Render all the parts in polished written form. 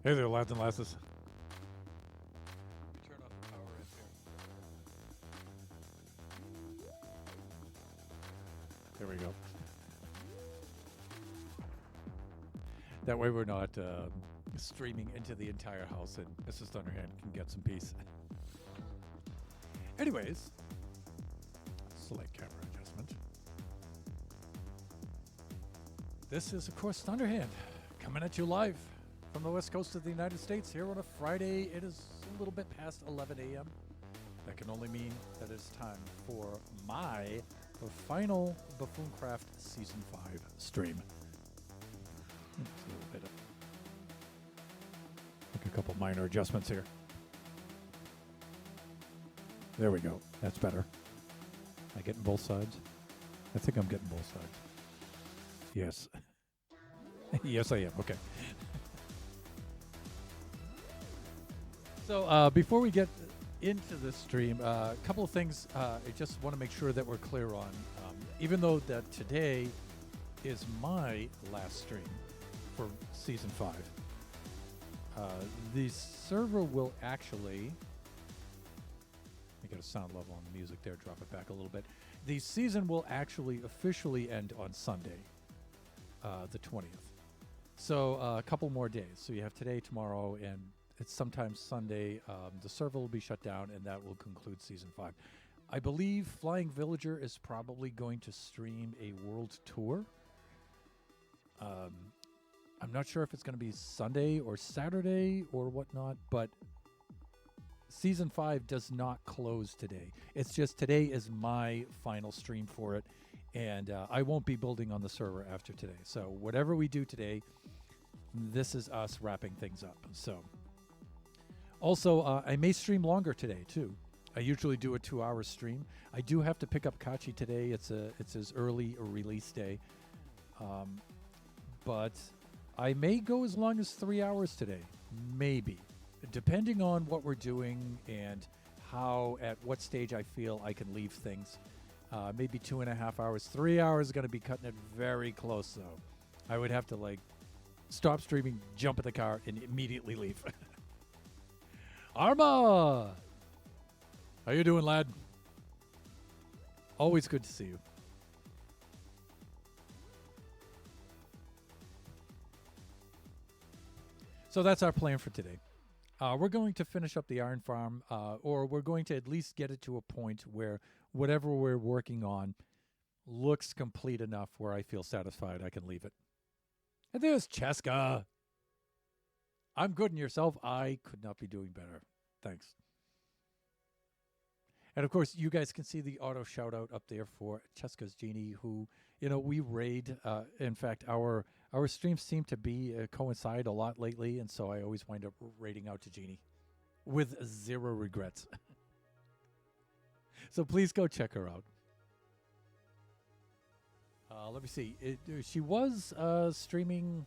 Hey there, lads and lasses. Let me turn off the power in here. There we go. That way we're not streaming into the entire house and Mrs. Thunderhand can get some peace. Anyways, slight camera adjustment. This is, of course, Thunderhand coming at you live from the west coast of the United States here on a Friday. It is a little bit past 11 a.m. That can only mean that it's time for my final Buffooncraft Season 5 stream. Just a little bit of, make a couple minor adjustments here. There we go. That's better. Am I getting both sides? I think I'm getting both sides. Yes. Yes, I am. Okay. So before we get into the stream, a couple of things I just want to make sure that we're clear on. Even though that today is my last stream for Season 5, the server will actually... Let me get a sound level on the music there, drop it back a little bit. The season will actually officially end on Sunday, the 20th. So a couple more days. So you have today, tomorrow, and it's sometime Sunday. The server will be shut down, and that will conclude Season 5. I believe Flying Villager is probably going to stream a world tour. I'm not sure if it's going to be Sunday or Saturday or whatnot, but Season 5 does not close today. It's just today is my final stream for it, and I won't be building on the server after today. So whatever we do today, this is us wrapping things up. So also, I may stream longer today too. I usually do a 2-hour stream. I do have to pick up Kachi today. It's his early release day, but I may go as long as 3 hours today, maybe. Depending on what we're doing and at what stage I feel I can leave things. Maybe 2.5 hours. 3 hours is going to be cutting it very close, though. I would have to, stop streaming, jump in the car, and immediately leave. Arma! How you doing, lad? Always good to see you. So that's our plan for today. We're going to finish up the iron farm, or we're going to at least get it to a point where whatever we're working on looks complete enough where I feel satisfied I can leave it. And there's Cheska. I'm good, and yourself? I could not be doing better. Thanks. And of course, you guys can see the auto shout out up there for Cheska's Genie, who, we raid. In fact, our streams seem to be coincide a lot lately, and so I always wind up raiding out to Genie with zero regrets. So please go check her out. Let me see. She was streaming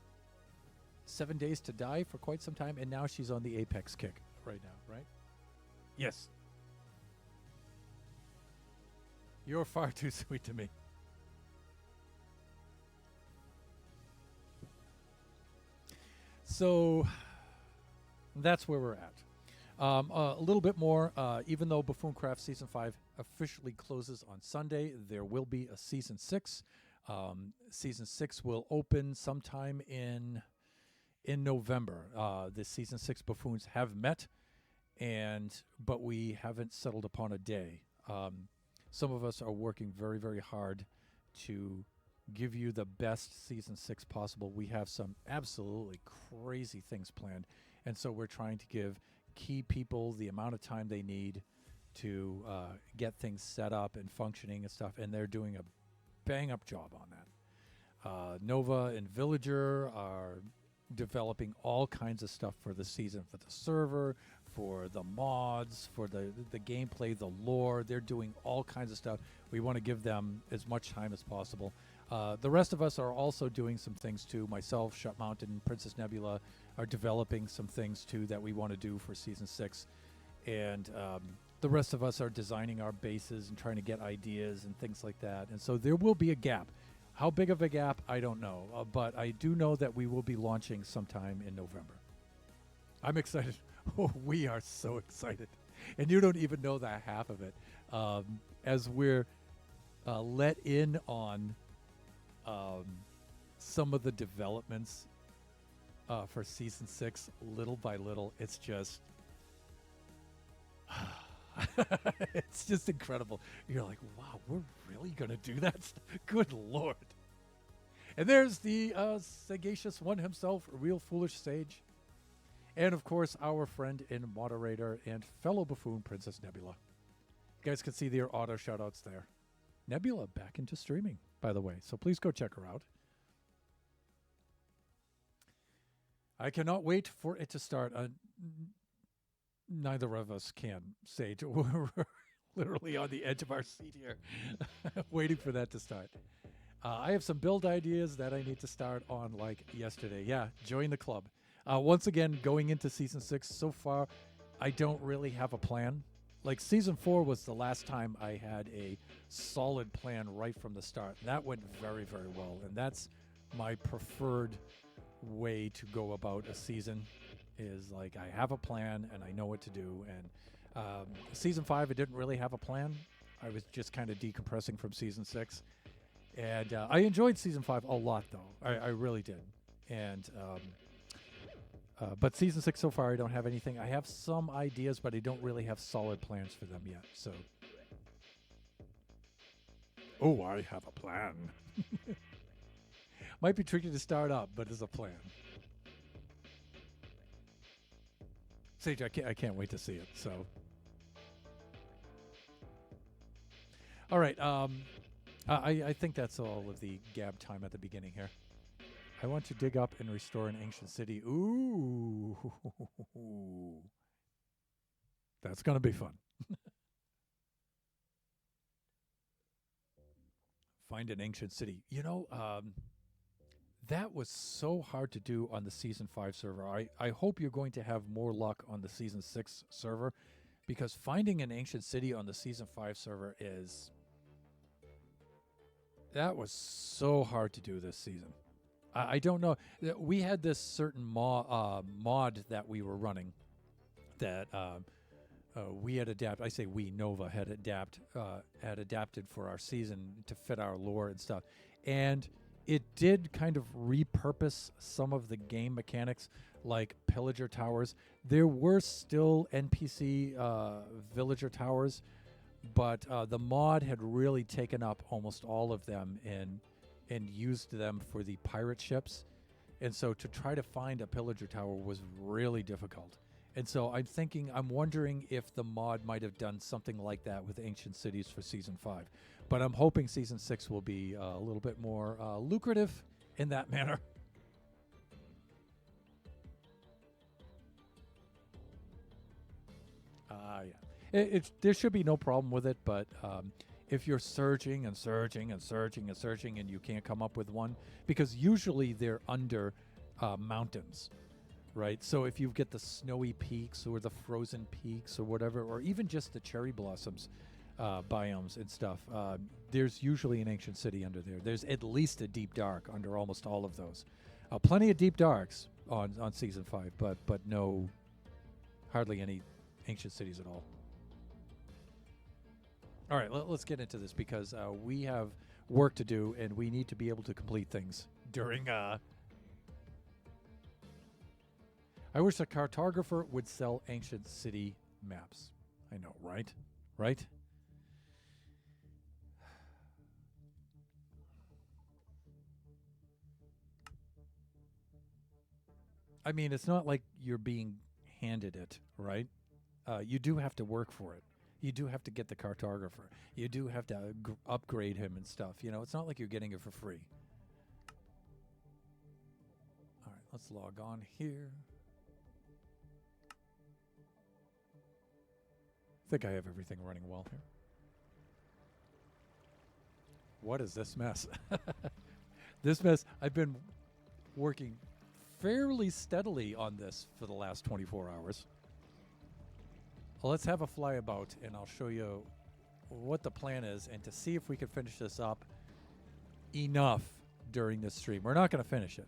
7 Days to Die for quite some time, and now she's on the Apex kick right now, right? Yes. You're far too sweet to me. So that's where we're at. A little bit more, even though Buffooncraft Season 5 officially closes on Sunday, there will be a Season 6. Season 6 will open sometime in November. The Season 6 Buffoons have met, but we haven't settled upon a day. Some of us are working very, very hard to give you the best Season 6 possible. We have some absolutely crazy things planned, and so we're trying to give key people the amount of time they need to get things set up and functioning and stuff, and they're doing a bang-up job on that. Nova and Villager are developing all kinds of stuff for the season, for the server, for the mods, for the gameplay, the lore. They're doing all kinds of stuff. We want to give them as much time as possible. The rest of us are also doing some things too. Myself, Shut Mountain, Princess Nebula are developing some things too that we want to do for Season 6. And the rest of us are designing our bases and trying to get ideas and things like that. And so there will be a gap. How big of a gap, I don't know. But I do know that we will be launching sometime in November. I'm excited. Oh, we are so excited. And you don't even know that half of it. As we're let in on um, some of the developments for season 6, little by little, it's just it's just incredible. You're like, wow, we're really gonna do that? Good lord! And there's the sagacious one himself, Real Foolish Sage, and of course our friend and moderator and fellow buffoon, Princess Nebula. You guys can see their auto shoutouts there. Nebula back into streaming, by the way, so please go check her out. I cannot wait for it to start. Neither of us can, Sage. We're literally on the edge of our seat here, waiting for that to start. I have some build ideas that I need to start on like yesterday. Yeah, join the club. Once again, going into Season 6, so far, I don't really have a plan. Like, Season 4 was the last time I had a solid plan right from the start. That went very, very well, and that's my preferred way to go about a season. Is like I have a plan and I know what to do. And Season 5, I didn't really have a plan. I was just kind of decompressing from Season 6. And I enjoyed Season 5 a lot, though. I really did. And but Season 6 so far, I don't have anything. I have some ideas, but I don't really have solid plans for them yet. So, oh, I have a plan. Might be tricky to start up, but it's a plan. Sage, I can't wait to see it. So, all right. I think that's all of the gab time at the beginning here. I want to dig up and restore an ancient city. Ooh, that's gonna be fun. Find an ancient city. You know, that was so hard to do on the Season 5 server. I hope you're going to have more luck on the Season 6 server, because finding an ancient city on the Season 5 server that was so hard to do this season. I don't know. We had this certain mod that we were running that we had adapted. I say we, Nova, had adapted for our season to fit our lore and stuff. And it did kind of repurpose some of the game mechanics, like pillager towers. There were still NPC villager towers, but the mod had really taken up almost all of them and used them for the pirate ships. And so to try to find a pillager tower was really difficult. And so I'm wondering if the mod might have done something like that with ancient cities for Season 5. But I'm hoping Season 6 will be a little bit more lucrative in that manner. Yeah. There should be no problem with it, but if you're searching and searching and searching and searching and you can't come up with one, because usually they're under mountains, right? So if you get the snowy peaks or the frozen peaks or whatever, or even just the cherry blossoms biomes and stuff, there's usually an ancient city under there. There's at least a deep dark under almost all of those. Plenty of deep darks on Season 5, but no, hardly any ancient cities at all. All right, let's get into this, because we have work to do and we need to be able to complete things during... I wish a cartographer would sell ancient city maps. I know, right? Right? I mean, it's not like you're being handed it, right? You do have to work for it. You do have to get the cartographer. You do have to upgrade him and stuff. You know, it's not like you're getting it for free. All right, let's log on here. I think I have everything running well here. What is this mess? This mess, I've been working fairly steadily on this for the last 24 hours. Well, let's have a flyabout, and I'll show you what the plan is, and to see if we can finish this up enough during this stream. We're not going to finish it,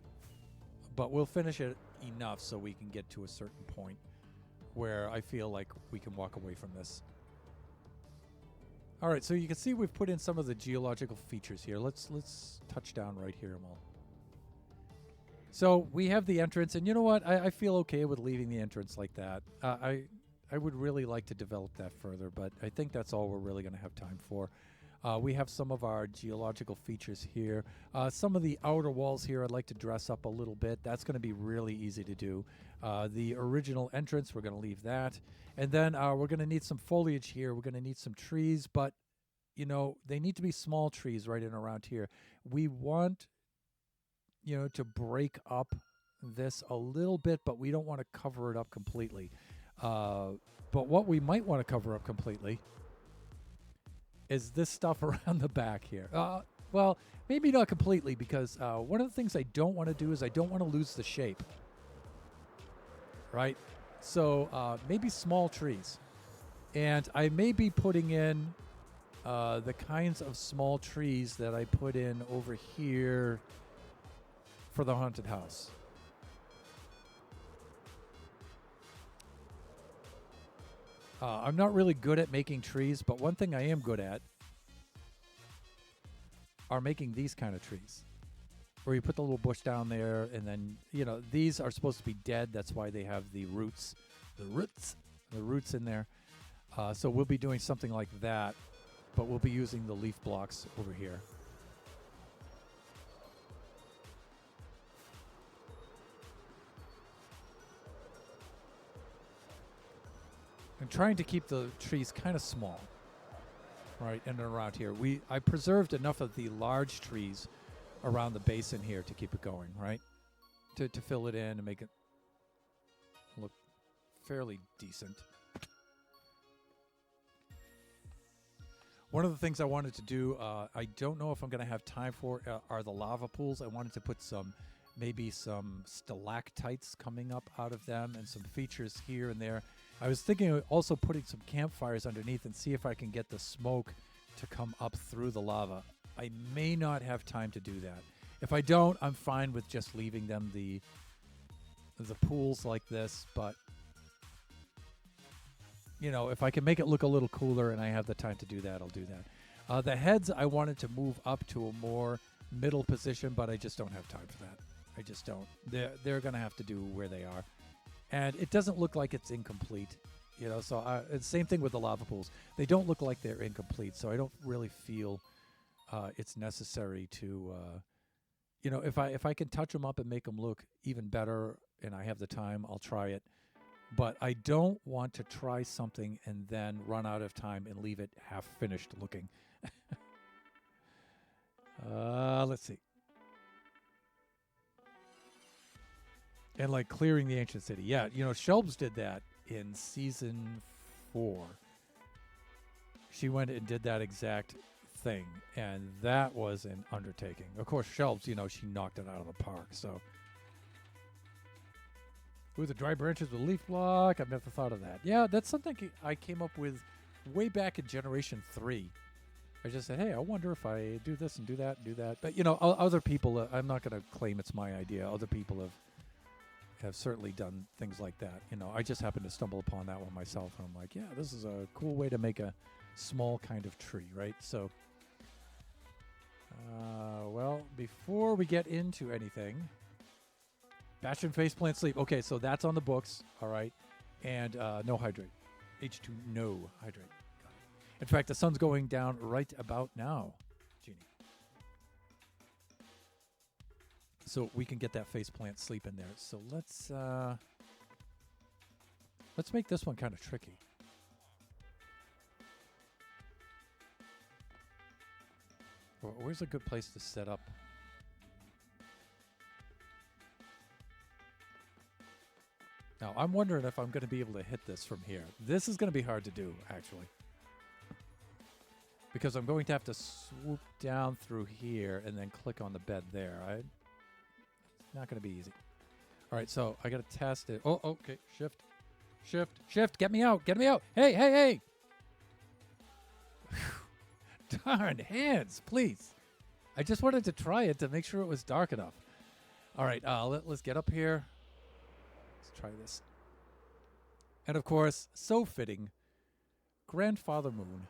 but we'll finish it enough so we can get to a certain point where I feel like we can walk away from this. All right, so you can see we've put in some of the geological features here. Let's touch down right here and we'll. So we have the entrance, and you know what? I feel okay with leaving the entrance like that. I would really like to develop that further, but I think that's all we're really going to have time for. We have some of our geological features here. Some of the outer walls here I'd like to dress up a little bit. That's going to be really easy to do. The original entrance, we're going to leave that. And then we're going to need some foliage here. We're going to need some trees, but, you know, they need to be small trees right in around here. We want, you know, to break up this a little bit, but we don't want to cover it up completely. But what we might want to cover up completely is this stuff around the back here. Well, maybe not completely, because one of the things I don't want to do is I don't want to lose the shape. Right? So maybe small trees. And I may be putting in the kinds of small trees that I put in over here for the haunted house. I'm not really good at making trees, but one thing I am good at are making these kind of trees, where you put the little bush down there, and then, you know, these are supposed to be dead. That's why they have the roots in there. So we'll be doing something like that, but we'll be using the leaf blocks over here. I'm trying to keep the trees kind of small, right, and around here. I preserved enough of the large trees around the basin here to keep it going, right, to fill it in and make it look fairly decent. One of the things I wanted to do, I don't know if I'm going to have time for, are the lava pools. I wanted to put maybe some stalactites coming up out of them and some features here and there. I was thinking of also putting some campfires underneath and see if I can get the smoke to come up through the lava. I may not have time to do that. If I don't, I'm fine with just leaving them the pools like this, but you know, if I can make it look a little cooler and I have the time to do that, I'll do that. The heads I wanted to move up to a more middle position, but I just don't have time for that. I just don't. They're going to have to do where they are. And it doesn't look like it's incomplete, you know. So it's the same thing with the lava pools. They don't look like they're incomplete, so I don't really feel it's necessary to, you know, if I can touch them up and make them look even better, and I have the time, I'll try it. But I don't want to try something and then run out of time and leave it half finished looking. Let's see. And like clearing the ancient city. Yeah, you know, Shelbs did that in season 4. She went and did that exact thing, and that was an undertaking. Of course, Shelbs, you know, she knocked it out of the park, so. Ooh, the dry branches with leaf block. I've never thought of that. Yeah, that's something I came up with way back in Generation 3. I just said, hey, I wonder if I do this and do that and do that. But, you know, other people, I'm not going to claim it's my idea. Other people have certainly done things like that. You know, I just happened to stumble upon that one myself. And I'm like, yeah, this is a cool way to make a small kind of tree, right? So, well, before we get into anything, Bastion faceplant sleep. Okay, so that's on the books, all right. And no hydrate. H2, no hydrate. Got it. In fact, the sun's going down right about now, Jeannie. So we can get that faceplant sleep in there. So let's make this one kind of tricky. Where's a good place to set up? Now, I'm wondering if I'm going to be able to hit this from here. This is going to be hard to do, actually. Because I'm going to have to swoop down through here and then click on the bed there. It's not going to be easy. All right, so I got to test it. Oh, okay. Shift. Shift. Shift. Get me out. Get me out. Hey, hey, hey. Darn hands, please. I just wanted to try it to make sure it was dark enough. All right, let's get up here. Let's try this. And of course, so fitting, Grandfather Moon.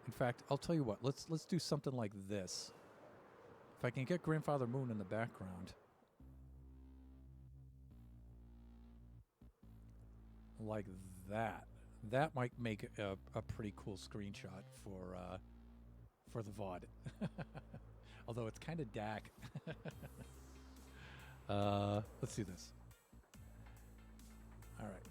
In fact, I'll tell you what. Let's do something like this. If I can get Grandfather Moon in the background, like that, that might make a pretty cool screenshot for the VOD. Although it's kind of dark. Let's do this. All right.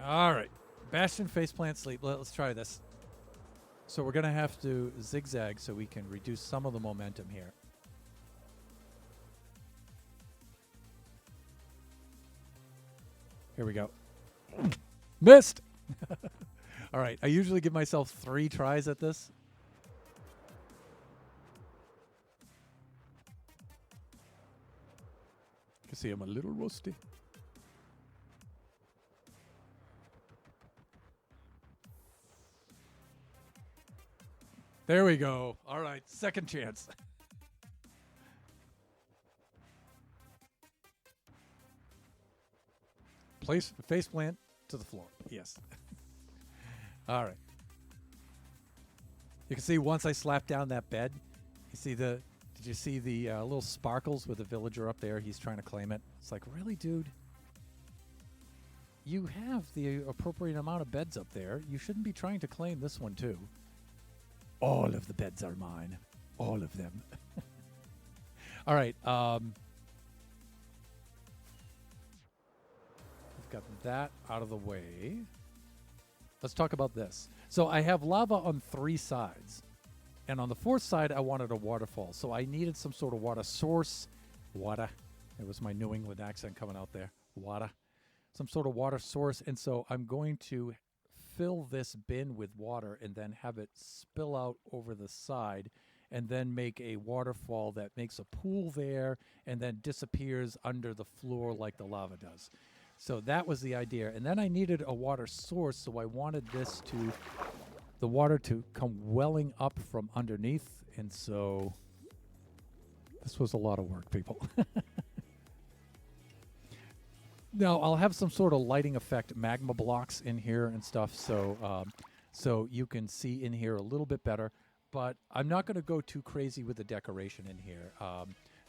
All right. Bastion faceplant sleep. Let's try this. So we're going to have to zigzag so we can reduce some of the momentum here. Here we go. Missed! All right. I usually give myself 3 tries at this. You can see I'm a little rusty. There we go. All right, second chance. Place face plant to the floor. Yes. All right. You can see once I slap down that bed, you see the. Did you see the little sparkles with the villager up there? He's trying to claim it. It's like, really, dude? You have the appropriate amount of beds up there. You shouldn't be trying to claim this one too. All of the beds are mine. All of them. All right. We've got that out of the way. Let's talk about this. So I have lava on 3 sides. And on the 4th side, I wanted a waterfall. So I needed some sort of water source. Water. It was my New England accent coming out there. Water. Some sort of water source. And so I'm going to fill this bin with water and then have it spill out over the side and then make a waterfall that makes a pool there and then disappears under the floor like the lava does. So that was the idea. And then I needed a water source, so I wanted the water to come welling up from underneath. And so this was a lot of work, people. Now, I'll have some sort of lighting effect magma blocks in here and stuff, so you can see in here a little bit better. But I'm not going to go too crazy with the decoration in here.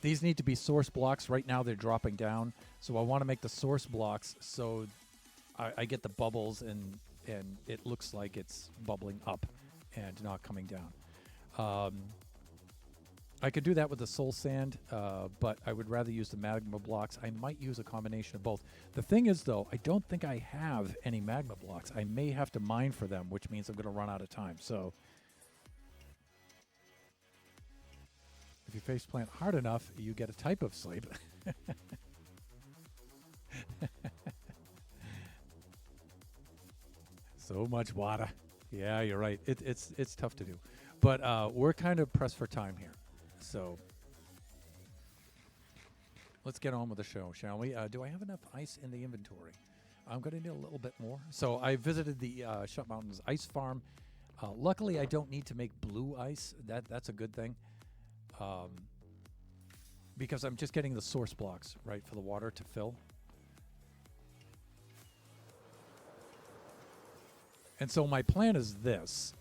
These need to be source blocks. Right now, they're dropping down, so I want to make the source blocks so I get the bubbles and it looks like it's bubbling up and not coming down. I could do that with the soul sand, but I would rather use the magma blocks. I might use a combination of both. The thing is, though, I don't think I have any magma blocks. I may have to mine for them, which means I'm going to run out of time. So if you faceplant hard enough, you get a type of sleep. So much water. Yeah, you're right. It's tough to do. But we're kind of pressed for time here. So let's get on with the show, shall we? Do I have enough ice in the inventory? I'm going to need a little bit more. So I visited the Shut Mountains ice farm. Luckily, I don't need to make blue ice. That's a good thing. Because I'm just getting the source blocks, right, for the water to fill. And so my plan is this.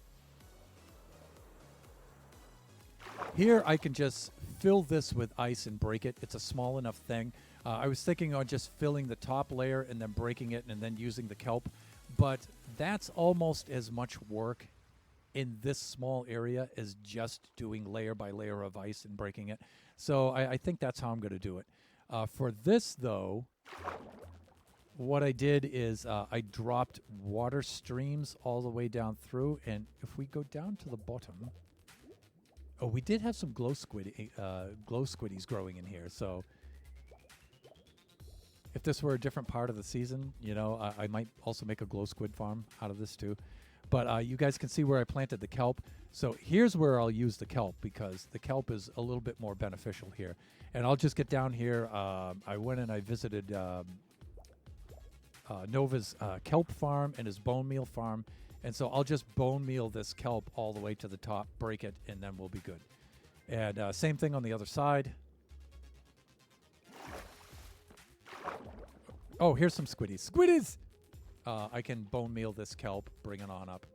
Here I can just fill this with ice and break it. It's a small enough thing. I was thinking on just filling the top layer and then breaking it and then using the kelp. But that's almost as much work in this small area as just doing layer by layer of ice and breaking it. So I think that's how I'm going to do it. For this, though, what I did is I dropped water streams all the way down through. And if we go down to the bottom... Oh, we did have some glow squiddies growing in here. So if this were a different part of the season, you know, I might also make a glow squid farm out of this too. But you guys can see where I planted the kelp. So here's where I'll use the kelp because the kelp is a little bit more beneficial here. And I'll just get down here. I went and I visited Nova's kelp farm and his bone meal farm. And so I'll just bone meal this kelp all the way to the top, break it, and then we'll be good. And same thing on the other side. Oh, here's some squiddies. Squiddies! I can bone meal this kelp, bring it on up.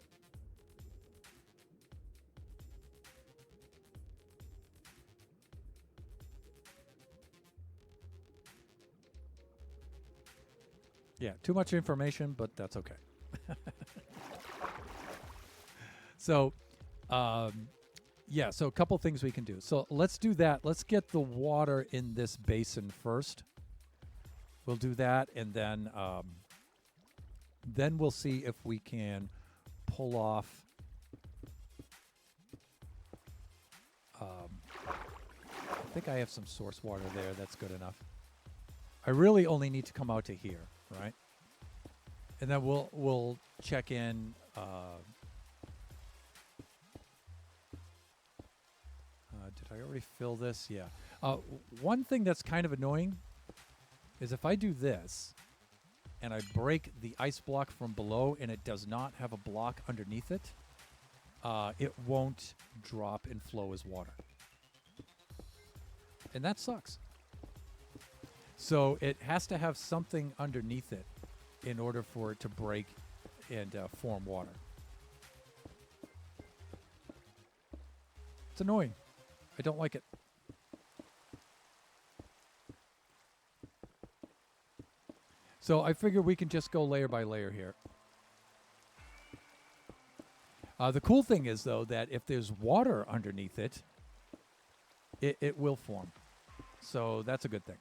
Yeah, too much information, but that's okay. So, yeah, so a couple things we can do. So let's do that. Let's get the water in this basin first. We'll do that, and then we'll see if we can pull off. I think I have some source water there. That's good enough. I really only need to come out to here, right? And then we'll check in. Did I already fill this? Yeah. One thing that's kind of annoying is if I do this and I break the ice block from below and it does not have a block underneath it, it won't drop and flow as water. And that sucks. So it has to have something underneath it in order for it to break and form water. It's annoying. I don't like it. So I figure we can just go layer by layer here. The cool thing is, though, that if there's water underneath it, it will form. So that's a good thing.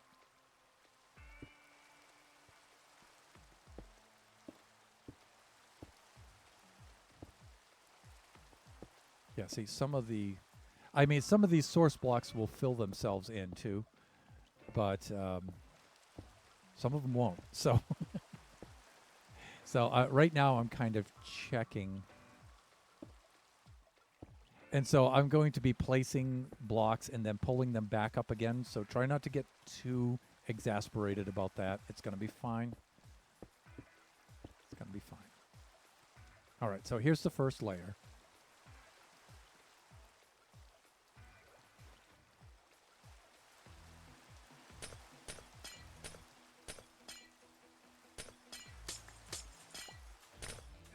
Yeah, see, some of these source blocks will fill themselves in, too. But some of them won't. So, right now I'm kind of checking. And so I'm going to be placing blocks and then pulling them back up again. So try not to get too exasperated about that. It's going to be fine. It's going to be fine. All right, so here's the first layer.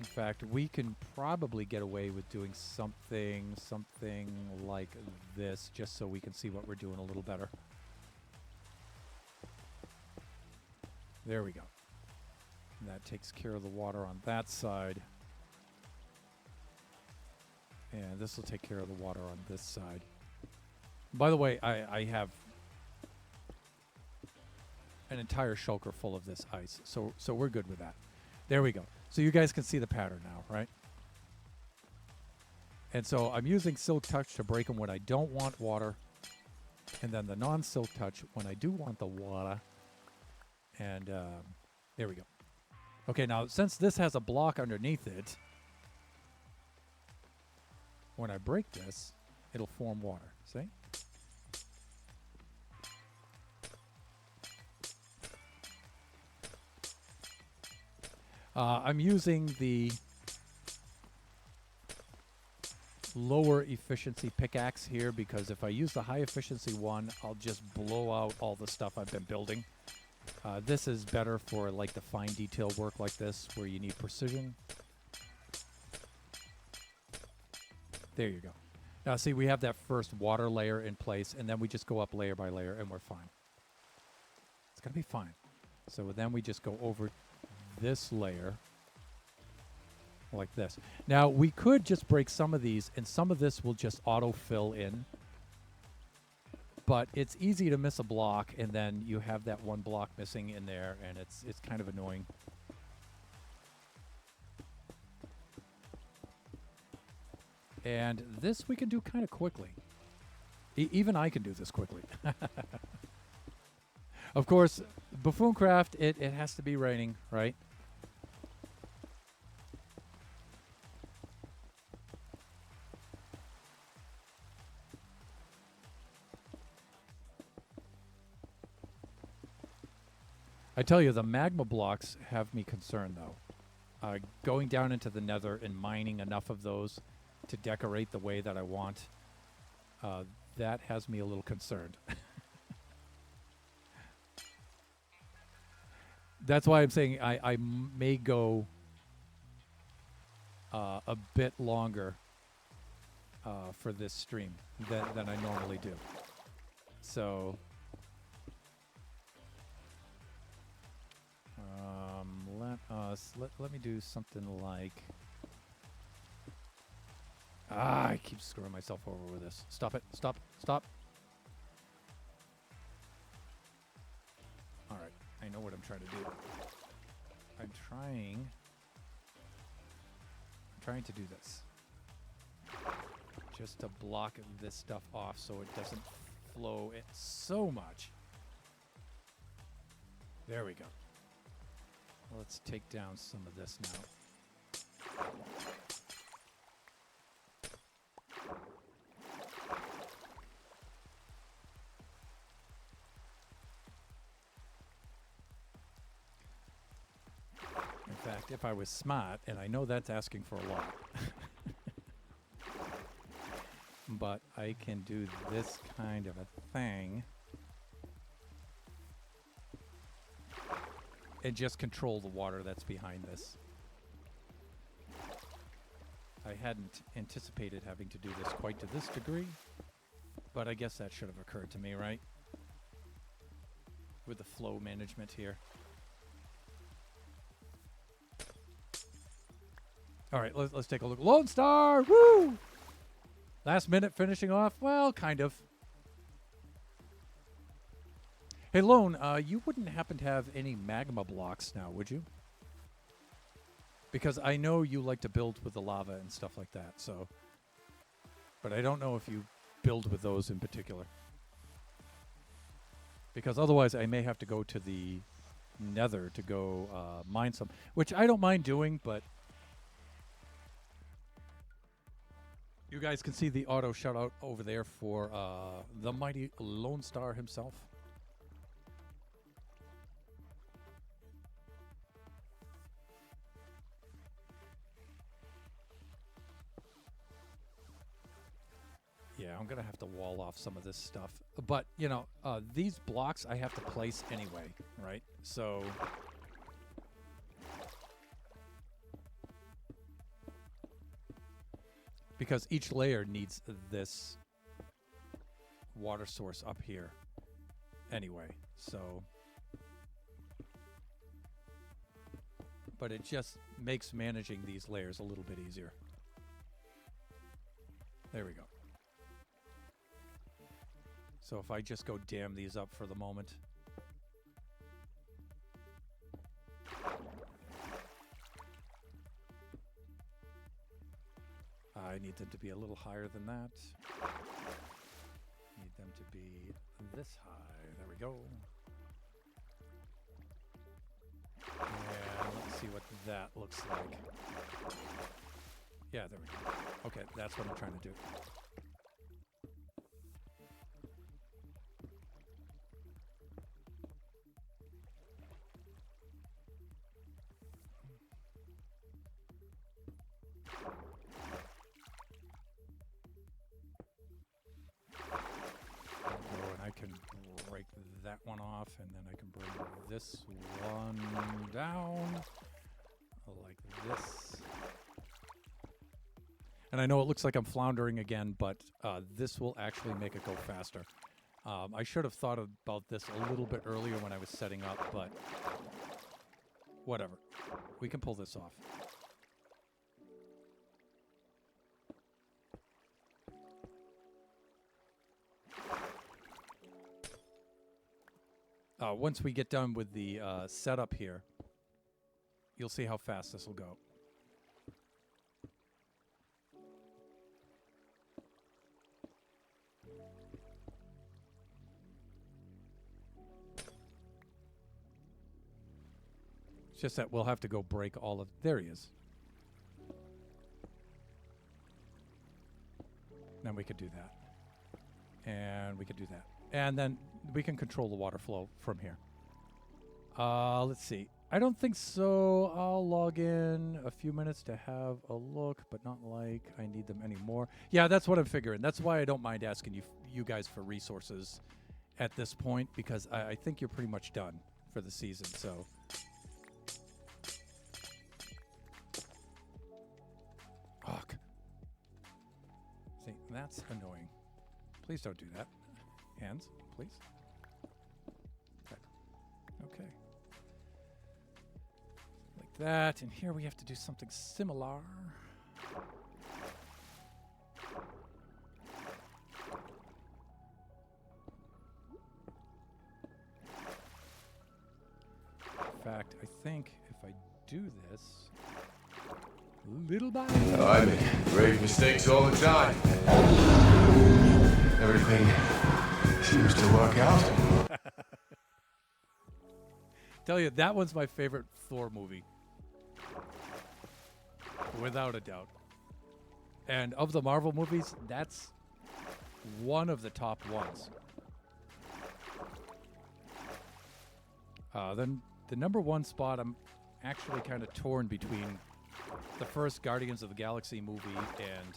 In fact, we can probably get away with doing something like this, just so we can see what we're doing a little better. There we go. And that takes care of the water on that side. And this will take care of the water on this side. By the way, I have an entire shulker full of this ice, so we're good with that. There we go. So you guys can see the pattern now, right? And so I'm using Silk Touch to break them when I don't want water, and then the non-Silk Touch when I do want the water. And there we go. Okay, now since this has a block underneath it, when I break this, it'll form water. See? I'm using the lower efficiency pickaxe here because if I use the high efficiency one, I'll just blow out all the stuff I've been building. This is better for like the fine detail work like this where you need precision. There you go. Now see, we have that first water layer in place, and then we just go up layer by layer and we're fine. It's going to be fine. So then we just go over this layer like this. Now we could just break some of these and some of this will just auto fill in, but it's easy to miss a block and then you have that one block missing in there and it's kind of annoying. And this we can do kind of quickly. Even I can do this quickly. Of course, Buffooncraft, it has to be raining, right? I tell you, the magma blocks have me concerned, though. Going down into the nether and mining enough of those to decorate the way that I want, that has me a little concerned. That's why I'm saying I may go a bit longer for this stream than I normally do. So let me do something like I keep screwing myself over with this. Stop it. Stop. All right. I know what I'm trying to do. I'm trying to do this. Just to block this stuff off so it doesn't flow it so much. There we go. Let's take down some of this now. In fact, if I was smart, and I know that's asking for a lot, but I can do this kind of a thing and just control the water that's behind this. I hadn't anticipated having to do this quite to this degree, but I guess that should have occurred to me, right? With the flow management here. All right, let's take a look. Lone Star, woo! Last minute finishing off, well, kind of. Hey, Lone, you wouldn't happen to have any magma blocks now, would you? Because I know you like to build with the lava and stuff like that, so. But I don't know if you build with those in particular. Because otherwise I may have to go to the nether to go mine some, which I don't mind doing, but you guys can see the auto shout out over there for the mighty Lone Star himself. Yeah, I'm going to have to wall off some of this stuff. But, you know, these blocks I have to place anyway, right? So because each layer needs this water source up here anyway. So, but it just makes managing these layers a little bit easier. There we go. So if I just go dam these up for the moment. I need them to be a little higher than that. Need them to be this high. There we go. And let's see what that looks like. Yeah, there we go. Okay, that's what I'm trying to do. That one off, and then I can bring this one down like this. And I know it looks like I'm floundering again, but this will actually make it go faster. I should have thought about this a little bit earlier when I was setting up, but whatever. We can pull this off. Once we get done with the setup here, you'll see how fast this will go. It's just that we'll have to go break all of... There he is. Then we could do that. And we could do that. And then we can control the water flow from here. Let's see. I don't think so. I'll log in a few minutes to have a look, but not like I need them anymore. Yeah, that's what I'm figuring. That's why I don't mind asking you guys for resources at this point, because I think you're pretty much done for the season. So, fuck. See, that's annoying. Please don't do that. Hands, please. Okay. Like that, and here we have to do something similar. In fact, I think if I do this little by little. I make grave mistakes all the time. Everything seems to work out. Tell you, that one's my favorite Thor movie. Without a doubt. And of the Marvel movies, that's one of the top ones. Then the number one spot, I'm actually kind of torn between the first Guardians of the Galaxy movie and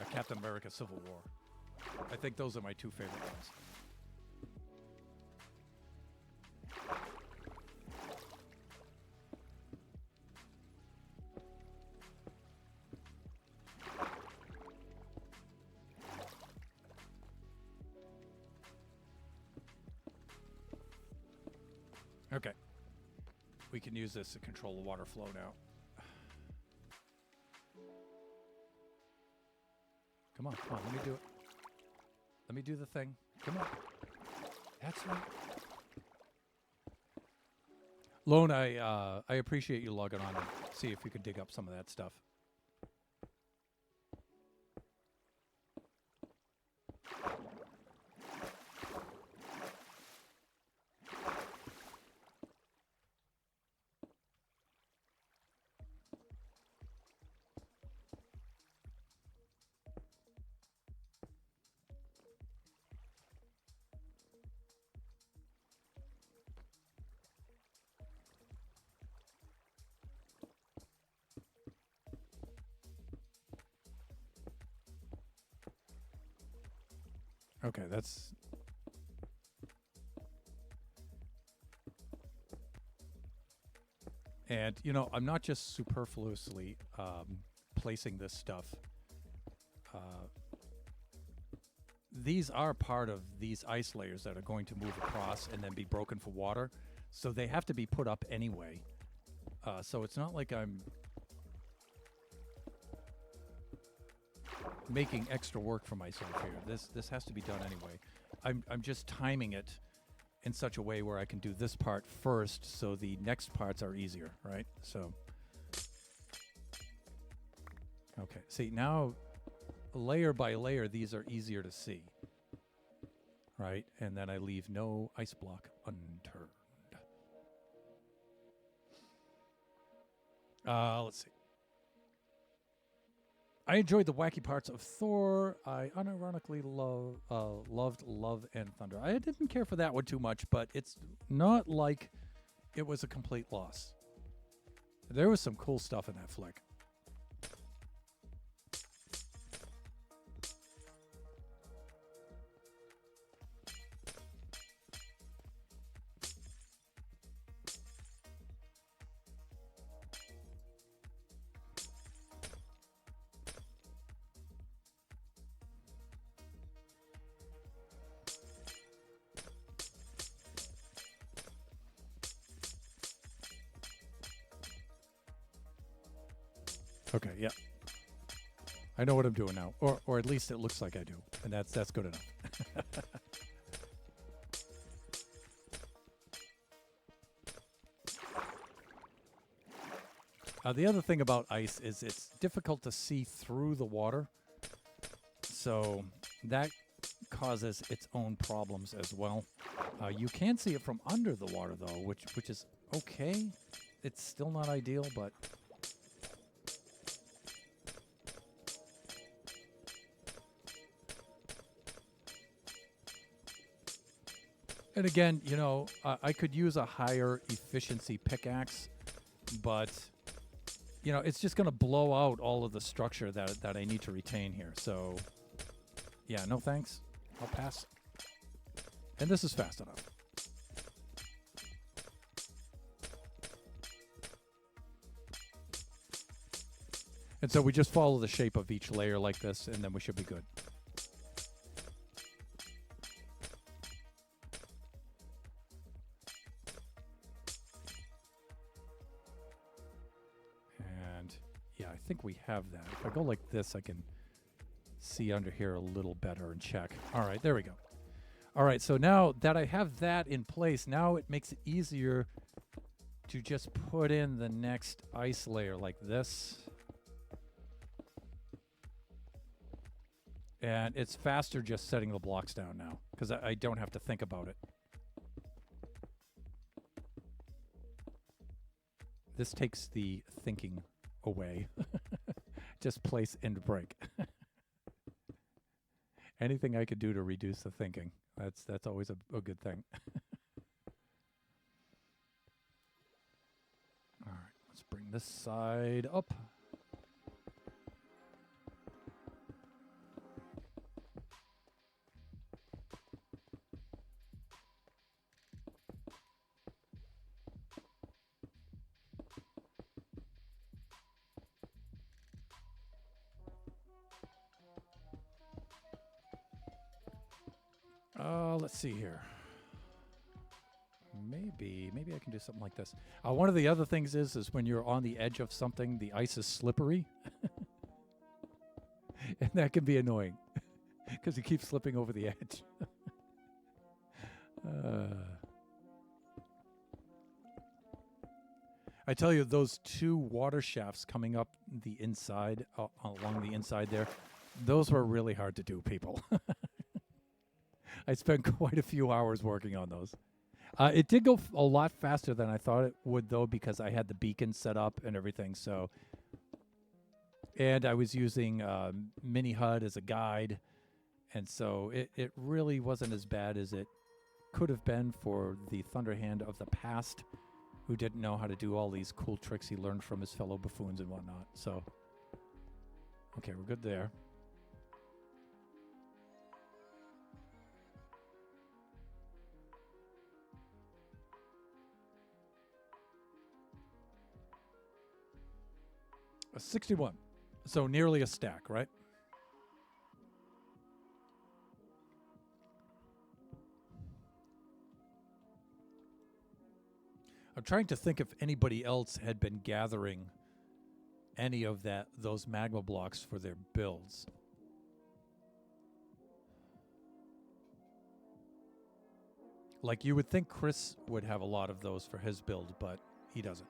Captain America Civil War. I think those are my two favorite ones. Okay. We can use this to control the water flow now. Come on, let me do it. Let me do the thing. Come on. That's right. Lone, I appreciate you logging on and see if you can dig up some of that stuff. Okay, that's... And, you know, I'm not just superfluously placing this stuff. These are part of these ice layers that are going to move across and then be broken for water. So they have to be put up anyway. So it's not like I'm making extra work for myself here. This has to be done anyway. I'm just timing it in such a way where I can do this part first, so the next parts are easier, right? So, okay. See, now, layer by layer, these are easier to see, right? And then I leave no ice block unturned. Let's see. I enjoyed the wacky parts of Thor. I unironically loved Love and Thunder. I didn't care for that one too much, but it's not like it was a complete loss. There was some cool stuff in that flick. Okay, yeah. I know what I'm doing now, or at least it looks like I do, and that's good enough. The other thing about ice is it's difficult to see through the water, so that causes its own problems as well. You can see it from under the water, though, which is okay. It's still not ideal, but... And again, you know, I could use a higher efficiency pickaxe, but you know, it's just going to blow out all of the structure that I need to retain here. So, yeah, no thanks. I'll pass. And this is fast enough. And so we just follow the shape of each layer like this, and then we should be good. And yeah, I think we have that. If I go like this, I can see under here a little better and check. All right, there we go. All right, so now that I have that in place, now it makes it easier to just put in the next ice layer like this. And it's faster just setting the blocks down now because I don't have to think about it. This takes the thinking away. Just place and break. Anything I could do to reduce the thinking, that's always a good thing. All right, let's bring this side up. Let's see here. Maybe I can do something like this. One of the other things is when you're on the edge of something, the ice is slippery. And that can be annoying because you keep slipping over the edge. I tell you, those two water shafts coming up the inside, along the inside there, those were really hard to do, people. I spent quite a few hours working on those. It did go a lot faster than I thought it would, though, because I had the beacon set up and everything. So, and I was using Mini HUD as a guide, and so it really wasn't as bad as it could have been for the Thunderhand of the past, who didn't know how to do all these cool tricks he learned from his fellow buffoons and whatnot. So, okay, we're good there. A 61. So nearly a stack, right? I'm trying to think if anybody else had been gathering any of those magma blocks for their builds. Like, you would think Chris would have a lot of those for his build, but he doesn't.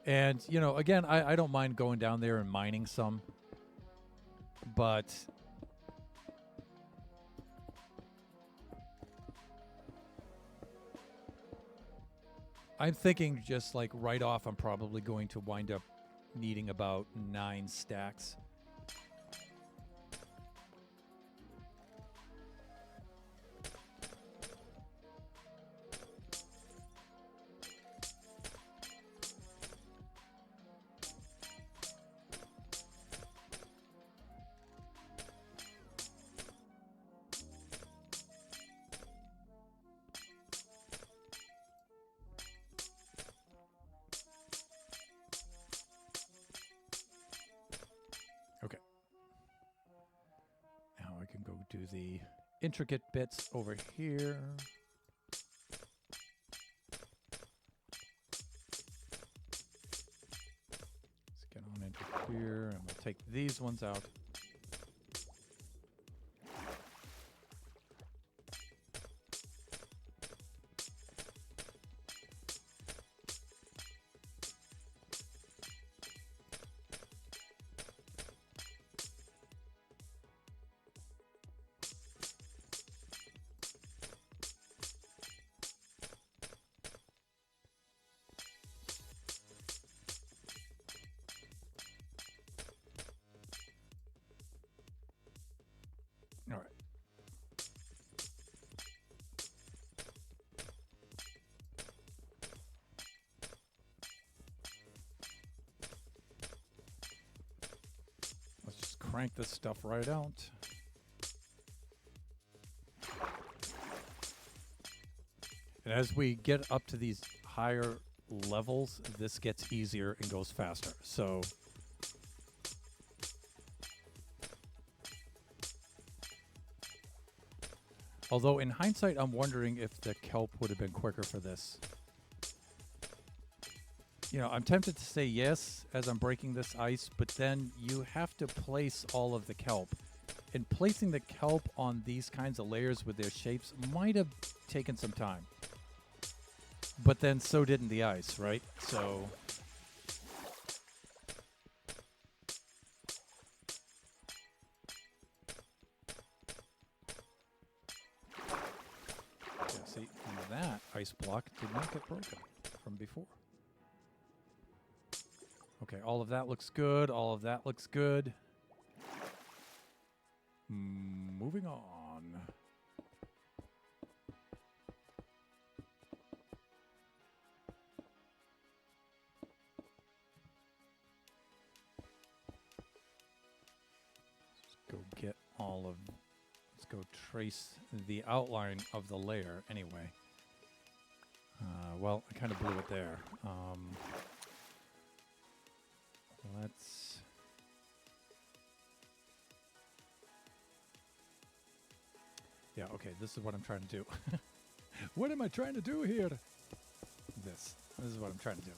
And, you know, again, I don't mind going down there and mining some. But I'm thinking just like right off, I'm probably going to wind up needing about 9 stacks. Okay. Now I can go do the intricate bits over here. Let's get on into here, and we'll take these ones out. crank this stuff right out. And as we get up to these higher levels, this gets easier and goes faster. So although in hindsight, I'm wondering if the kelp would have been quicker for this. You know, I'm tempted to say yes as I'm breaking this ice, but then you have to place all of the kelp. And placing the kelp on these kinds of layers with their shapes might have taken some time. But then so didn't the ice, right? So yeah, see, that ice block did not get broken from before. Okay, all of that looks good. All of that looks good. Moving on. Let's go get all of... Let's go trace the outline of the layer anyway. Well, I kind of blew it there. Let's... Yeah, okay, this is what I'm trying to do. What am I trying to do here? This is what I'm trying to do.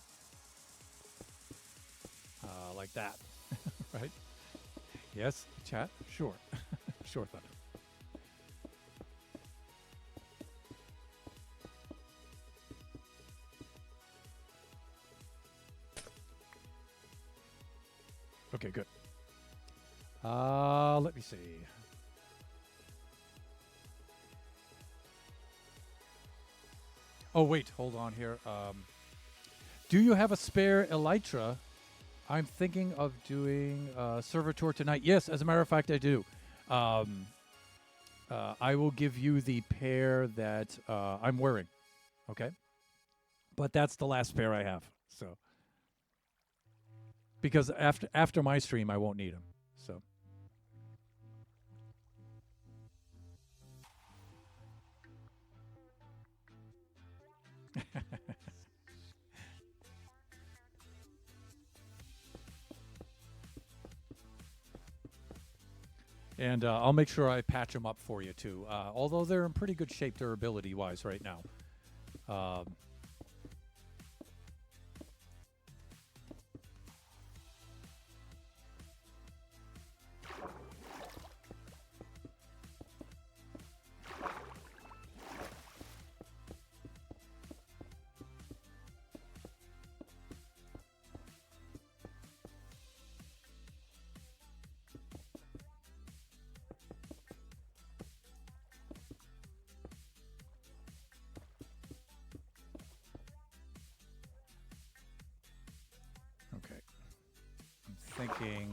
Like that, right? Yes, chat? Sure. Sure, Thunder. Okay, good. Let me see. Oh, wait, hold on here. Do you have a spare elytra? I'm thinking of doing a server tour tonight. Yes, as a matter of fact, I do. I will give you the pair that I'm wearing. Okay? But that's the last pair I have. So, because after my stream, I won't need them. So. And I'll make sure I patch them up for you, too. Although they're in pretty good shape durability-wise right now.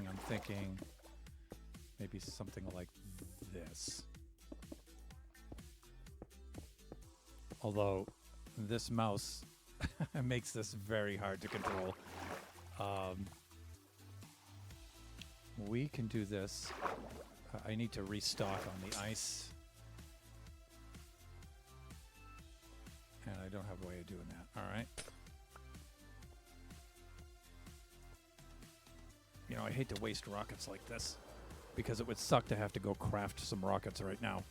I'm thinking maybe something like this. Although this mouse makes this very hard to control. We can do this. I need to restock on the ice. And I don't have a way of doing that. All right. You know, I hate to waste rockets like this because it would suck to have to go craft some rockets right now.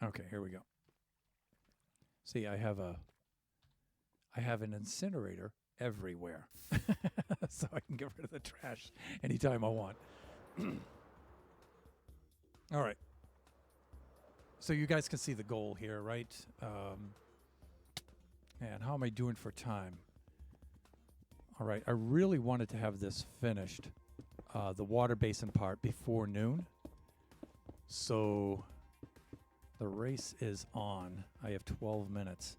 Okay, here we go. See, I have an incinerator everywhere. So I can get rid of the trash anytime I want. All right. So you guys can see the goal here, right? And how am I doing for time? All right. I really wanted to have this finished, the water basin part, before noon. So the race is on. I have 12 minutes.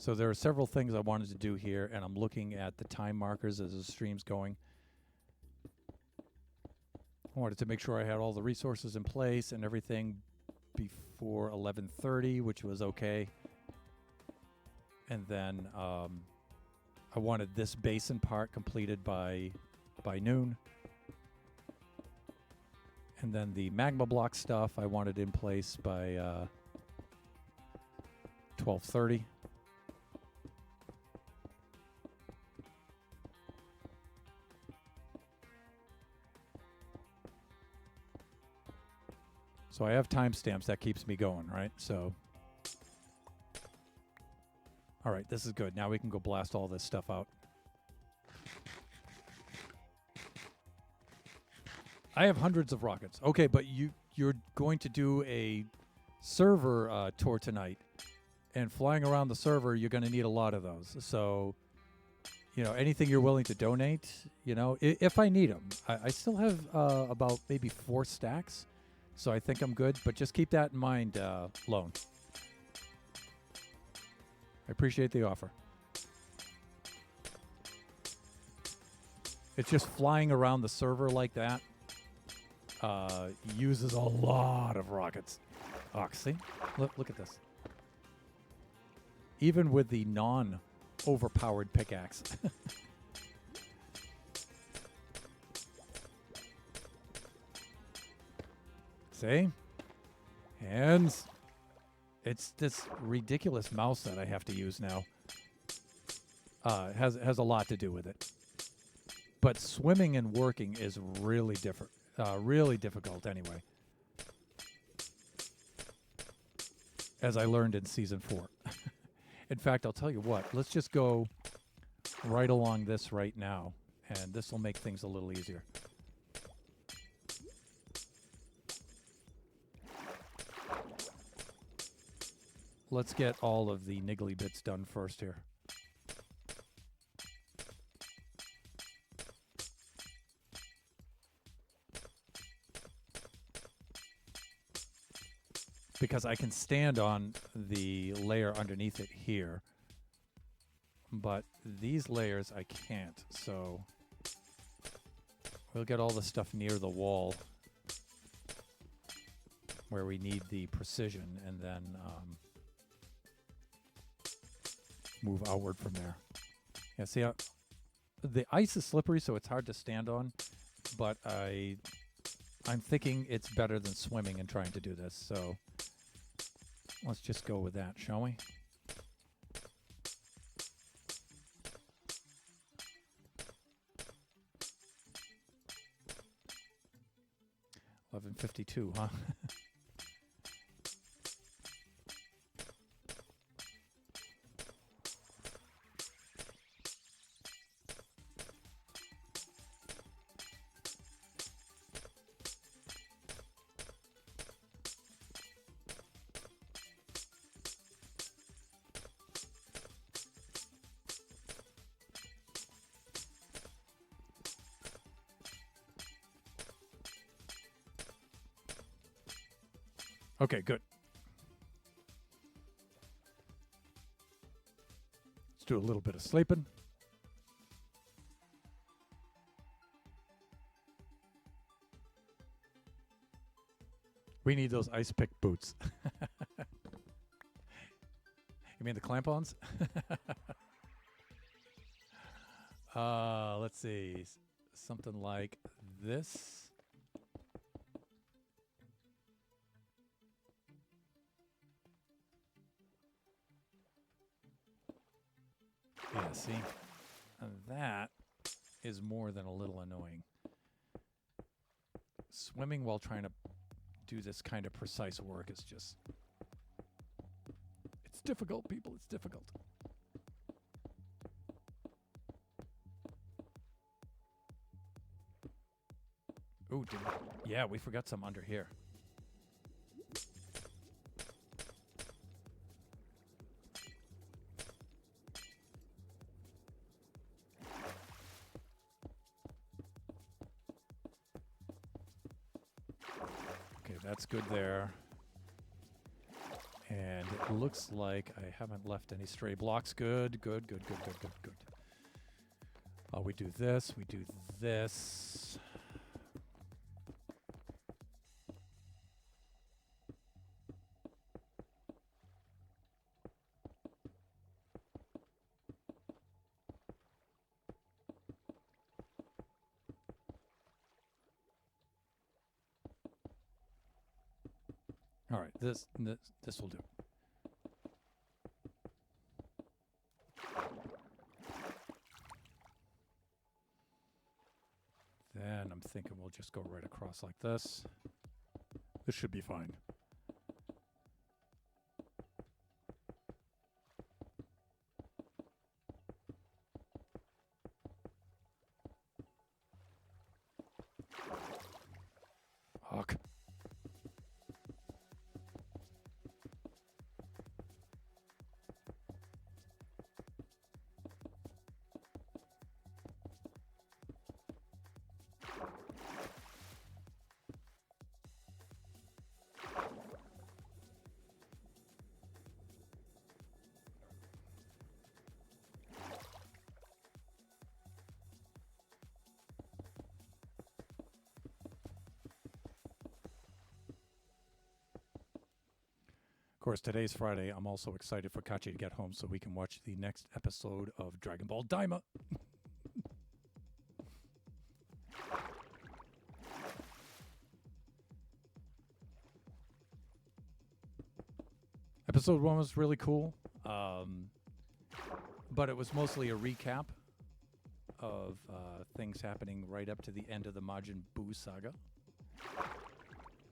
So there are several things I wanted to do here, and I'm looking at the time markers as the stream's going. I wanted to make sure I had all the resources in place and everything before 11:30, which was okay. And then I wanted this basin part completed by noon. And then the magma block stuff I wanted in place by 12:30. So I have timestamps. That keeps me going, right? So, all right, this is good. Now we can go blast all this stuff out. I have hundreds of rockets. Okay, but you're going to do a server tour tonight, and flying around the server, you're going to need a lot of those. So, you know, anything you're willing to donate, you know, if I need them. I still have about maybe 4 stacks. So I think I'm good, but just keep that in mind, Lone. I appreciate the offer. It's just flying around the server like that uses a lot of rockets. Oh, see? Look at this. Even with the non-overpowered pickaxe. See? And it's this ridiculous mouse that I have to use now. Has a lot to do with it. But swimming and working is really difficult anyway. As I learned in Season 4. In fact, I'll tell you what. Let's just go right along this right now. And this will make things a little easier. Let's get all of the niggly bits done first here. Because I can stand on the layer underneath it here. But these layers I can't, so we'll get all the stuff near the wall where we need the precision, and then move outward from there. Yeah, see how the ice is slippery, so it's hard to stand on, but I'm thinking it's better than swimming and trying to do this, so let's just go with that, shall we? $11:52, huh? Okay, good. Let's do a little bit of sleeping. We need those ice pick boots. You mean the clamp-ons? Let's see. Something like this. Yeah, see? And that is more than a little annoying. Swimming while trying to do this kind of precise work is just... It's difficult, people. It's difficult. Ooh, yeah, we forgot some under here. Okay, that's good there. And it looks like I haven't left any stray blocks. Good, good, good, good, good, good, good. We do this, we do this. All right, this will do. Then I'm thinking we'll just go right across like this. This should be fine. Hawk. Of course, today's Friday. I'm also excited for Kachi to get home so we can watch the next episode of Dragon Ball Daima. Episode 1 was really cool, but it was mostly a recap of things happening right up to the end of the Majin Buu saga.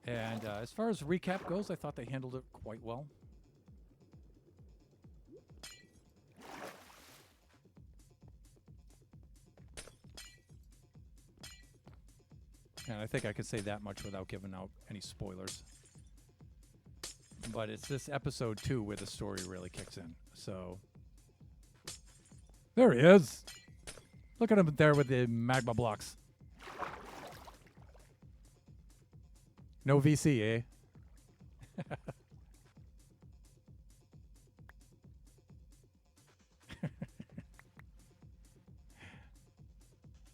And as far as recap goes, I thought they handled it quite well. And I think I could say that much without giving out any spoilers. But it's this episode 2 where the story really kicks in. So there he is. Look at him there with the magma blocks. No VC, eh?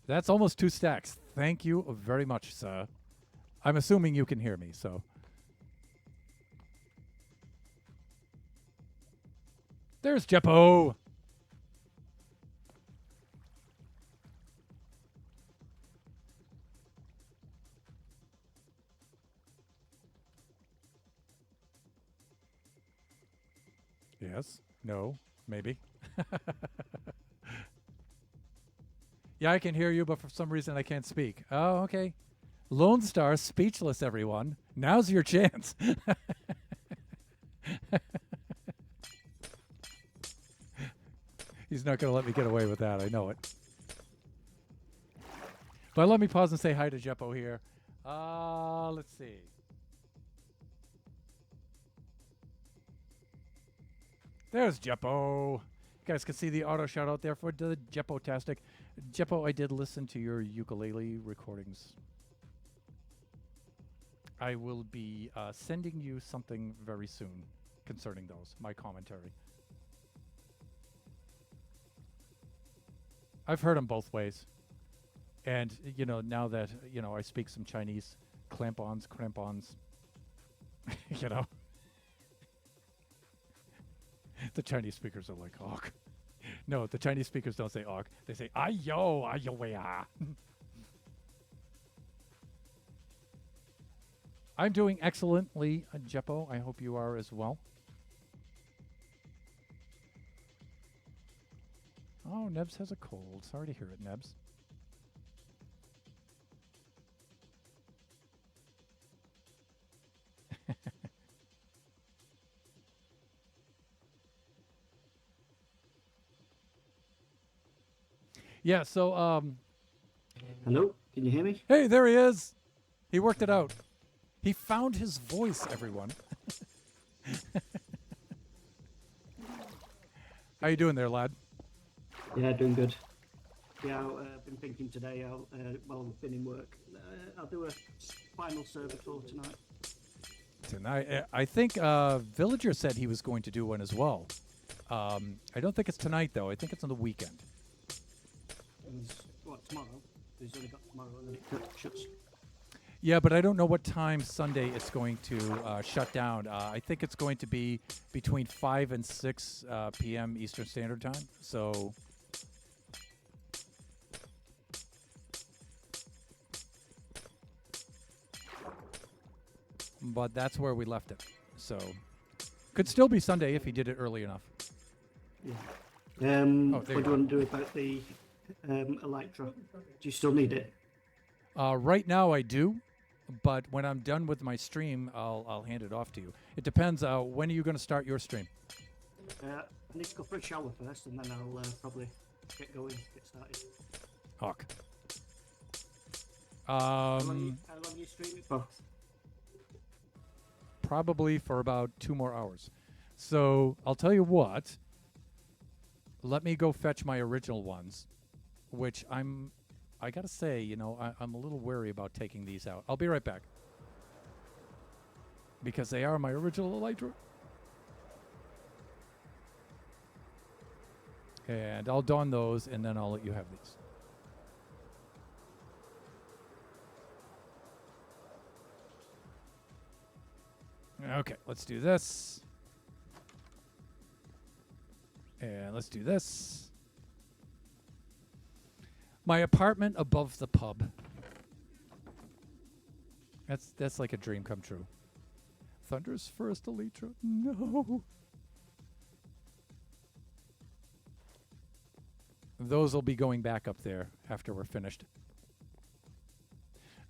That's almost 2 stacks. Thank you very much, sir. I'm assuming you can hear me, so. There's Jeppo. Yes. No. Maybe. Yeah, I can hear you, but for some reason I can't speak. Oh, okay. Lone Star speechless, everyone. Now's your chance. He's not going to let me get away with that. I know it. But let me pause and say hi to Jeppo here. Let's see. There's Jeppo. You guys can see the auto shout out there for the Jeppo-tastic. Jeppo, I did listen to your ukulele recordings. I will be sending you something very soon concerning those, my commentary. I've heard them both ways. And, you know, now that, you know, I speak some Chinese, clamp-ons, cramp-ons, you know. The Chinese speakers are like, "Awk." No, the Chinese speakers don't say "awk." They say "ayo, ayo, wea." I'm doing excellently, Jeppo. I hope you are as well. Oh, Nebs has a cold. Sorry to hear it, Nebs. Yeah, so, Hello, can you hear me? hey, there he is. He worked it out. He found his voice, everyone. How you doing there, lad? Yeah, doing good. Yeah, I've been thinking today, while I've been in work, I'll do a final server tour tonight. Washington. I think Villager said he was going to do one as well. I don't think it's tonight though. I think it's on the weekend. What, tomorrow? He's only got tomorrow and then it shuts. Yeah, but I don't know what time Sunday it's going to shut down. I think it's going to be between 5 and 6 p.m. Eastern Standard Time. So, but that's where we left it. So, could still be Sunday if he did it early enough. Yeah. There What you do you go. want to do about the Elytra? Do you still need it? Right now I do, but when I'm done with my stream, I'll hand it off to you. It depends. When are you going to start your stream? I need to go for a shower first, and then I'll probably get going, get started. Hawk. How long are you streaming for? Probably for about 2 more hours. So I'll tell you what. Let me go fetch my original ones, which I gotta say, you know, I'm a little wary about taking these out. I'll be right back. Because they are my original Elytra. And I'll don those, and then I'll let you have these. Okay, let's do this. And let's do this. My apartment above the pub. That's like a dream come true. Thunder's first Elytra. No. Those will be going back up there after we're finished.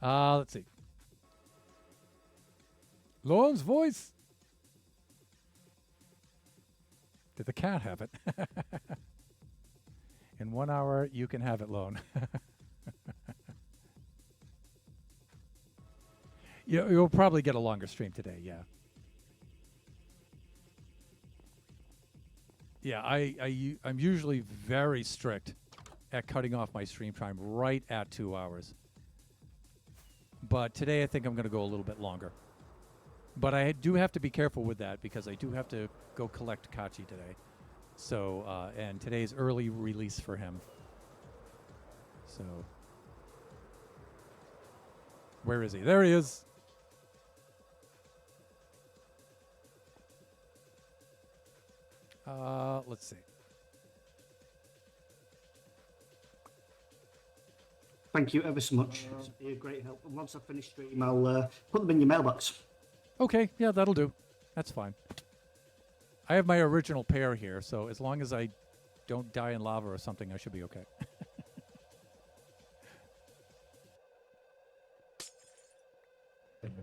Let's see. Lorne's voice. Did the cat have it? In 1 hour, you can have it, Lone. You'll probably get a longer stream today, yeah. Yeah, I'm usually very strict at cutting off my stream time right at 2 hours. But today I think I'm going to go a little bit longer. But I do have to be careful with that because I do have to go collect Kachi today. So, and today's early release for him. So, where is he? There he is. Let's see. Thank you ever so much. It's been a great help. And once I finish stream, I'll put them in your mailbox. Okay, yeah, that'll do. That's fine. I have my original pair here, so as long as I don't die in lava or something, I should be okay.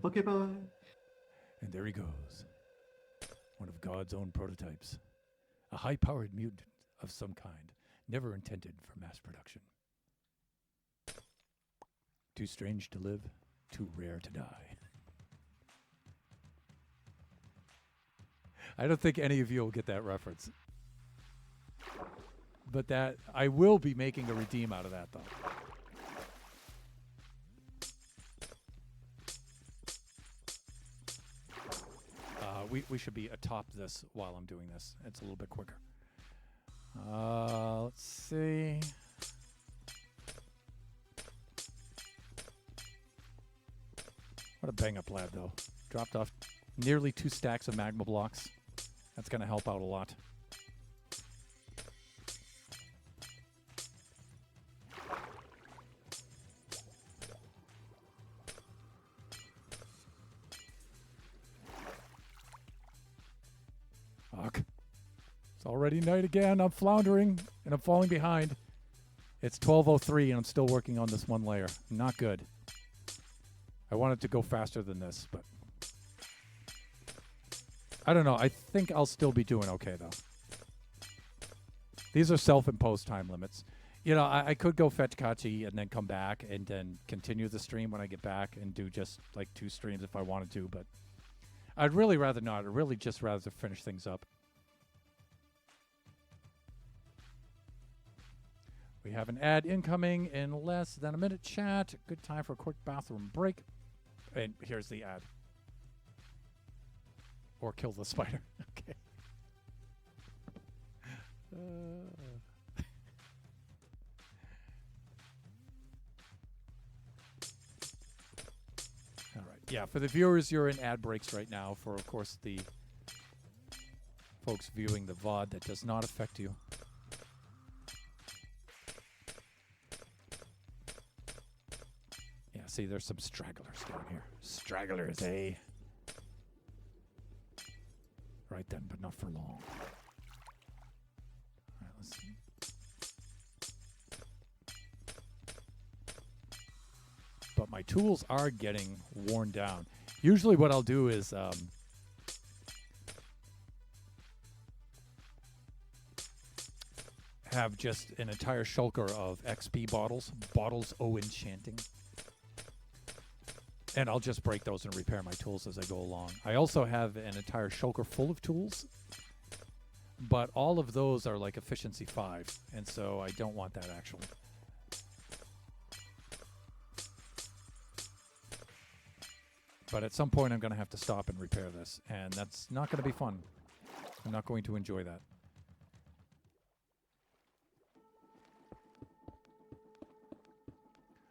Okay, bye. And there he goes. One of God's own prototypes. A high-powered mutant of some kind, never intended for mass production. Too strange to live, too rare to die. I don't think any of you will get that reference. But that I will be making a redeem out of that, though. We should be atop this while I'm doing this. It's a little bit quicker. Let's see. What a bang-up lad, though. Dropped off nearly 2 stacks of magma blocks. That's going to help out a lot. Fuck. It's already night again. I'm floundering, and I'm falling behind. It's 12:03, and I'm still working on this one layer. Not good. I wanted to go faster than this, but I don't know. I think I'll still be doing okay, though. These are self-imposed time limits. You know, I could go fetch Kachi and then come back and then continue the stream when I get back and do just like 2 streams if I wanted to, but I'd really rather not. I'd really just rather finish things up. We have an ad incoming in less than a minute, chat. Good time for a quick bathroom break. And here's the ad. Or kill the spider. Okay. All right. Yeah, for the viewers, you're in ad breaks right now. For, of course, the folks viewing the VOD, that does not affect you. Yeah, see, there's some stragglers down here. Stragglers, eh? Right then, but not for long. All right, let's see. But my tools are getting worn down. Usually what I'll do is have just an entire shulker of XP bottles. Bottles O Enchanting. And I'll just break those and repair my tools as I go along. I also have an entire shulker full of tools. But all of those are like efficiency 5. And so I don't want that actually. But at some point I'm going to have to stop and repair this. And that's not going to be fun. I'm not going to enjoy that.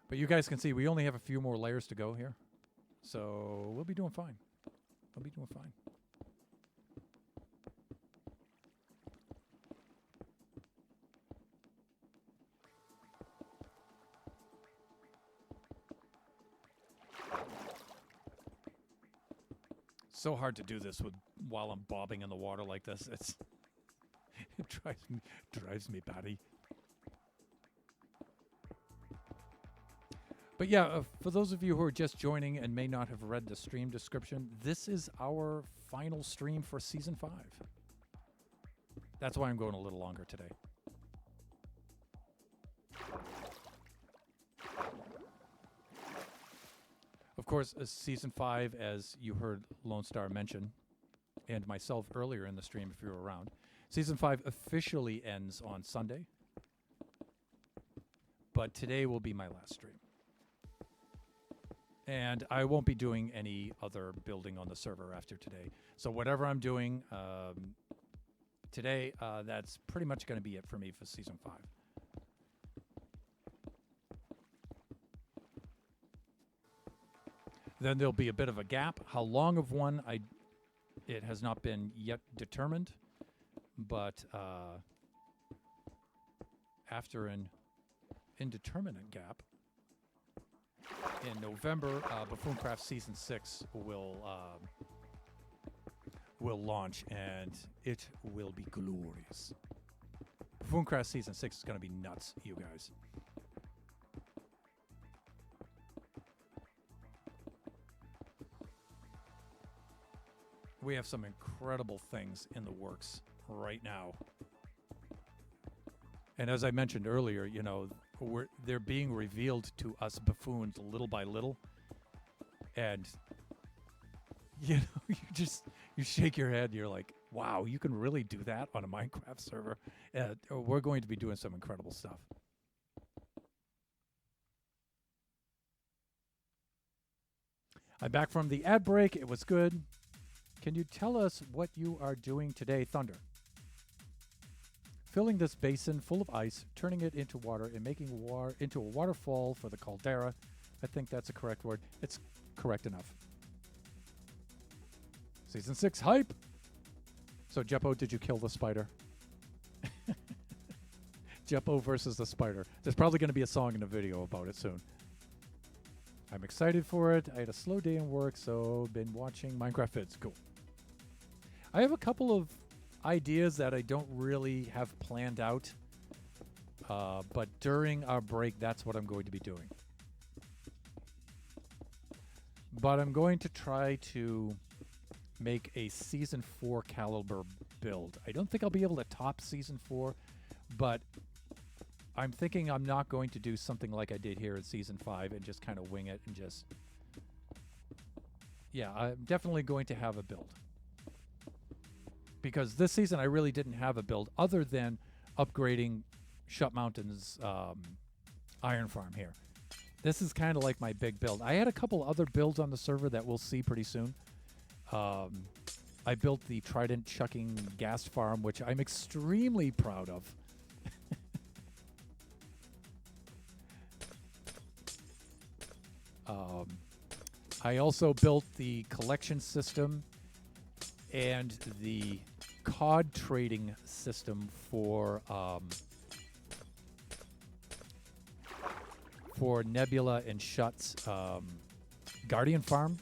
But you guys can see we only have a few more layers to go here. So we'll be doing fine. We'll be doing fine. So hard to do this while I'm bobbing in the water like this. It drives me batty. But yeah, for those of you who are just joining and may not have read the stream description, this is our final stream for Season 5. That's why I'm going a little longer today. Of course, Season 5, as you heard Lone Star mention, and myself earlier in the stream if you were around, Season 5 officially ends on Sunday. But today will be my last stream. And I won't be doing any other building on the server after today. So whatever I'm doing today, that's pretty much going to be it for me for Season 5. Then there'll be a bit of a gap. How long of one, it has not been yet determined. But after an indeterminate gap, in November, Buffooncraft Season 6 will launch, and it will be glorious. Buffooncraft Season 6 is going to be nuts, you guys. We have some incredible things in the works right now. And as I mentioned earlier, you know, they're being revealed to us buffoons little by little. And, you know, you shake your head and you're like, wow, you can really do that on a Minecraft server. We're going to be doing some incredible stuff. I'm back from the ad break. It was good. Can you tell us what you are doing today, Thunder? Filling this basin full of ice, turning it into water, and making into a waterfall for the caldera. I think that's a correct word. It's correct enough. Season 6 hype. So, Jeppo, did you kill the spider? Jeppo versus the spider. There's probably going to be a song and a video about it soon. I'm excited for it. I had a slow day in work, so been watching Minecraft vids. Cool. I have a couple of ideas that I don't really have planned out. But during our break, that's what I'm going to be doing. But I'm going to try to make a Season 4 caliber build. I don't think I'll be able to top Season 4, but I'm thinking I'm not going to do something like I did here in Season 5 and just kind of wing it and just... Yeah, I'm definitely going to have a build. Because this season I really didn't have a build other than upgrading Shut Mountain's iron farm here. This is kind of like my big build. I had a couple other builds on the server that we'll see pretty soon. I I built the trident chucking gas farm, which I'm extremely proud of. I also built the collection system and the cod trading system for Nebula and Shut's Guardian Farm.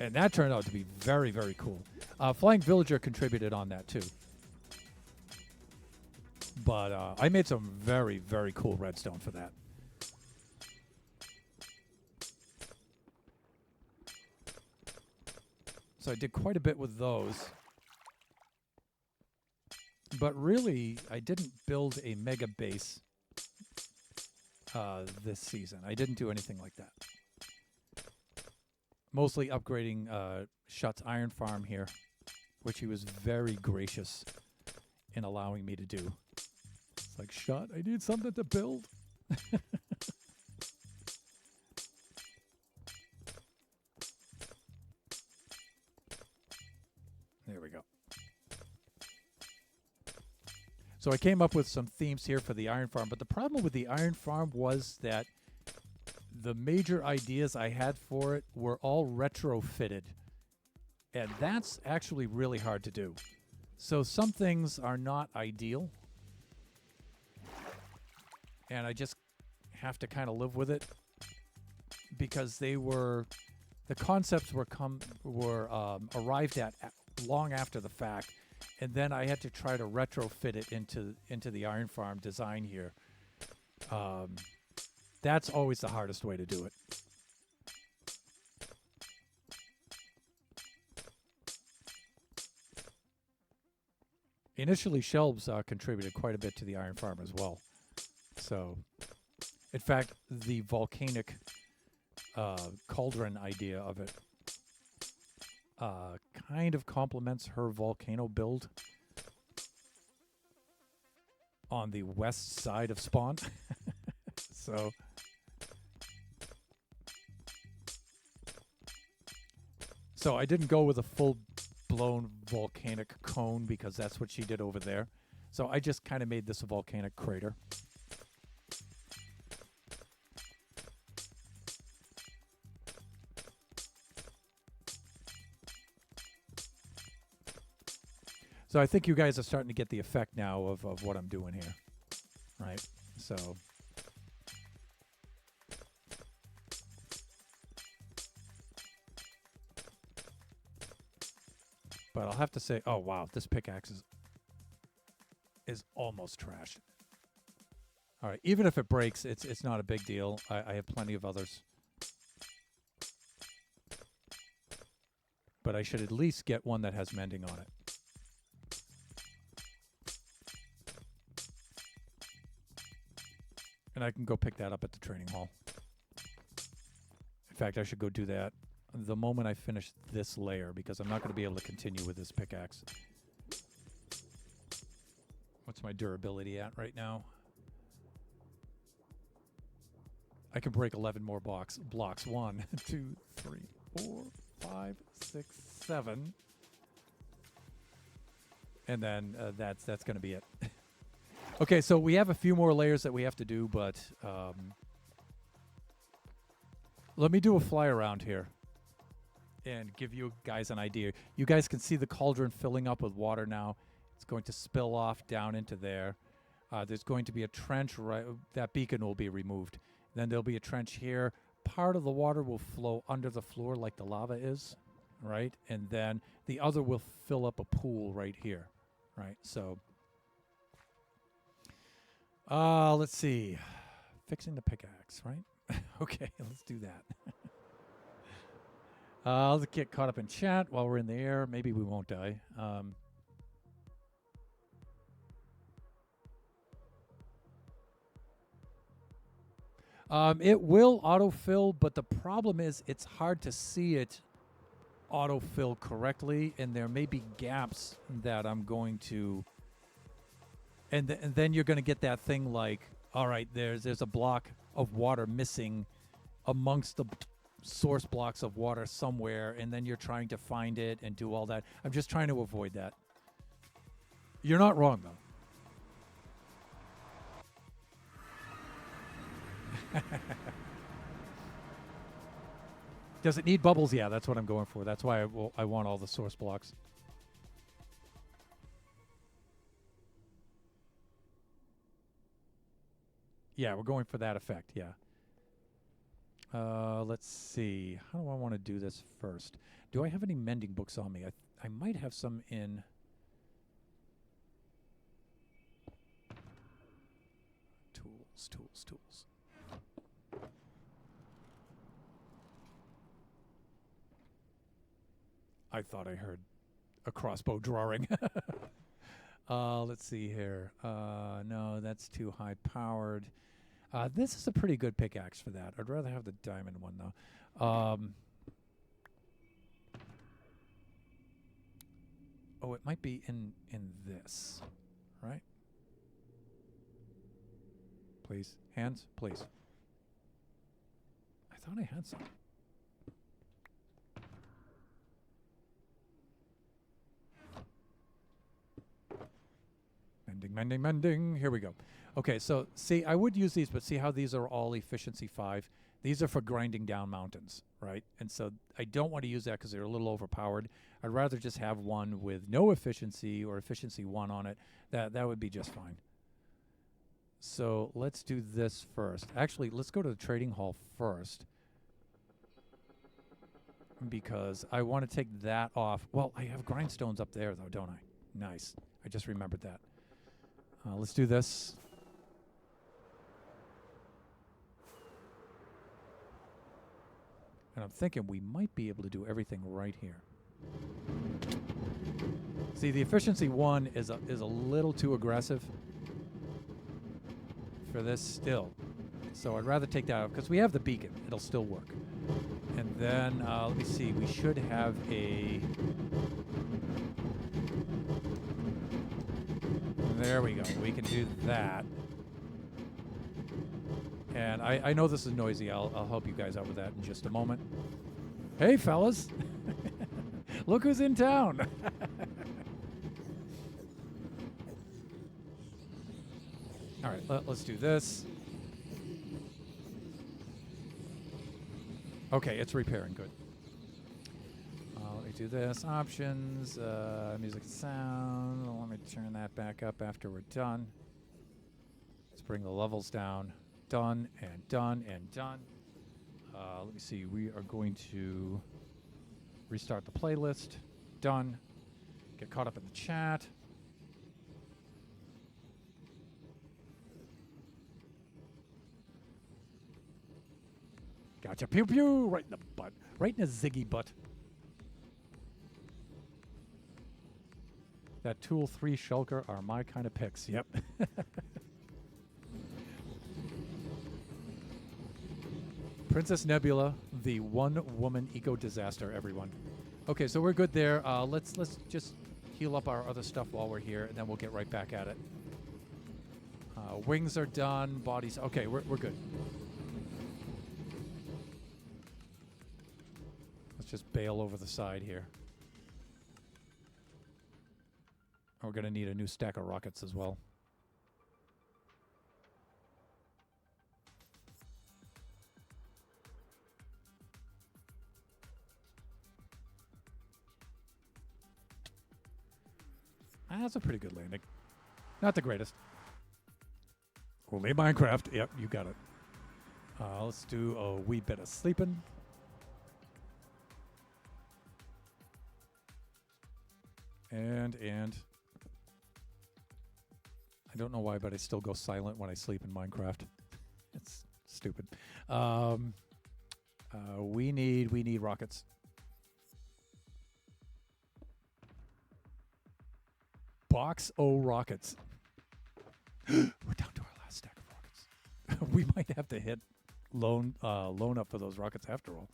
And that turned out to be very, very cool. Flying Villager contributed on that too. But I made some very, very cool redstone for that. So I did quite a bit with those. But really, I didn't build a mega base this season. I didn't do anything like that. Mostly upgrading Shut's iron farm here, which he was very gracious in allowing me to do. It's like, Shut, I need something to build. There we go. So I came up with some themes here for the iron farm, but the problem with the iron farm was that the major ideas I had for it were all retrofitted. And that's actually really hard to do. So some things are not ideal. And I just have to kind of live with it. Because the concepts were arrived at long after the fact. And then I had to try to retrofit it into the iron farm design here. That's always the hardest way to do it. Initially, Shelves contributed quite a bit to the iron farm as well. So, in fact, the volcanic cauldron idea of it kind of complements her volcano build on the west side of Spawn. So I didn't go with a full-blown volcanic cone because that's what she did over there. So I just kind of made this a volcanic crater. So I think you guys are starting to get the effect now of what I'm doing here, right? So but I'll have to say, oh wow, this pickaxe is almost trashed. All right, even if it breaks, it's not a big deal. I have plenty of others. But I should at least get one that has mending on it. And I can go pick that up at the training hall. In fact, I should go do that the moment I finish this layer, because I'm not going to be able to continue with this pickaxe. What's my durability at right now? I can break 11 more blocks. 1, 2, 3, 4, 5, 6, 7. And then that's going to be it. Okay, so we have a few more layers that we have to do, but let me do a fly around here and give you guys an idea. You guys can see the cauldron filling up with water now. It's going to spill off down into there. There's going to be a trench, right? That beacon will be removed. Then there'll be a trench here. Part of the water will flow under the floor like the lava is, right? And then the other will fill up a pool right here, right? So let's see. Fixing the pickaxe, right? Okay, let's do that. Let's get caught up in chat while we're in the air. Maybe we won't die. It will autofill, but the problem is it's hard to see it autofill correctly, and there may be gaps that I'm going to... And then you're going to get that thing like, all right, there's a block of water missing amongst source blocks of water somewhere, and then you're trying to find it and do all that. I'm just trying to avoid that. You're not wrong, though. Does it need bubbles? Yeah, that's what I'm going for. That's why I want all the source blocks. Yeah, we're going for that effect, yeah. Let's see. How do I want to do this first? Do I have any mending books on me? I might have some in... Tools. I thought I heard a crossbow drawing. Let's see here. No, that's too high powered. This is a pretty good pickaxe for that. I'd rather have the diamond one, though. Oh, it might be in this, right? Please. Hands, please. I thought I had some. Mending. Here we go. Okay, so see, I would use these, but see how these are all efficiency 5? These are for grinding down mountains, right? And so I don't want to use that because they're a little overpowered. I'd rather just have one with no efficiency or efficiency 1 on it. That would be just fine. So let's do this first. Actually, let's go to the trading hall first, because I want to take that off. Well, I have grindstones up there, though, don't I? Nice. I just remembered that. Let's do this. And I'm thinking we might be able to do everything right here. See, the efficiency 1 is a little too aggressive for this still. So I'd rather take that out because we have the beacon. It'll still work. And then, let me see. We should have a... There we go. We can do that. And I know this is noisy. I'll help you guys out with that in just a moment. Hey, fellas. Look who's in town. All right, let's do this. Okay, it's repairing. Good. Let me do this. Options, music and sound. Let me turn that back up after we're done. Let's bring the levels down. Done and done and done. Let me see. We are going to restart the playlist. Done. Get caught up in the chat. Gotcha. Pew pew. Right in the butt. Right in the ziggy butt. That Tool 3 shulker are my kind of picks. Yep. Princess Nebula, the one-woman eco-disaster, everyone. Okay, so we're good there. Let's just heal up our other stuff while we're here, and then we'll get right back at it. Wings are done. Bodies... Okay, we're good. Let's just bail over the side here. We're going to need a new stack of rockets as well. That's a pretty good landing. Not the greatest. Only Minecraft. Yep, you got it. Let's do a wee bit of sleeping. And I don't know why, but I still go silent when I sleep in Minecraft. It's stupid. We need rockets. Box O rockets. We're down to our last stack of rockets. We might have to hit loan up for those rockets after all.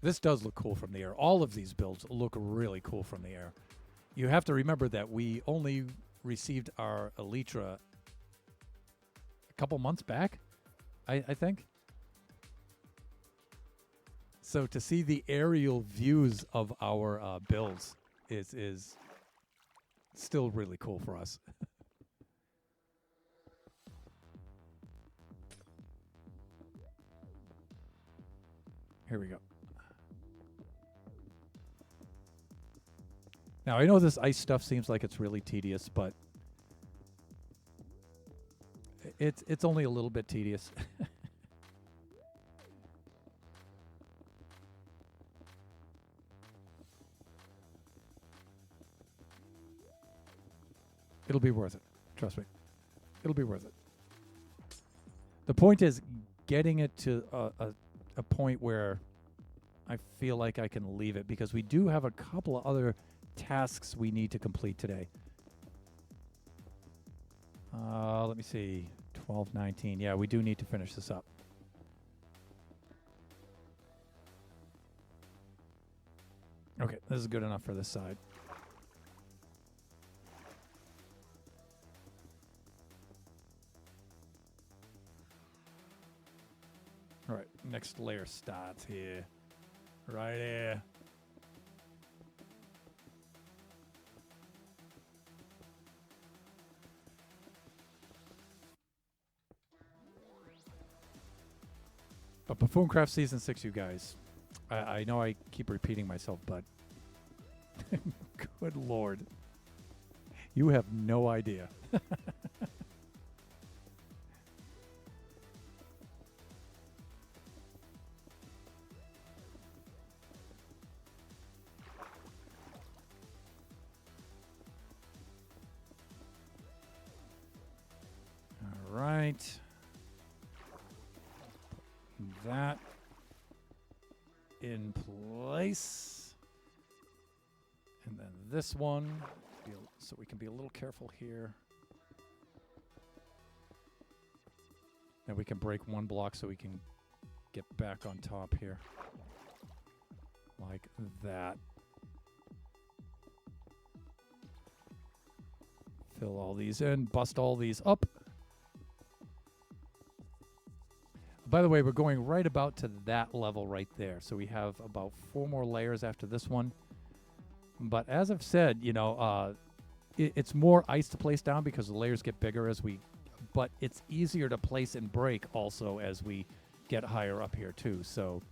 This does look cool from the air. All of these builds look really cool from the air. You have to remember that we only received our Elytra a couple months back, I think. So to see the aerial views of our builds is still really cool for us. Here we go. Now, I know this ice stuff seems like it's really tedious, but it's only a little bit tedious. It'll be worth it. Trust me. It'll be worth it. The point is getting it to a point where I feel like I can leave it, because we do have a couple of other tasks we need to complete today. Let me see. 12:19. Yeah, we do need to finish this up. Okay, this is good enough for this side. All right, next layer starts here. Right here. But Buffooncraft Season 6, you guys. I know I keep repeating myself, but good Lord. You have no idea. All right. That in place. And then this one, so we can be a little careful here. Then we can break one block so we can get back on top here. Like that. Fill all these in, bust all these up. By the way, we're going right about to that level right there. So we have about 4 more layers after this one. But as I've said, you know, it's more ice to place down because the layers get bigger as we... But it's easier to place and break also as we get higher up here too. So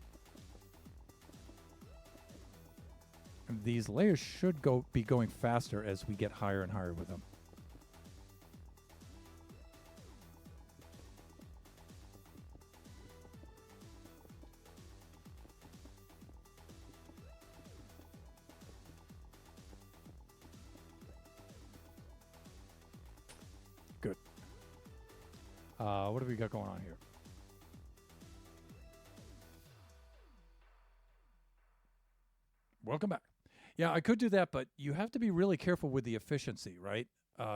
these layers should be going faster as we get higher and higher with them. Good. What have we got going on here? Welcome back. Yeah, I could do that, but you have to be really careful with the efficiency, right?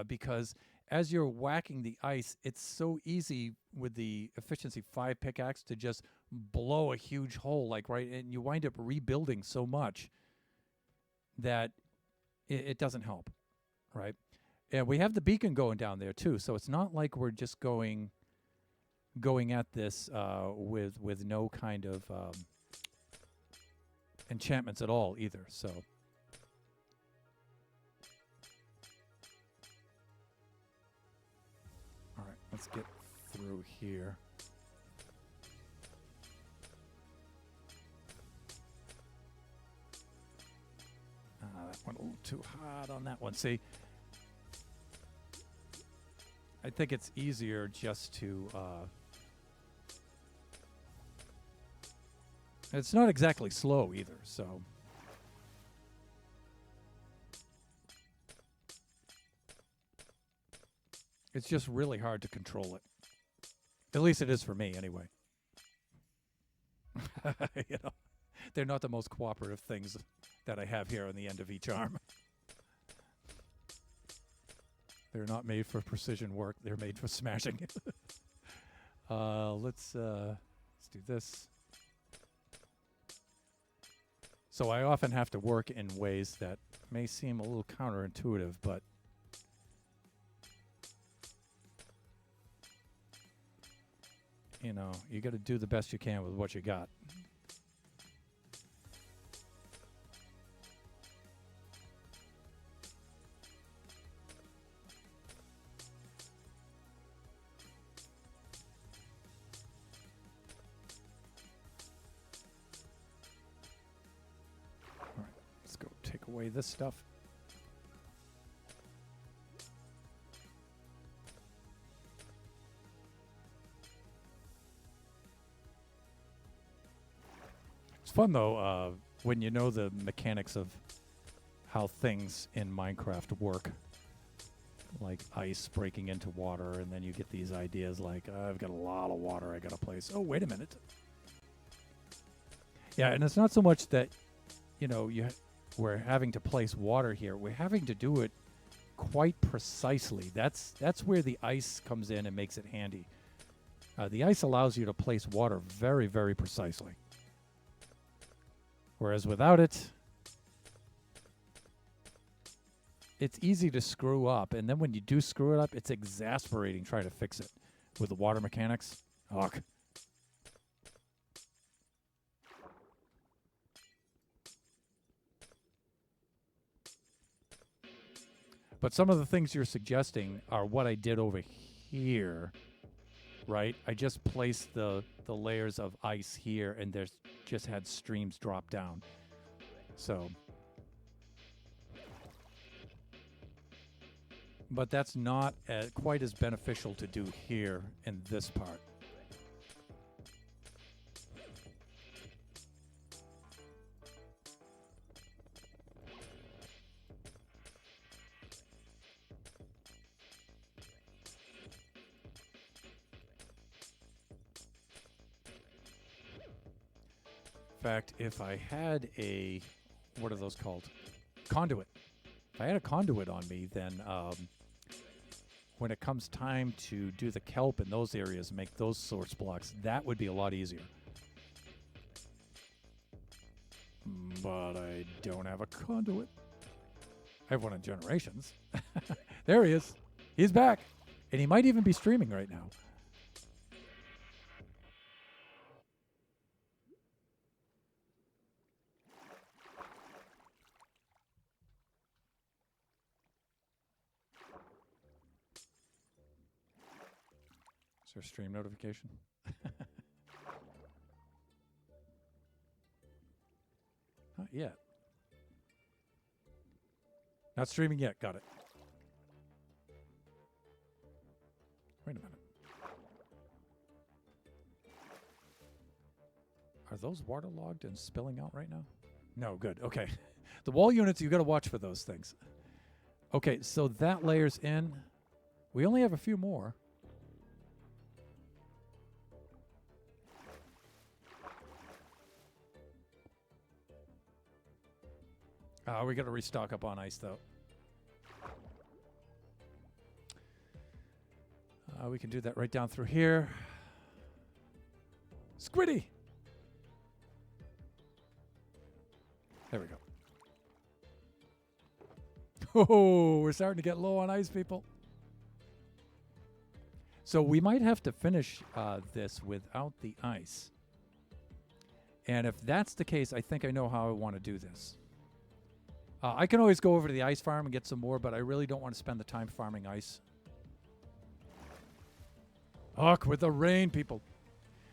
Because as you're whacking the ice, it's so easy with the efficiency 5 pickaxe to just blow a huge hole, like, right? And you wind up rebuilding so much that it doesn't help, right? And we have the beacon going down there too, so it's not like we're just going at this with no kind of enchantments at all either. So all right, let's get through here. That went a little too hard on that one. See, I think it's easier just to... it's not exactly slow either, so... It's just really hard to control it. At least it is for me, anyway. You know, they're not the most cooperative things that I have here on the end of each arm. They're not made for precision work. They're made for smashing. Let's do this. So I often have to work in ways that may seem a little counterintuitive, but you know, you got to do the best you can with what you got. Let's go take away this stuff. It's fun though when you know the mechanics of how things in Minecraft work, like ice breaking into water, and then you get these ideas like I've got a lot of water I gotta place. Oh, wait a minute. Yeah, and it's not so much that you know we're having to place water here. We're having to do it quite precisely. That's where the ice comes in and makes it handy. The ice allows you to place water very, very precisely. Whereas without it, it's easy to screw up. And then when you do screw it up, it's exasperating trying to fix it with the water mechanics. Ugh. But some of the things you're suggesting are what I did over here, right? I just placed the layers of ice here, and there's just had streams drop down. So, but that's not quite as beneficial to do here in this part. In fact, if I had a, what are those called? Conduit. If I had a conduit on me, then when it comes time to do the kelp in those areas, make those source blocks, that would be a lot easier. But I don't have a conduit. I have one of Generations. There he is. He's back. And he might even be streaming right now. Is there a stream notification? Not yet. Not streaming yet. Got it. Wait a minute. Are those waterlogged and spilling out right now? No, good. Okay. The wall units, you got to watch for those things. Okay, so that layer's in. We only have a few more. We got to restock up on ice, though. We can do that right down through here. Squiddy! There we go. Oh, we're starting to get low on ice, people. So we might have to finish this without the ice. And if that's the case, I think I know how I want to do this. I can always go over to the ice farm and get some more, but I really don't want to spend the time farming ice. Ugh, with the rain, people.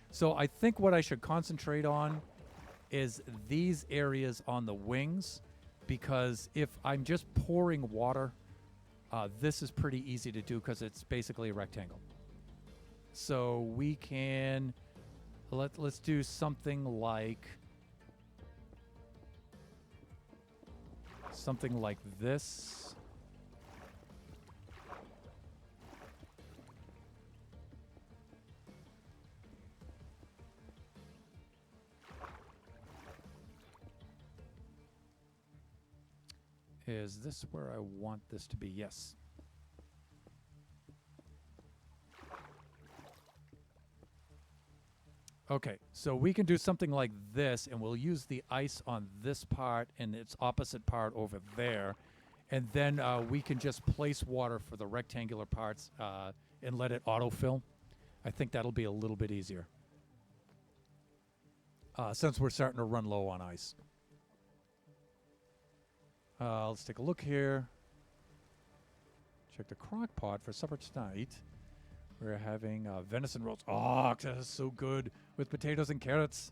So I think what I should concentrate on is these areas on the wings, because if I'm just pouring water, this is pretty easy to do because it's basically a rectangle. So we can, let's do something like this. Is this where I want this to be? Yes. Okay, so we can do something like this, and we'll use the ice on this part and its opposite part over there, and then we can just place water for the rectangular parts and let it autofill. I think that'll be a little bit easier since we're starting to run low on ice. Let's take a look here. Check the crock pot for supper tonight. We're having venison rolls. Oh, that is so good with potatoes and carrots.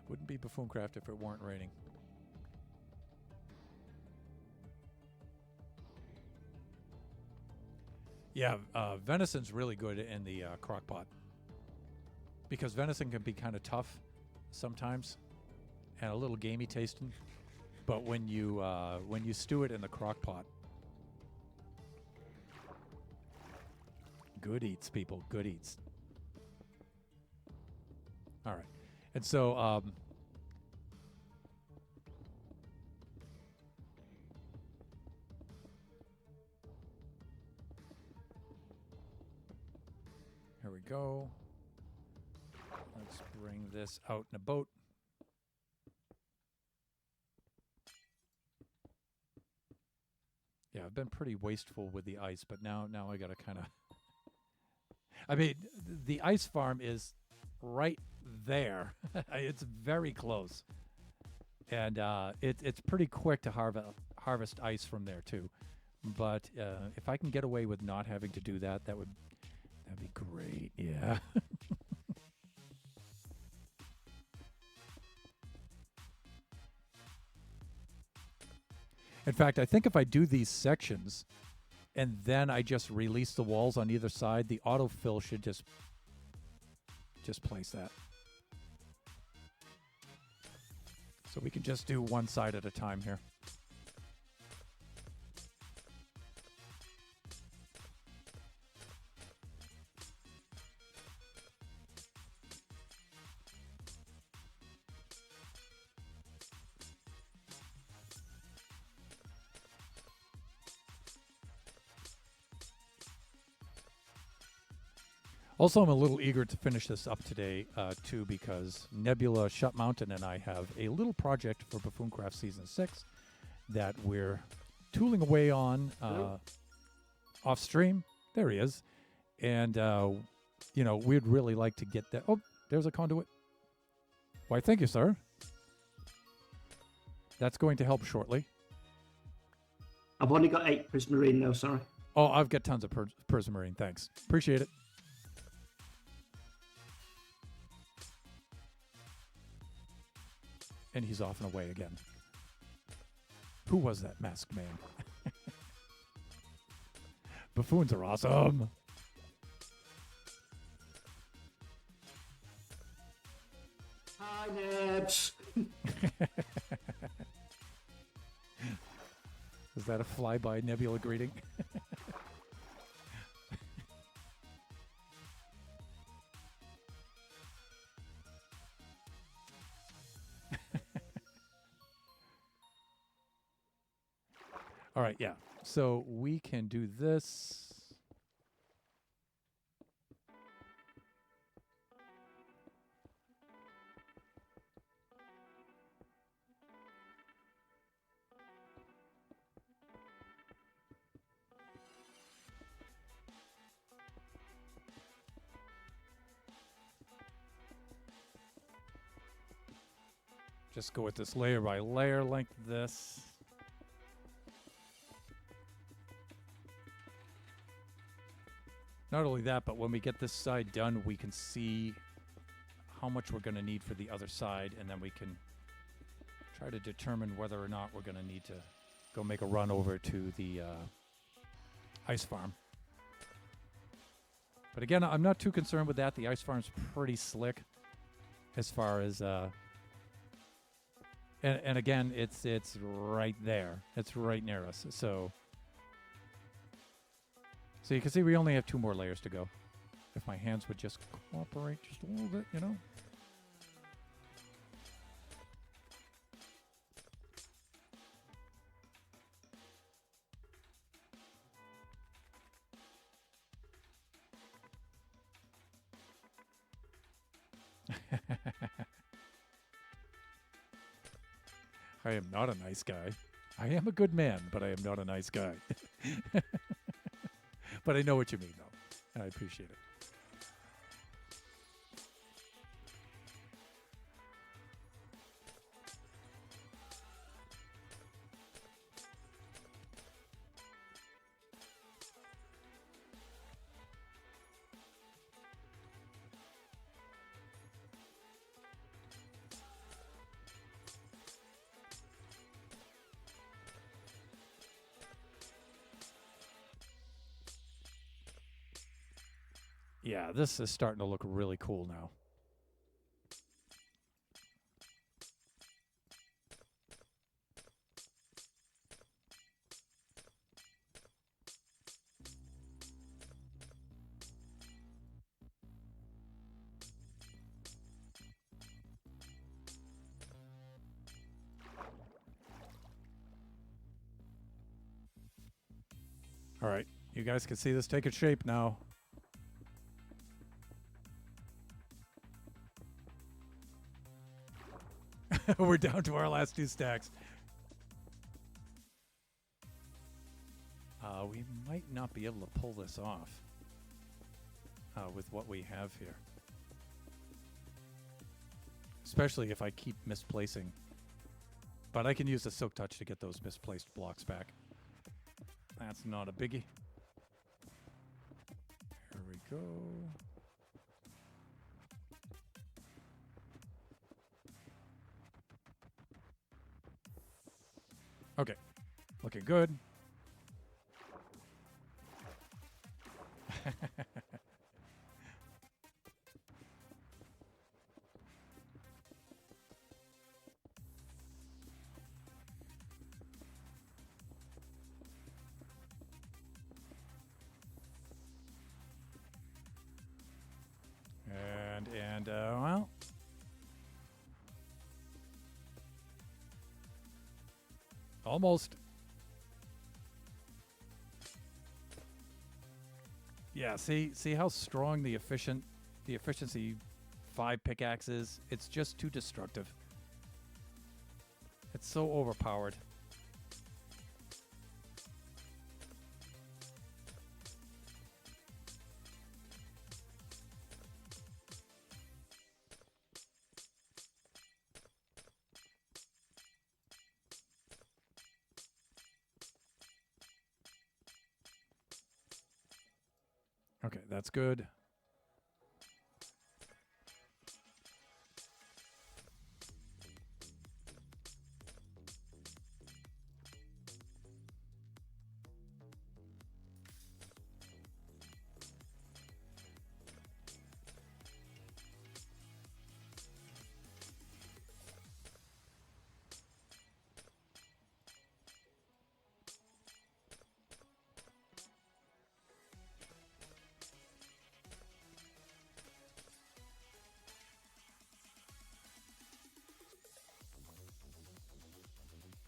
Wouldn't be Buffooncraft if it weren't raining. Yeah, venison's really good in the crock pot because venison can be kind of tough sometimes and a little gamey tasting. But when you stew it in the crock pot, good eats, people, good eats. All right, and so here we go. Let's bring this out in a boat. Yeah, I've been pretty wasteful with the ice, but now I got to kind of... I mean, the ice farm is right there. It's very close. And it's pretty quick to harvest ice from there, too. But if I can get away with not having to do that, that'd be great. Yeah. In fact, I think if I do these sections and then I just release the walls on either side, the autofill should just place that. So we can just do one side at a time here. Also, I'm a little eager to finish this up today, too, because Nebula, Shut Mountain, and I have a little project for Buffooncraft Season 6 that we're tooling away on off stream. There he is. And, we'd really like to get that. Oh, there's a conduit. Why, thank you, sir. That's going to help shortly. I've only got 8 prismarine, though, sorry. Oh, I've got tons of prismarine. Thanks. Appreciate it. And he's off and away again. Who was that masked man? Buffoons are awesome. Hi, Nebs. Is that a flyby Nebula greeting? All right, yeah. So we can do this. Just go with this layer by layer like this. Not only that, but when we get this side done, we can see how much we're going to need for the other side, and then we can try to determine whether or not we're going to need to go make a run over to the ice farm. But again, I'm not too concerned with that. The ice farm's pretty slick as far as... And again, it's right there. It's right near us. So you can see we only have 2 more layers to go. If my hands would just cooperate just a little bit, you know. I am not a nice guy. I am a good man, but I am not a nice guy. But I know what you mean, though, and I appreciate it. Yeah, this is starting to look really cool now. All right, you guys can see this taking shape now. We're down to our last 2 stacks. We might not be able to pull this off with what we have here. Especially if I keep misplacing. But I can use the Silk Touch to get those misplaced blocks back. That's not a biggie. Here we go. Okay, looking good. And well, almost. Yeah, see how strong the efficiency 5 pickaxe is? It's just too destructive. It's so overpowered. Okay, that's good.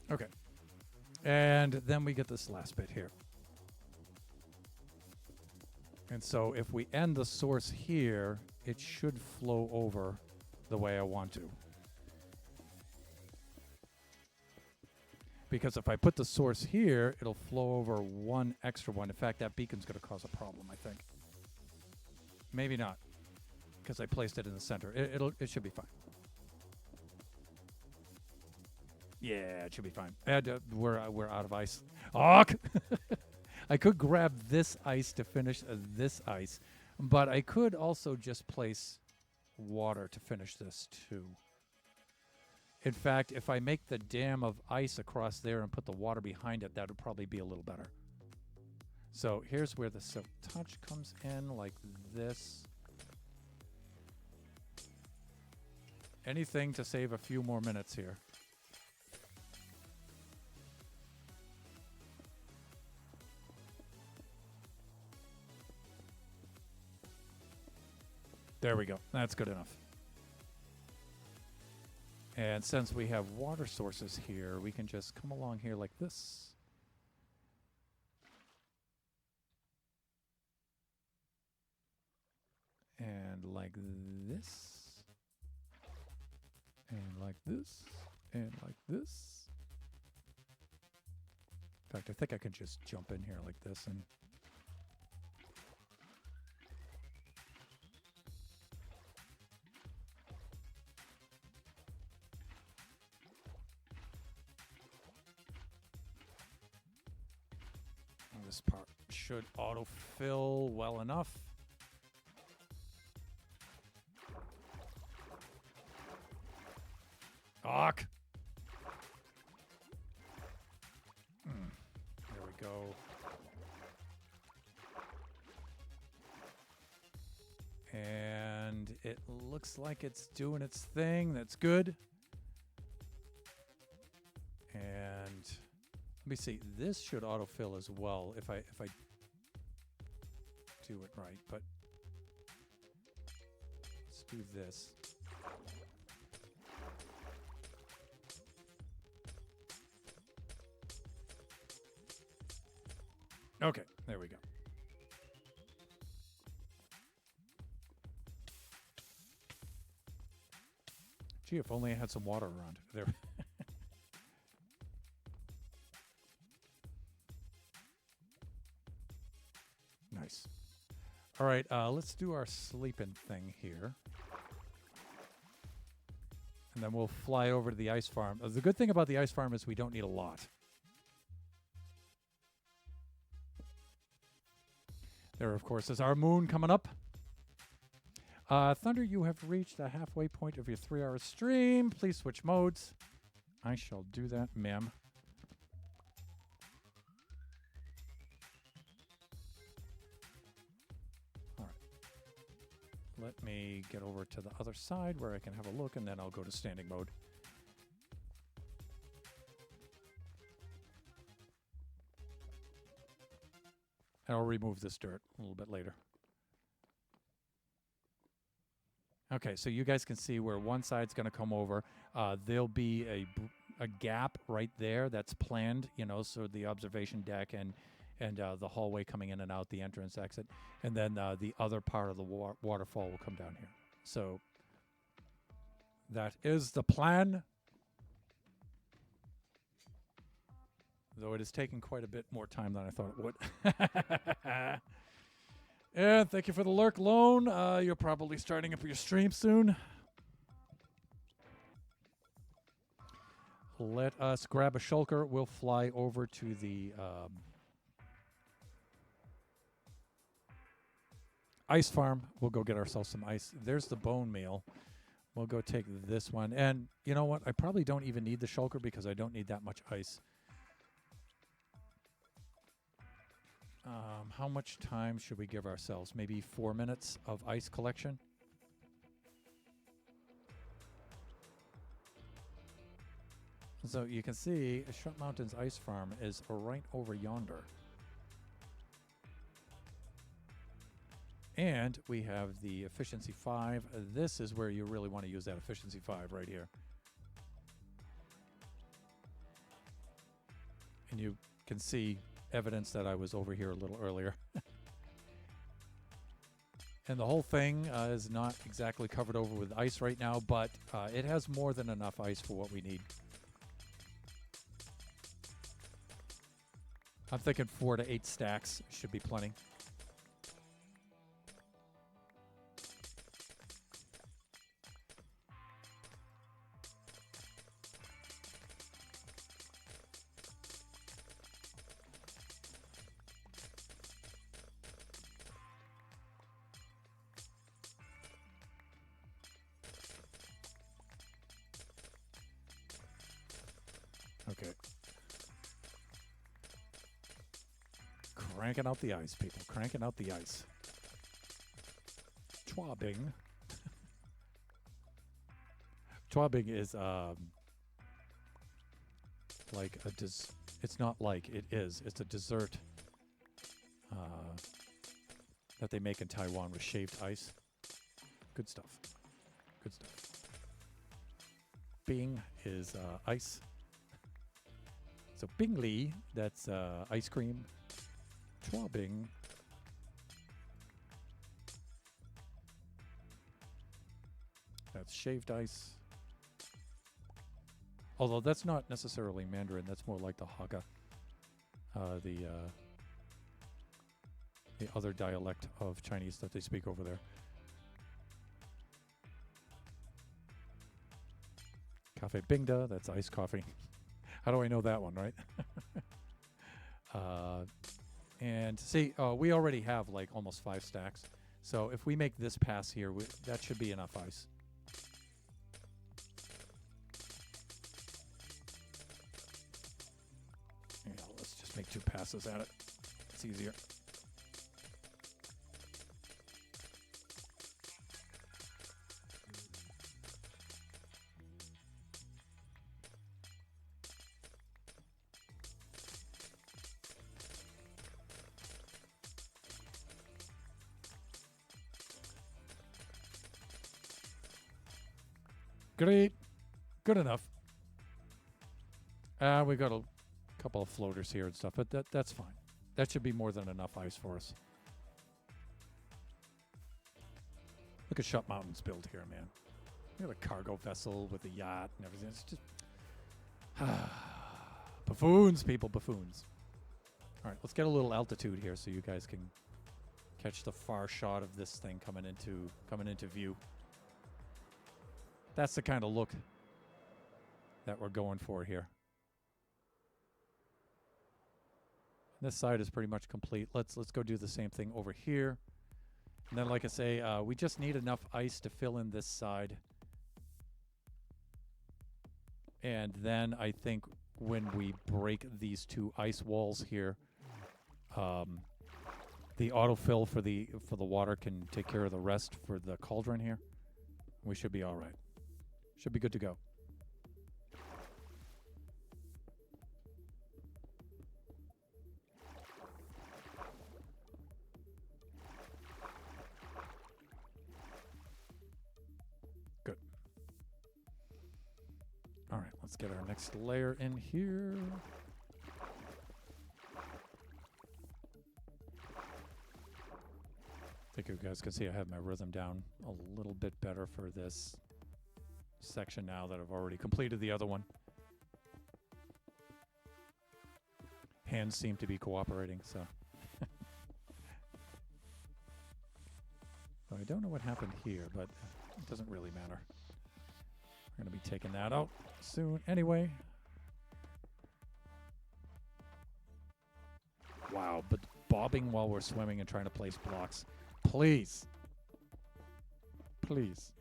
Okay. And then we get this last bit here. And so if we end the source here, it should flow over the way I want to. Because if I put the source here, it'll flow over one extra one. In fact, that beacon's going to cause a problem, I think. Maybe not, because I placed it in the center. It should be fine. Yeah, it should be fine. And we're out of ice. Oh, I could grab this ice to finish this ice, but I could also just place water to finish this too. In fact, if I make the dam of ice across there and put the water behind it, that would probably be a little better. So here's where the Silk Touch comes in, like this. Anything to save a few more minutes here. There we go. That's good enough. And since we have water sources here, we can just come along here like this. And like this. And like this. And like this. In fact, I think I can just jump in here like this and... This part should autofill well enough. Fuck! There we go. And it looks like it's doing its thing. That's good. And let me see. This should autofill as well if I do it right. But let's do this. Okay, there we go. Gee, if only I had some water around. There. Nice. All right, let's do our sleeping thing here. And then we'll fly over to the ice farm. The good thing about the ice farm is we don't need a lot. There, of course, is our moon coming up. Thunder, you have reached the halfway point of your 3-hour stream. Please switch modes. I shall do that, ma'am. All right. Let me get over to the other side where I can have a look, and then I'll go to standing mode. And I'll remove this dirt a little bit later. Okay, so you guys can see where one side's going to come over. There'll be a gap right there that's planned, you know, so the observation deck and the hallway coming in and out, the entrance, exit. And then the other part of the waterfall will come down here. So that is the plan. Though it is taking quite a bit more time than I thought it would. And thank you for the lurk loan. You're probably starting up your stream soon. Let us grab a shulker. We'll fly over to the ice farm. We'll go get ourselves some ice. There's the bone meal. We'll go take this one. And you know what? I probably don't even need the shulker because I don't need that much ice. How much time should we give ourselves? Maybe 4 minutes of ice collection? So you can see Shut Mountain's ice farm is right over yonder. And we have the efficiency 5. This is where you really want to use that efficiency 5 right here. And you can see evidence that I was over here a little earlier. And the whole thing is not exactly covered over with ice right now, but it has more than enough ice for what we need. I'm thinking 4 to 8 stacks should be plenty. Okay. Cranking out the ice, people. Cranking out the ice. Schwabing. Schwabing is like a it's not like, it is. It's a dessert that they make in Taiwan with shaved ice. Good stuff. Good stuff. Bing is ice. So Bingli, that's ice cream. Schwabing. That's shaved ice. Although that's not necessarily Mandarin, that's more like the Hakka. the other dialect of Chinese that they speak over there. Cafe Bingda, that's iced coffee. How do I know that one, right? And see, we already have like almost 5 stacks. So if we make this pass here, that should be enough ice. Yeah, let's just make 2 passes at it. It's easier. Great. Good enough. We got a couple of floaters here and stuff, but that's fine. That should be more than enough ice for us. Look at Shut Mountain's build here, man. You got a cargo vessel with a yacht and everything. It's just... buffoons, people, buffoons. All right, let's get a little altitude here so you guys can catch the far shot of this thing coming into view. That's the kind of look that we're going for here. This side is pretty much complete. Let's go do the same thing over here. And then, like I say, we just need enough ice to fill in this side. And then I think when we break these 2 ice walls here, the autofill for the water can take care of the rest for the cauldron here. We should be all right. Should be good to go. Good. All right, let's get our next layer in here. I think you guys can see I have my rhythm down a little bit better for this section now that I've already completed the other one. Hands seem to be cooperating, so. I don't know what happened here, but it doesn't really matter. We're going to be taking that out soon anyway. Wow, but bobbing while we're swimming and trying to place blocks. Please. Please.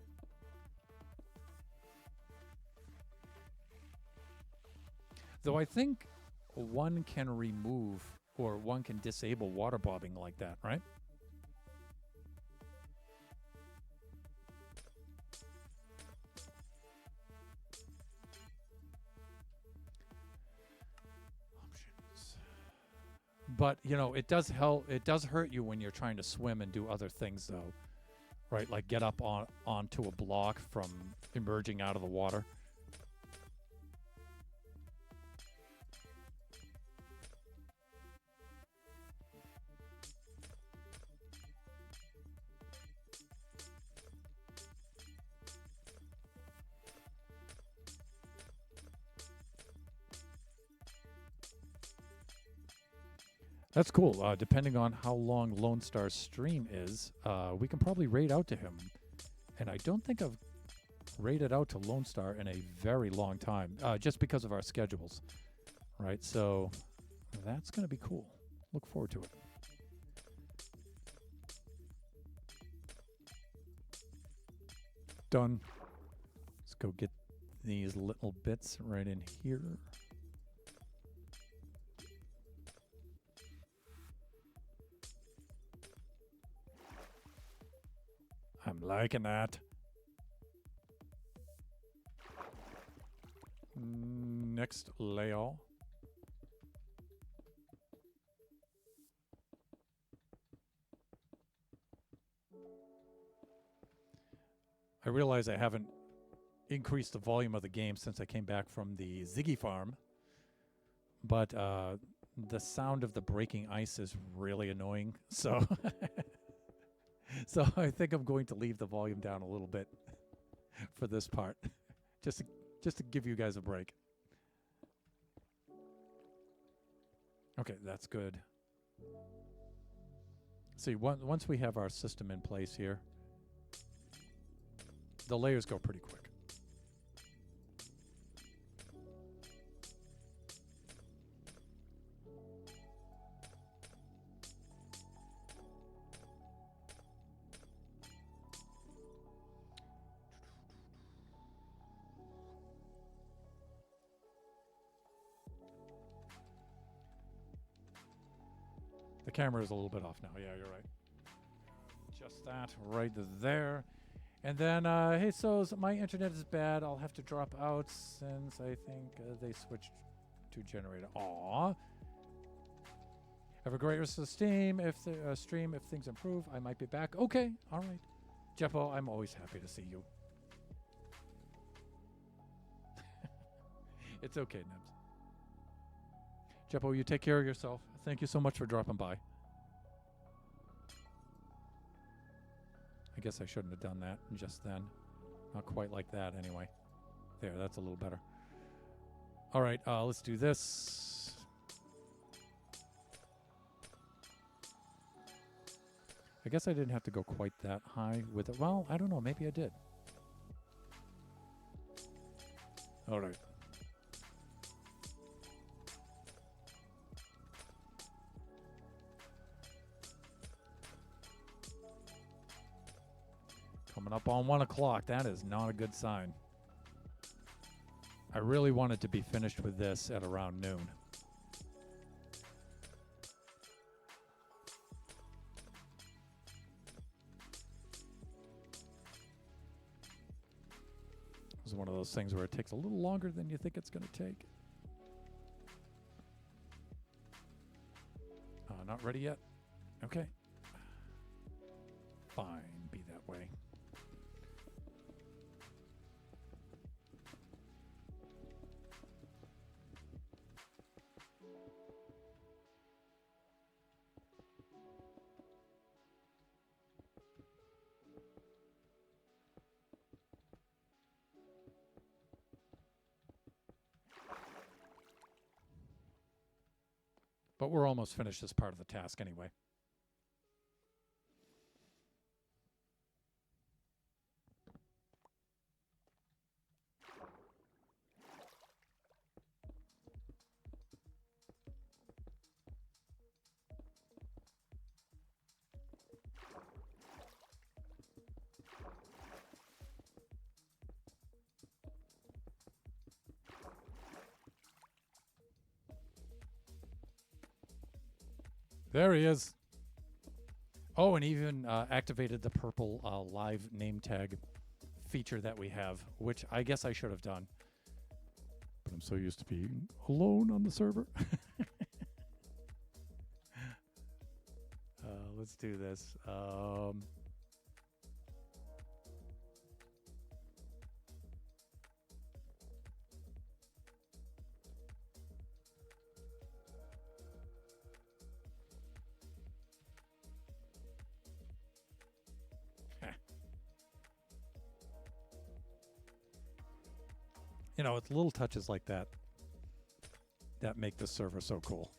Though I think one can remove or one can disable water bobbing like that, right? Options. But, you know, it does help. It does hurt you when you're trying to swim and do other things, though, right? Like get up onto a block from emerging out of the water. That's cool. Depending on how long Lone Star's stream is, we can probably raid out to him. And I don't think I've raided out to Lone Star in a very long time, just because of our schedules. Right, so that's going to be cool. Look forward to it. Done. Let's go get these little bits right in here. I'm liking that. Next layout. I realize I haven't increased the volume of the game since I came back from the Ziggy farm, but the sound of the breaking ice is really annoying, so so I think I'm going to leave the volume down a little bit for this part, just to give you guys a break. Okay, that's good. See, once we have our system in place here, the layers go pretty quick. The camera is a little bit off now. Yeah, you're right. Just that right there. And then, hey, so my internet is bad. I'll have to drop out since I think they switched to generator. Aw. Have a great rest of the stream. If things improve, I might be back. Okay, all right. Jeppo, I'm always happy to see you. It's okay, Nibs. Jeppo, you take care of yourself. Thank you so much for dropping by. I guess I shouldn't have done that just then. Not quite like that anyway. There, that's a little better. All right, let's do this. I guess I didn't have to go quite that high with it. Well, I don't know. Maybe I did. All right. Coming up on 1 o'clock. That is not a good sign. I really wanted to be finished with this at around noon. This is one of those things where it takes a little longer than you think it's going to take. Not ready yet? Okay. Fine, be that way. But we're almost finished this part of the task anyway. There he is. Oh, and even activated the purple live name tag feature that we have, which I guess I should have done. But I'm so used to being alone on the server. Let's do this. You know, it's little touches like that that make this server so cool.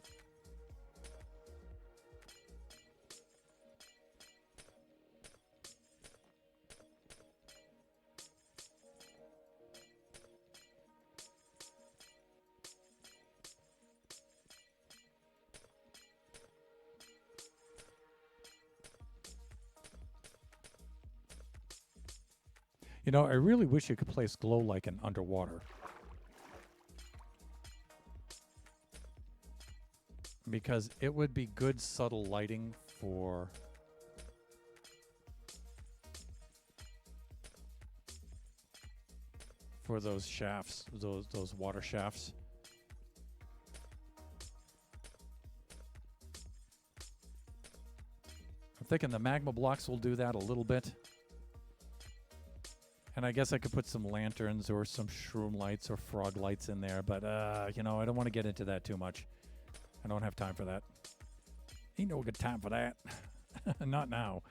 You know, I really wish you could place glow lichen underwater. Because it would be good subtle lighting for those shafts, those water shafts. I'm thinking the magma blocks will do that a little bit. And I guess I could put some lanterns or some shroom lights or frog lights in there. But, you know, I don't want to get into that too much. I don't have time for that. Ain't no good time for that. Not now.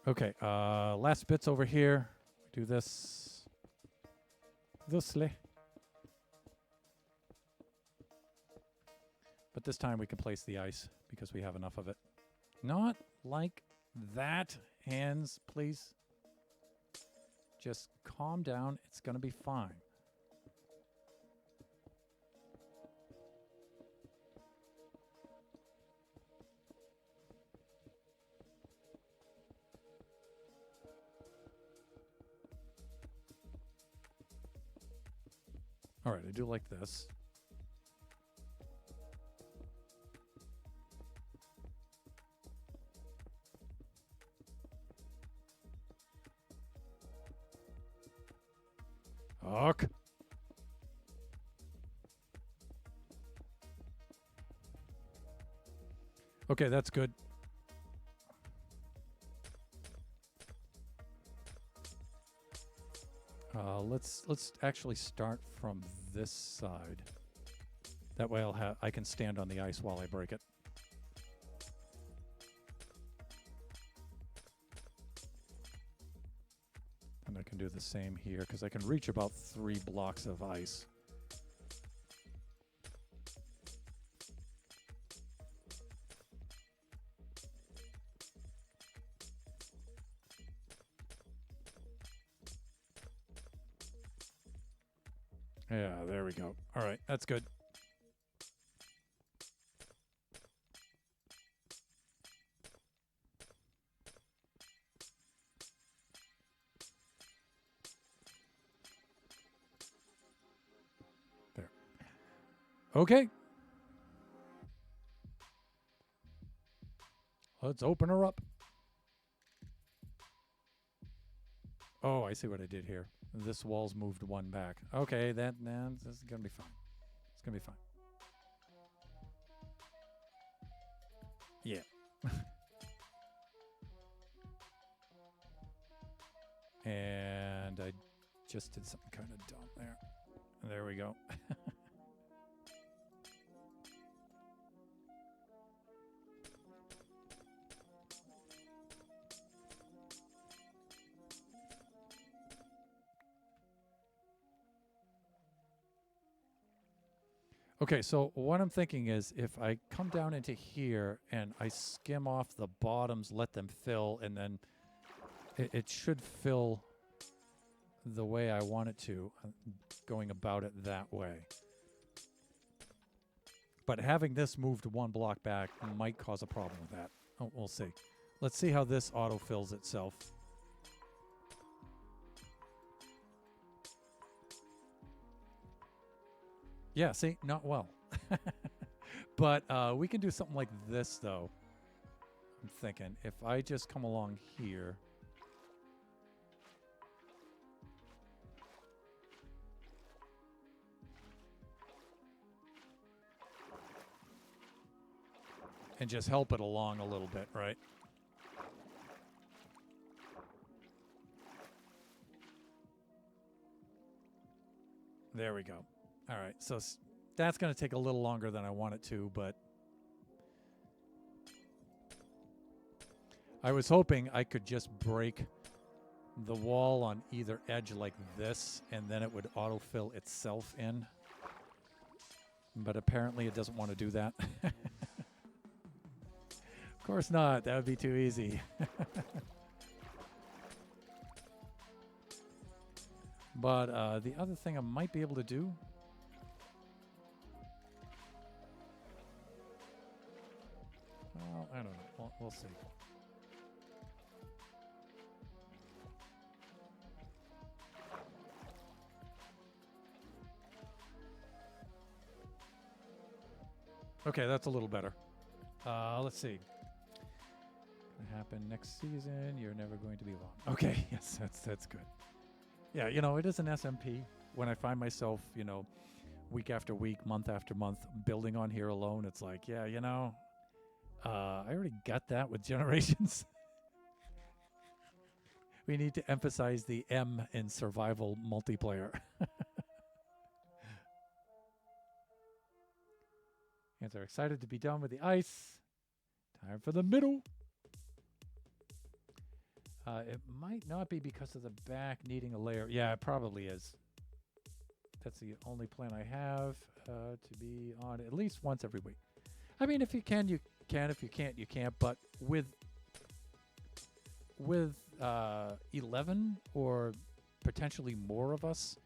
Okay, last bits over here. Do this. Thusly. But this time we can place the ice because we have enough of it. Not like that. Hands, please. Just calm down. It's going to be fine. All right, I do like this. Huck. Okay, that's good. Let's actually start from this side. That way I can stand on the ice while I break it. And I can do the same here because I can reach about 3 blocks of ice. Yeah, there we go. All right, that's good. There. Okay. Let's open her up. Oh, I see what I did here. This wall's moved 1 back. Okay, this is going to be fine. It's going to be fine. Yeah. And I just did something kind of dumb there. There we go. Okay, so what I'm thinking is if I come down into here and I skim off the bottoms, let them fill, and then it should fill the way I want it to, going about it that way. But having this moved 1 block back might cause a problem with that. Oh, we'll see. Let's see how this auto-fills itself. Yeah, see? Not well. But we can do something like this, though. I'm thinking. If I just come along here. And just help it along a little bit, right? There we go. All right, so that's going to take a little longer than I want it to, but I was hoping I could just break the wall on either edge like this, and then it would autofill itself in. But apparently it doesn't want to do that. Of course not. That would be too easy. But the other thing I might be able to do... Well, I don't know. We'll see. Okay, that's a little better. Let's see. Gonna happen next season. You're never going to be alone. Okay, yes, that's good. Yeah, you know, it is an SMP. When I find myself, you know, week after week, month after month, building on here alone, it's like, yeah, you know, I already got that with Generations. We need to emphasize the M in survival multiplayer. Hands are excited to be done with the ice. Time for the middle. It might not be because of the back needing a layer. Yeah, it probably is. That's the only plan I have to be on at least once every week. I mean, if you can, you can. If you can't, you can't. But with 11 or potentially more of us,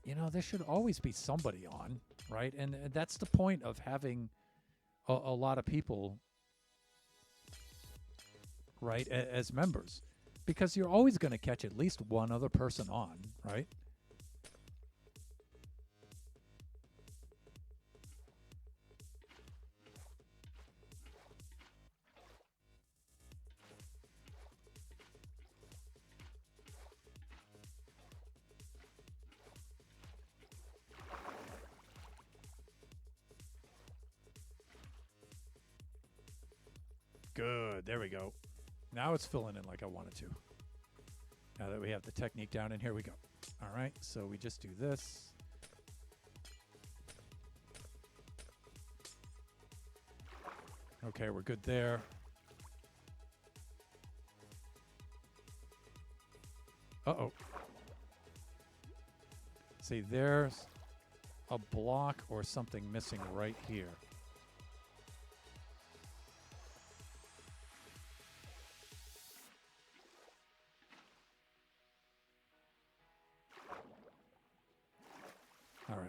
you know, there should always be somebody on, right? And that's the point of having a lot of people, right, as members, because you're always going to catch at least one other person on, right? Good. There we go. Now it's filling in like I wanted to. Now that we have the technique down, and here we go. All right, so we just do this. Okay, we're good there. Uh-oh. See, there's a block or something missing right here. All right.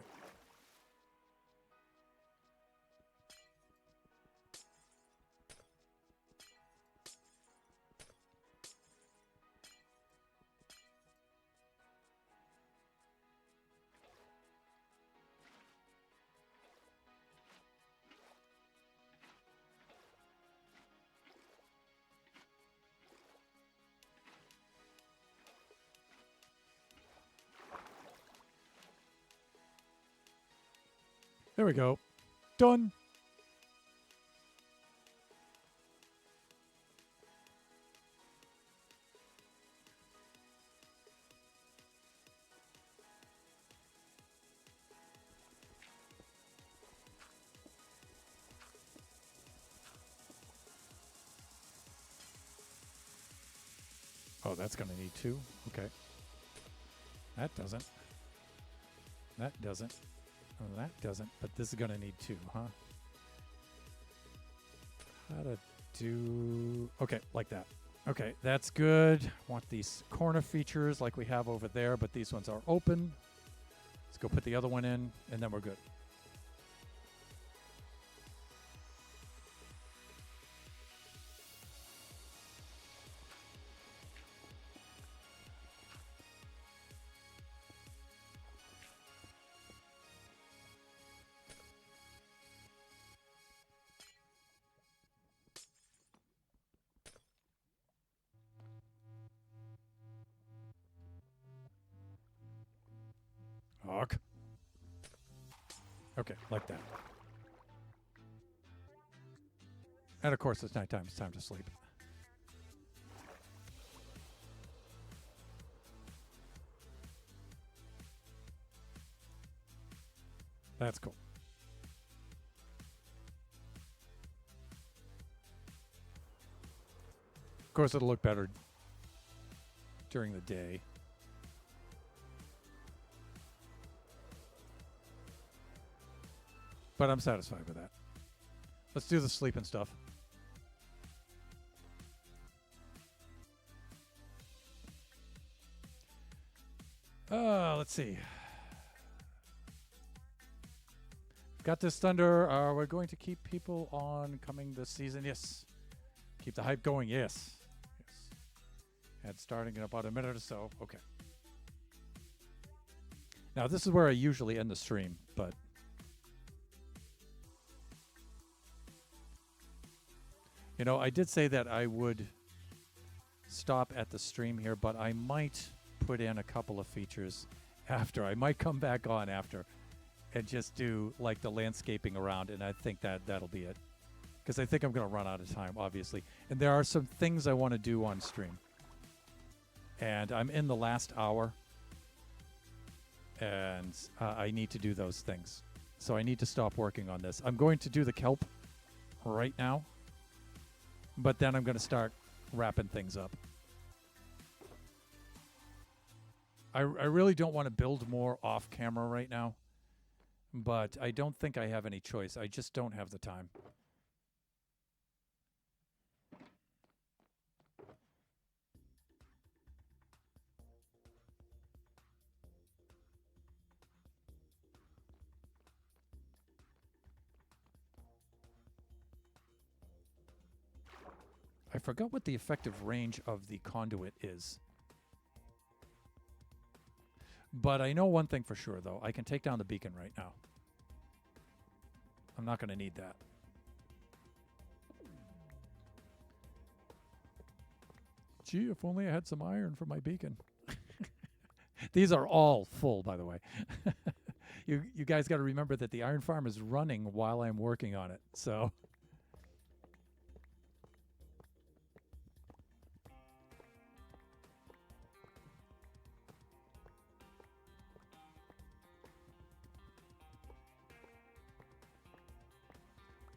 There we go. Done. Oh, that's going to need two. Okay. That doesn't. That doesn't. Oh, that doesn't. But this is going to need two, huh? How to do... Okay, like that. Okay, that's good. Want these corner features like we have over there, but these ones are open. Let's go put the other one in, and then we're good. Hawk. Okay, like that. And of course, it's nighttime. It's time to sleep. That's cool. Of course, it'll look better during the day. But I'm satisfied with that. Let's do the sleeping stuff. Let's see. Got this thunder. We're going to keep people on coming this season. Yes. Keep the hype going. Yes. Yes. And starting in about a minute or so. Okay. Now, this is where I usually end the stream, but... You know, I did say that I would stop at the stream here, but I might put in a couple of features after. I might come back on after and just do, like, the landscaping around, and I think that'll be it. Because I think I'm going to run out of time, obviously. And there are some things I want to do on stream. And I'm in the last hour, and I need to do those things. So I need to stop working on this. I'm going to do the kelp right now. But then I'm going to start wrapping things up. I really don't want to build more off camera right now. but I don't think I have any choice. I just don't have the time. I forgot what the effective range of the conduit is. But I know one thing for sure, though. I can take down the beacon right now. I'm not going to need that. Gee, if only I had some iron for my beacon. These are all full, by the way. You guys got to remember that the iron farm is running while I'm working on it. So...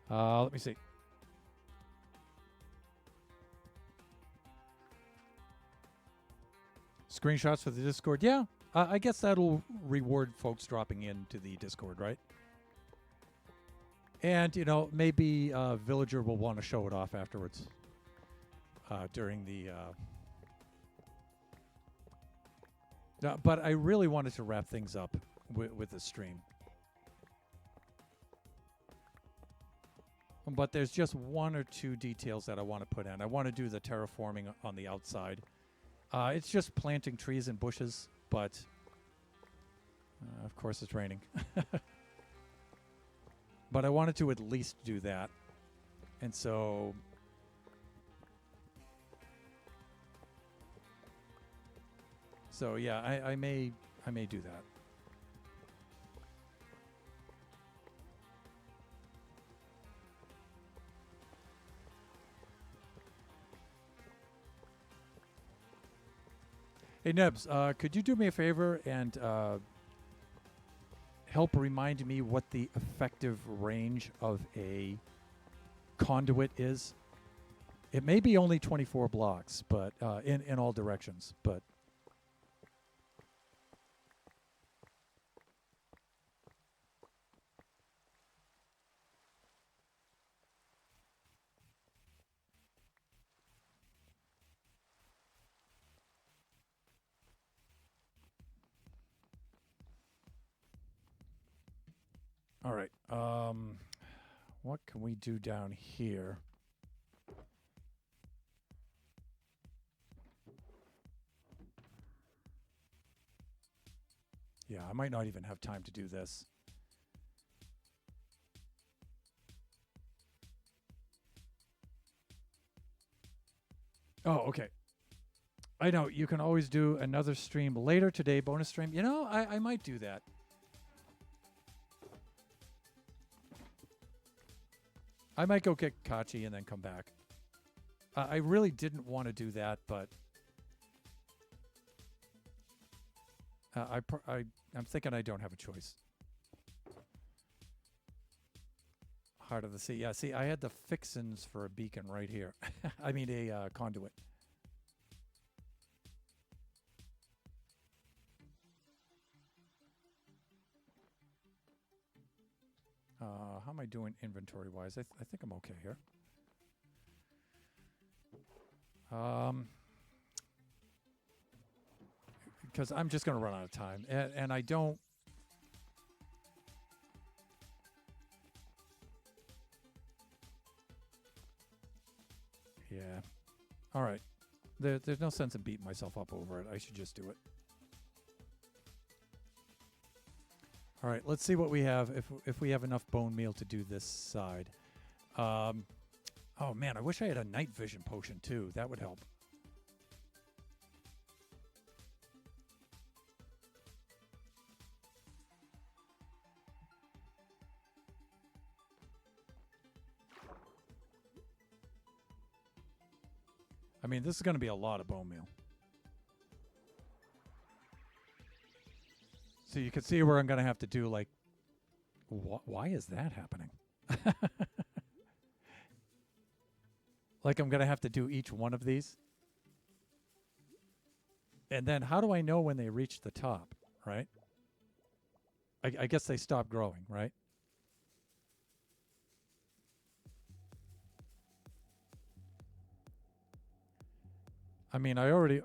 let me see. Screenshots for the Discord. Yeah, I guess that'll reward folks dropping into the Discord, right? And, you know, maybe Villager will want to show it off afterwards during the... but I really wanted to wrap things up with the stream. But there's just one or two details that I want to put in. I want to do the terraforming on the outside. It's just planting trees and bushes, but of course it's raining. But I wanted to at least do that. And so... So yeah, I may do that. Hey, Nebs, could you do me a favor and help remind me what the effective range of a conduit is? It may be only 24 blocks, but in all directions, but... All right. What can we do down here? Yeah, I might not even have time to do this. Oh, okay. I know, you can always do another stream later today, bonus stream. You know, I might do that. I might go get Kachi and then come back. I really didn't want to do that, but I'm thinking I don't have a choice. Heart of the Sea. Yeah, see, I had the fixins for a beacon right here. I mean, a conduit. How am I doing inventory-wise? I think I'm okay here. Because I'm just going to run out of time. And I don't... Yeah. All right. There's no sense in beating myself up over it. I should just do it. All right, let's see what we have, if we have enough bone meal to do this side. Oh, man, I wish I had a night vision potion, too. That would help. I mean, this is going to be a lot of bone meal. So you can see where I'm going to have to do, like, why is that happening? Like, I'm going to have to do each one of these. And then how do I know when they reach the top, right? I guess they stop growing, right? I mean, I already...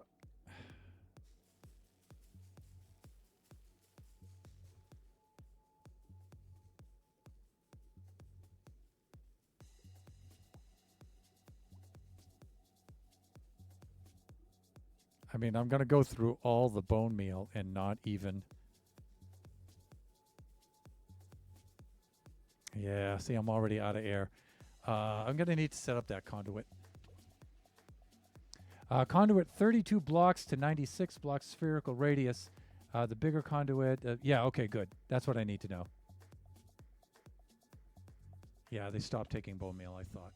I mean, I'm going to go through all the bone meal and not even... Yeah, see, I'm already out of air. I'm going to need to set up that conduit. Conduit 32 blocks to 96 blocks spherical radius. The bigger conduit... yeah, okay, good. That's what I need to know. Yeah, they stopped taking bone meal, I thought.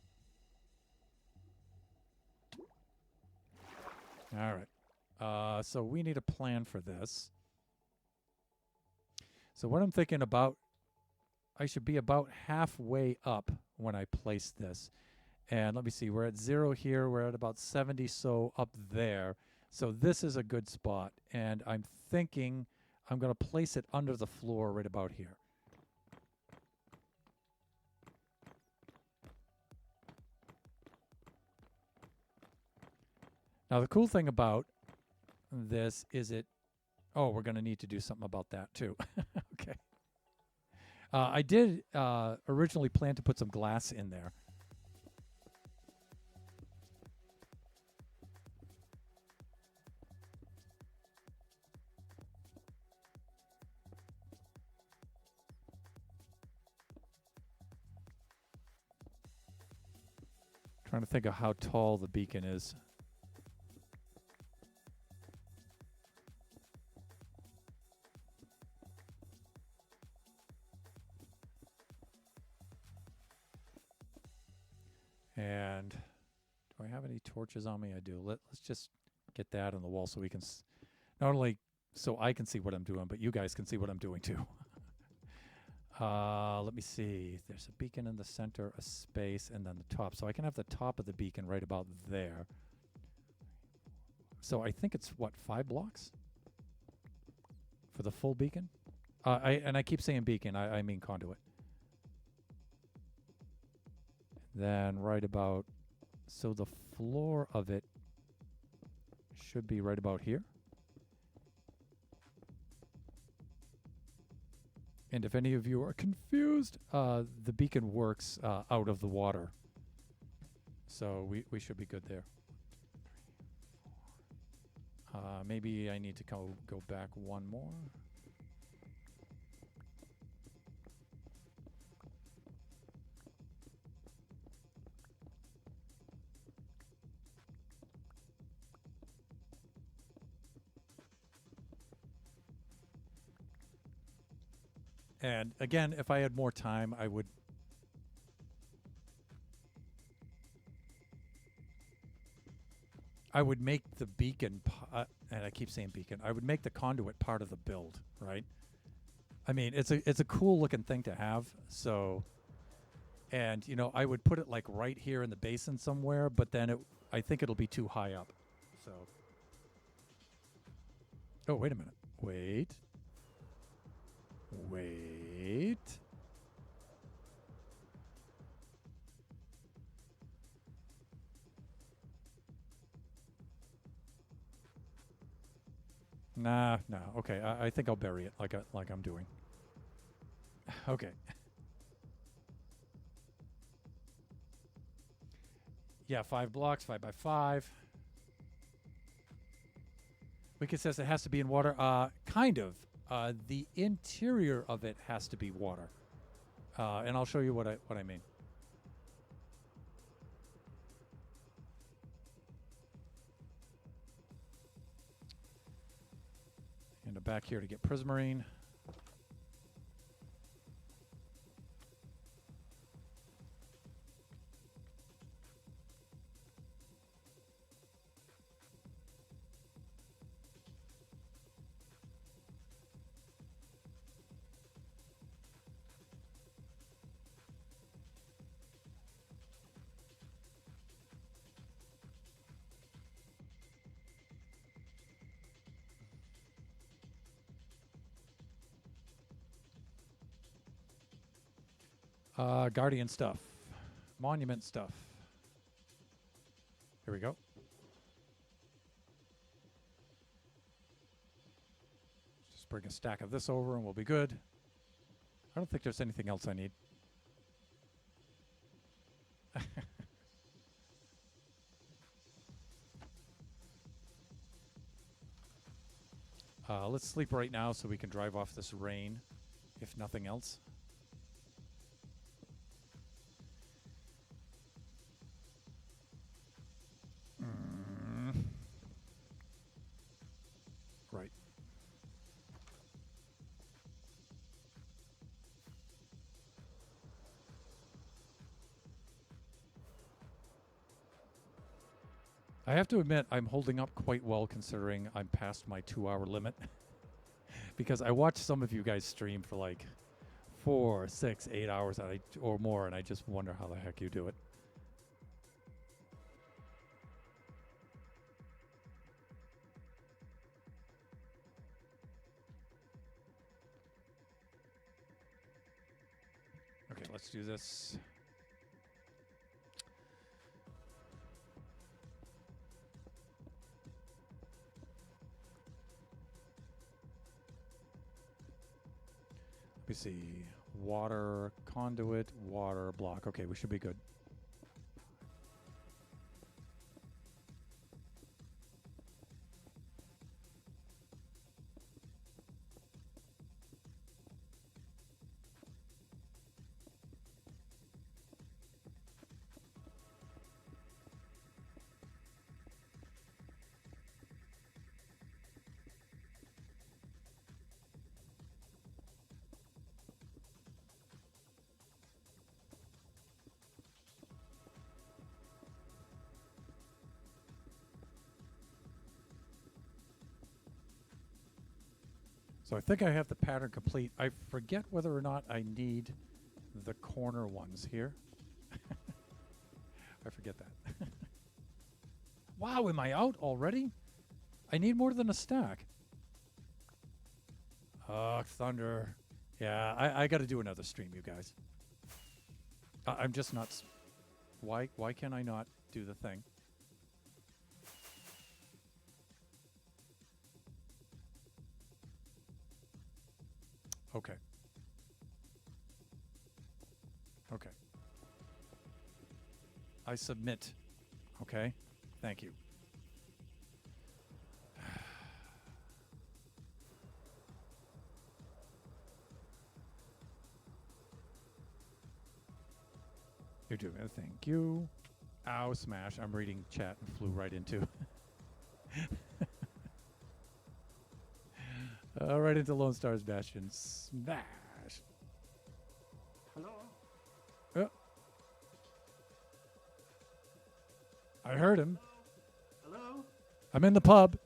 All right. So we need a plan for this. So what I'm thinking about, I should be about halfway up when I place this. And let me see, we're at 0 here. We're at about 70, so up there. So this is a good spot. And I'm thinking I'm going to place it under the floor right about here. Now, the cool thing about this is it... Oh, we're going to need to do something about that, too. Okay. I did originally plan to put some glass in there. Trying to think of how tall the beacon is. And do I have any torches on me? I do. Let's just get that on the wall so we can not only so I can see what I'm doing, but you guys can see what I'm doing too. Let me see. There's a beacon in the center, a space, and then the top. So I can have the top of the beacon right about there. So I think it's, what, 5 blocks? For the full beacon? I keep saying beacon. I mean conduit. Then right about... So the floor of it should be right about here. And if any of you are confused, the beacon works out of the water. So we should be good there. Maybe I need to go back one more. And again, if I had more time, I would... I would make the beacon, and I keep saying beacon, I would make the conduit part of the build, right? I mean, it's a cool looking thing to have, so... And, you know, I would put it like right here in the basin somewhere, but then I think it'll be too high up, so... Oh, wait a minute. Wait. Nah. Okay, I think I'll bury it like I'm doing. Okay. Yeah, 5 blocks, 5 by 5. Wicked says it has to be in water. Kind of. The interior of it has to be water. And I'll show you what I mean. And back here to get prismarine. Guardian stuff. Monument stuff. Here we go. Just bring a stack of this over and we'll be good. I don't think there's anything else I need. Let's sleep right now so we can drive off this rain, if nothing else. Right. I have to admit, I'm holding up quite well considering I'm past my 2-hour limit. Because I watch some of you guys stream for like 4, 6, 8 hours or more, and I just wonder how the heck you do it. Okay, let's do this. Let me see. Water, conduit, water, block. Okay, we should be good. So I think I have the pattern complete. I forget whether or not I need the corner ones here. I forget that. Wow, am I out already? I need more than a stack. Oh, thunder. Yeah, I got to do another stream, you guys. I'm just not... Why can I not do the thing? Okay. Okay. I submit. Okay? Thank you. You're doing it. Thank you. Ow, smash. I'm reading chat and flew right into. Right into Lone Star's Bastion. Smash. Hello? I heard him. Hello? I'm in the pub.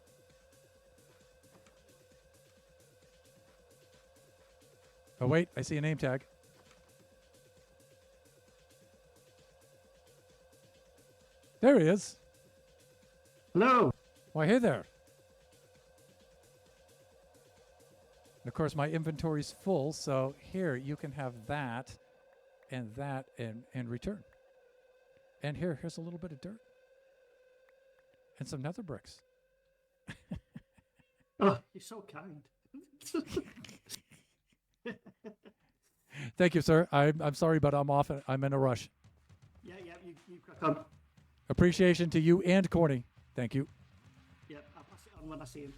Oh, wait. I see a name tag. There he is. Hello? Why, hey there. And of course, my inventory's full, so here you can have that and return. And here's a little bit of dirt. And some nether bricks. Oh, you're so kind. Thank you, sir. I'm sorry, but I'm off. I'm in a rush. Yeah, you crack on. Appreciation to you and Corny. Thank you. Yeah, I'll pass it on when I see him.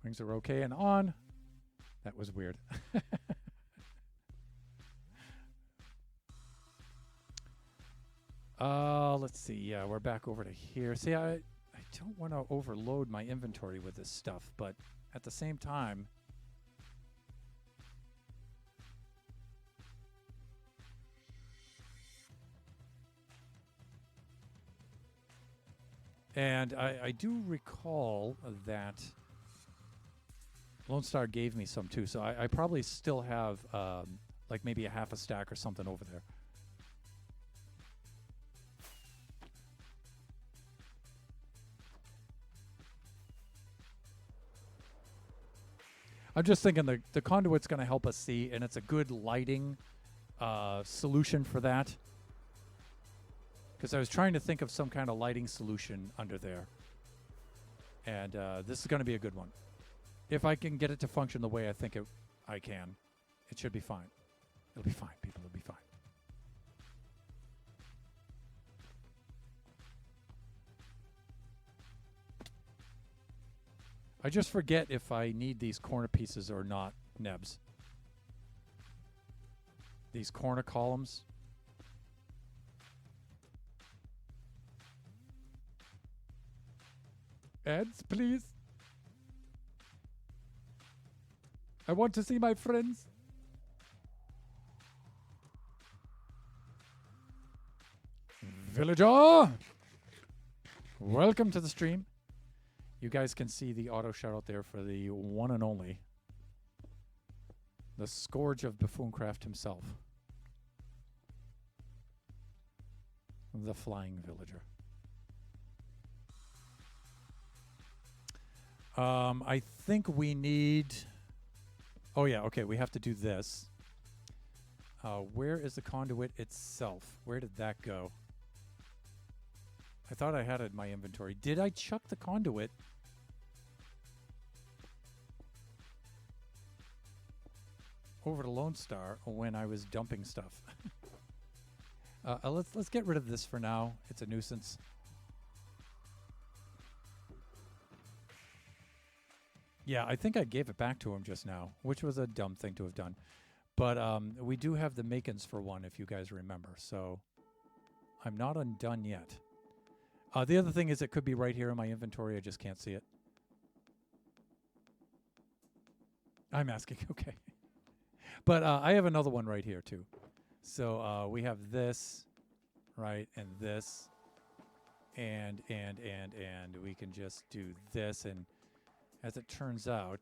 Wings are okay and on. That was weird. Let's see. Yeah, we're back over to here. See, I don't want to overload my inventory with this stuff, but at the same time, and I do recall that Lone Star gave me some too, so I probably still have like maybe a half a stack or something over there. I'm just thinking the conduit's going to help us see, and it's a good lighting solution for that. Because I was trying to think of some kind of lighting solution under there. And this is going to be a good one. If I can get it to function the way I think I can, it should be fine. It'll be fine, people. It'll be fine. I just forget if I need these corner pieces or not, Nebs. These corner columns. Ads, please. I want to see my friends. Villager! Welcome to the stream. You guys can see the auto shout out there for the one and only, the scourge of Buffooncraft himself, the flying villager. I think we need... Oh, yeah, okay, we have to do this. Where is the conduit itself? Where did that go? I thought I had it in my inventory. Did I chuck the conduit? Over to Lone Star when I was dumping stuff. Let's get rid of this for now. It's a nuisance. Yeah, I think I gave it back to him just now, which was a dumb thing to have done. But we do have the makings for one, if you guys remember. So I'm not undone yet. The other thing is it could be right here in my inventory. I just can't see it. I'm asking. Okay. But I have another one right here, too. So we have this, right, and this. And we can just do this. And as it turns out,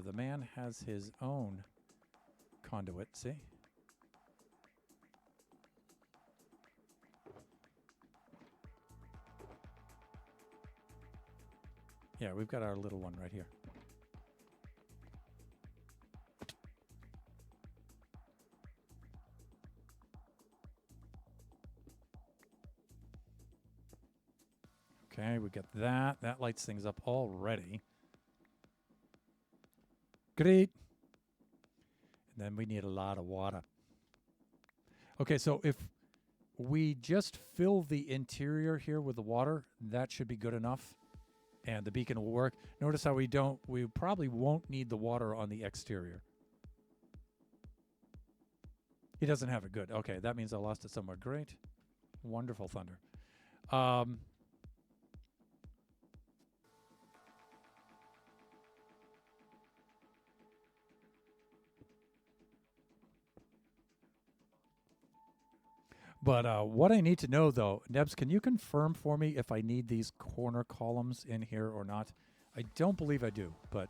the man has his own conduit. See? Yeah, we've got our little one right here. Okay, we got that. That lights things up already. Great. And then we need a lot of water. Okay, so if we just fill the interior here with the water, that should be good enough. And the beacon will work. Notice how we probably won't need the water on the exterior. He doesn't have it. Good. Okay, that means I lost it somewhere. Great. Wonderful, Thunder. But what I need to know, though, Nebs, can you confirm for me if I need these corner columns in here or not? I don't believe I do, but...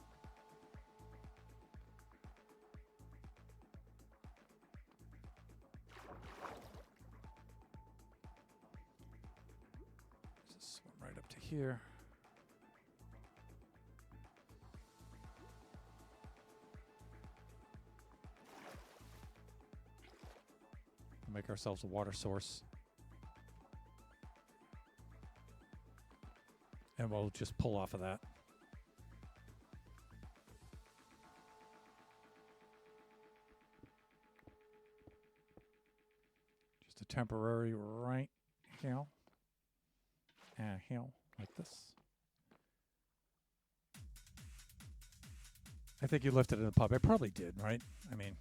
This one right up to here. Make ourselves a water source. And we'll just pull off of that. Just a temporary right here. And here, like this. I think you left it in the pub. I probably did, right? I mean...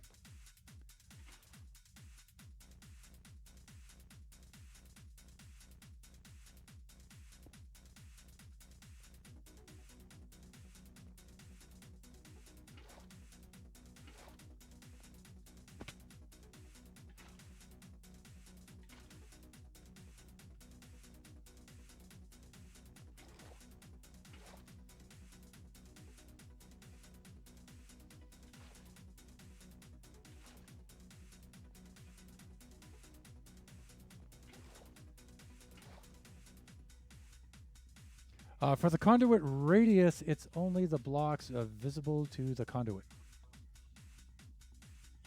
for the conduit radius, it's only the blocks visible to the conduit.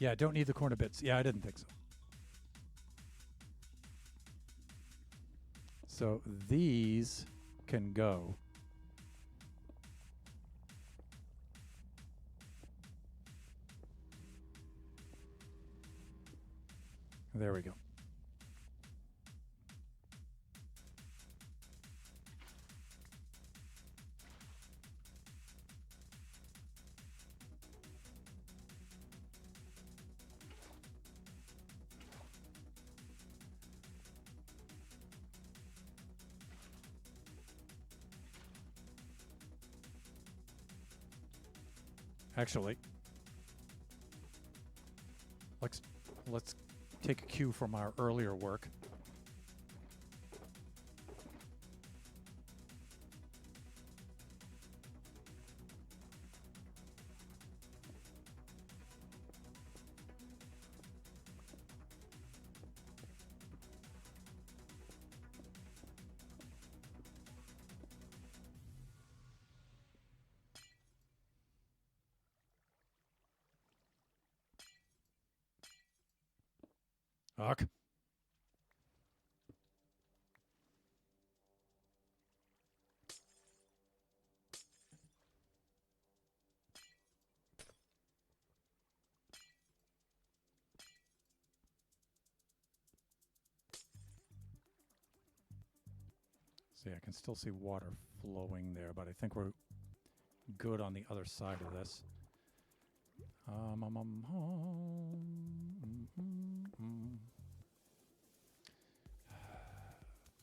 Yeah, don't need the corner bits. Yeah, I didn't think so. So these can go. There we go. Actually, let's take a cue from our earlier work. Ugh. See, I can still see water flowing there, but I think we're good on the other side of this.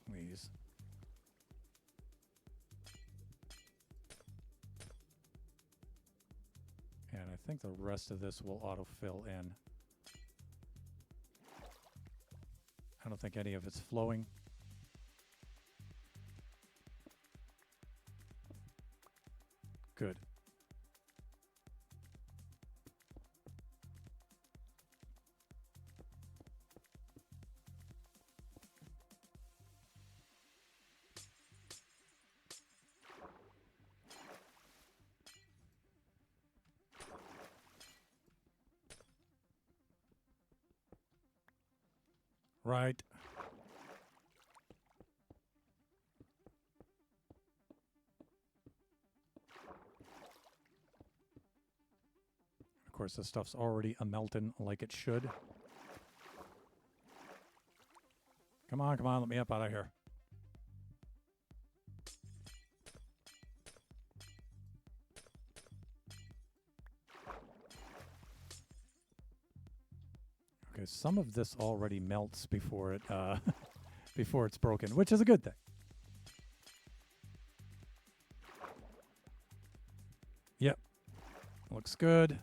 Please. And I think the rest of this will autofill in. I don't think any of it's flowing. Good. Right. Of course, this stuff's already a-melting like it should. Come on, let me up out of here. Okay, some of this already melts before it before it's broken, which is a good thing. Yep. Looks good.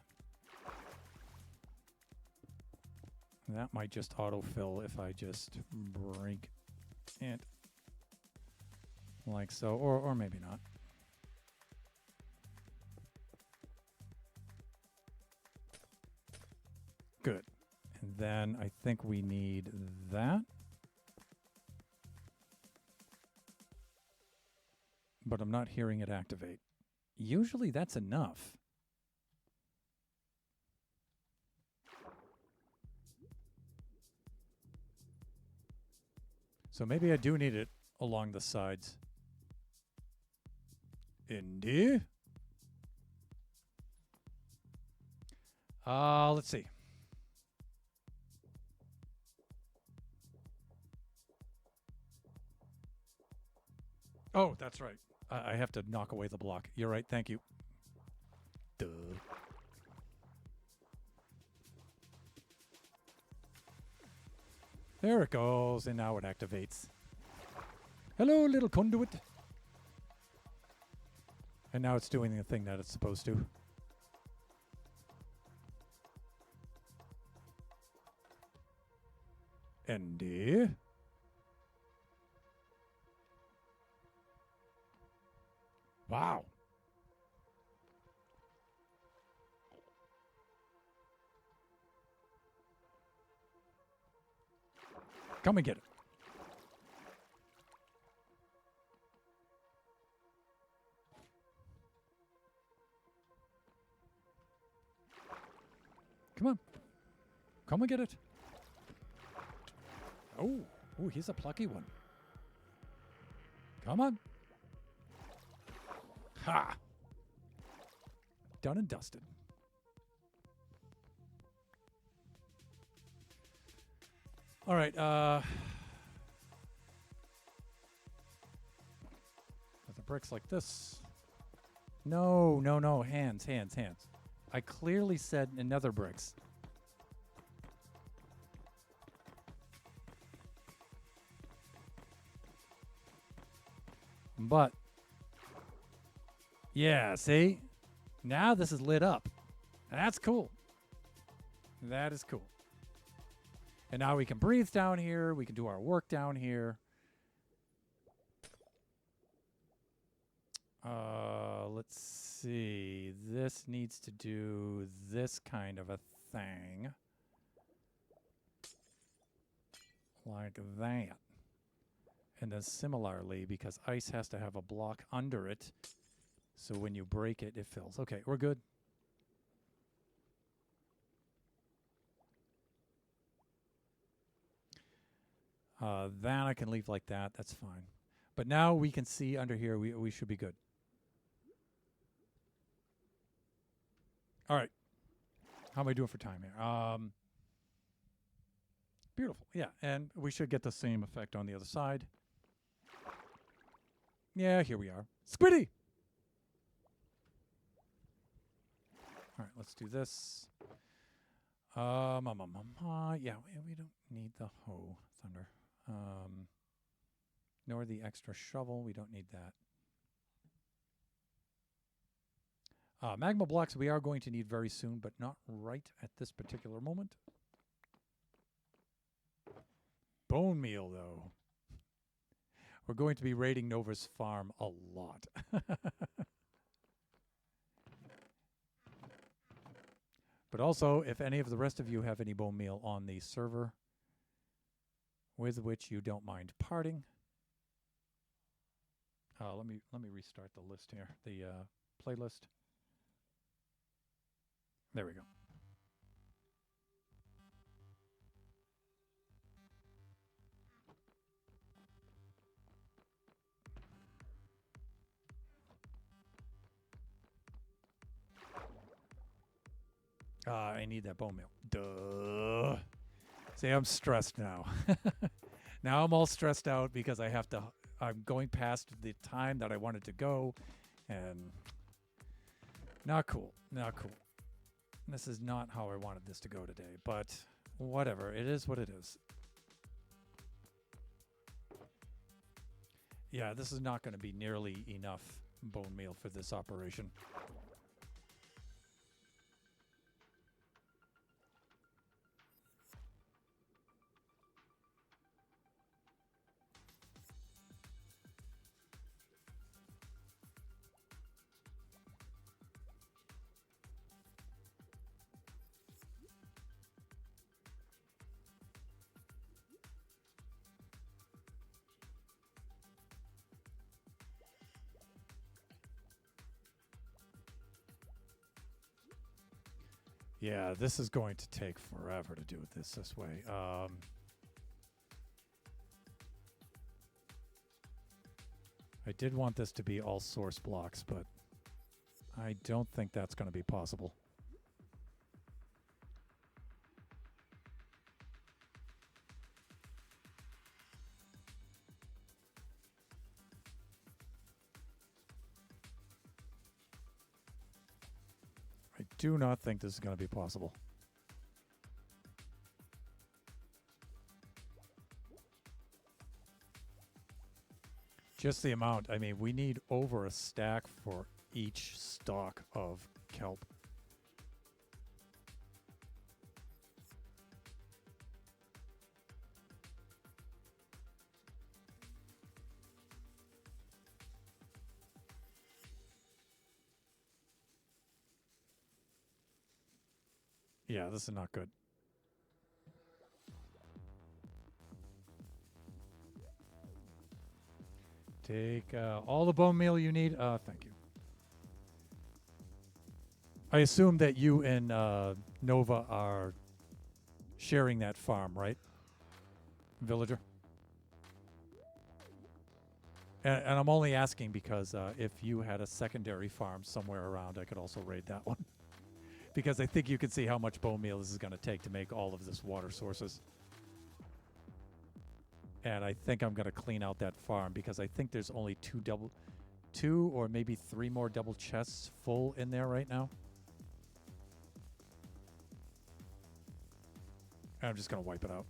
That might just autofill if I just break it like so, or maybe not. Good. And then I think we need that. But I'm not hearing it activate. Usually that's enough. So maybe I do need it along the sides. Indeed. Let's see. Oh, that's right. I have to knock away the block. You're right. Thank you. Duh. There it goes, and now it activates. Hello, little conduit. And now it's doing the thing that it's supposed to. Andy. Wow. Come and get it. Come on. Come and get it. Oh, he's a plucky one. Come on. Ha! Done and dusted. All right. With the bricks like this. No. Hands. I clearly said nether bricks. But, yeah, see? Now this is lit up. That's cool. That is cool. And now we can breathe down here. We can do our work down here. Let's see. This needs to do this kind of a thing. Like that. And then similarly, because ice has to have a block under it, so when you break it, it fills. Okay, we're good. That I can leave like that. That's fine. But now we can see under here, we should be good. All right. How am I doing for time here? Beautiful. Yeah, and we should get the same effect on the other side. Yeah, here we are. Squiddy! All right, let's do this. Yeah, we don't need the hoe, Thunder. Nor the extra shovel. We don't need that. Magma blocks we are going to need very soon, but not right at this particular moment. Bone meal, though. We're going to be raiding Nova's farm a lot. But also, if any of the rest of you have any bone meal on the server with which you don't mind parting, let me restart the list here, the playlist. There we go. I need that bone meal. Duh. See, I'm stressed now. Now I'm all stressed out because I'm going past the time that I wanted to go, and not cool. Not cool. This is not how I wanted this to go today, but whatever. It is what it is. Yeah, this is not going to be nearly enough bone meal for this operation. Yeah, this is going to take forever to do it this way. I did want this to be all source blocks, but I don't think that's going to be possible. I do not think this is going to be possible. Just the amount. I mean, we need over a stack for each stalk of kelp. Yeah, this is not good. Take all the bone meal you need. Thank you. I assume that you and Nova are sharing that farm, right, villager? And I'm only asking because if you had a secondary farm somewhere around, I could also raid that one. Because I think you can see how much bone meal this is going to take to make all of this water sources. And I think I'm going to clean out that farm because I think there's only two or maybe 3 more double chests full in there right now. And I'm just going to wipe it out.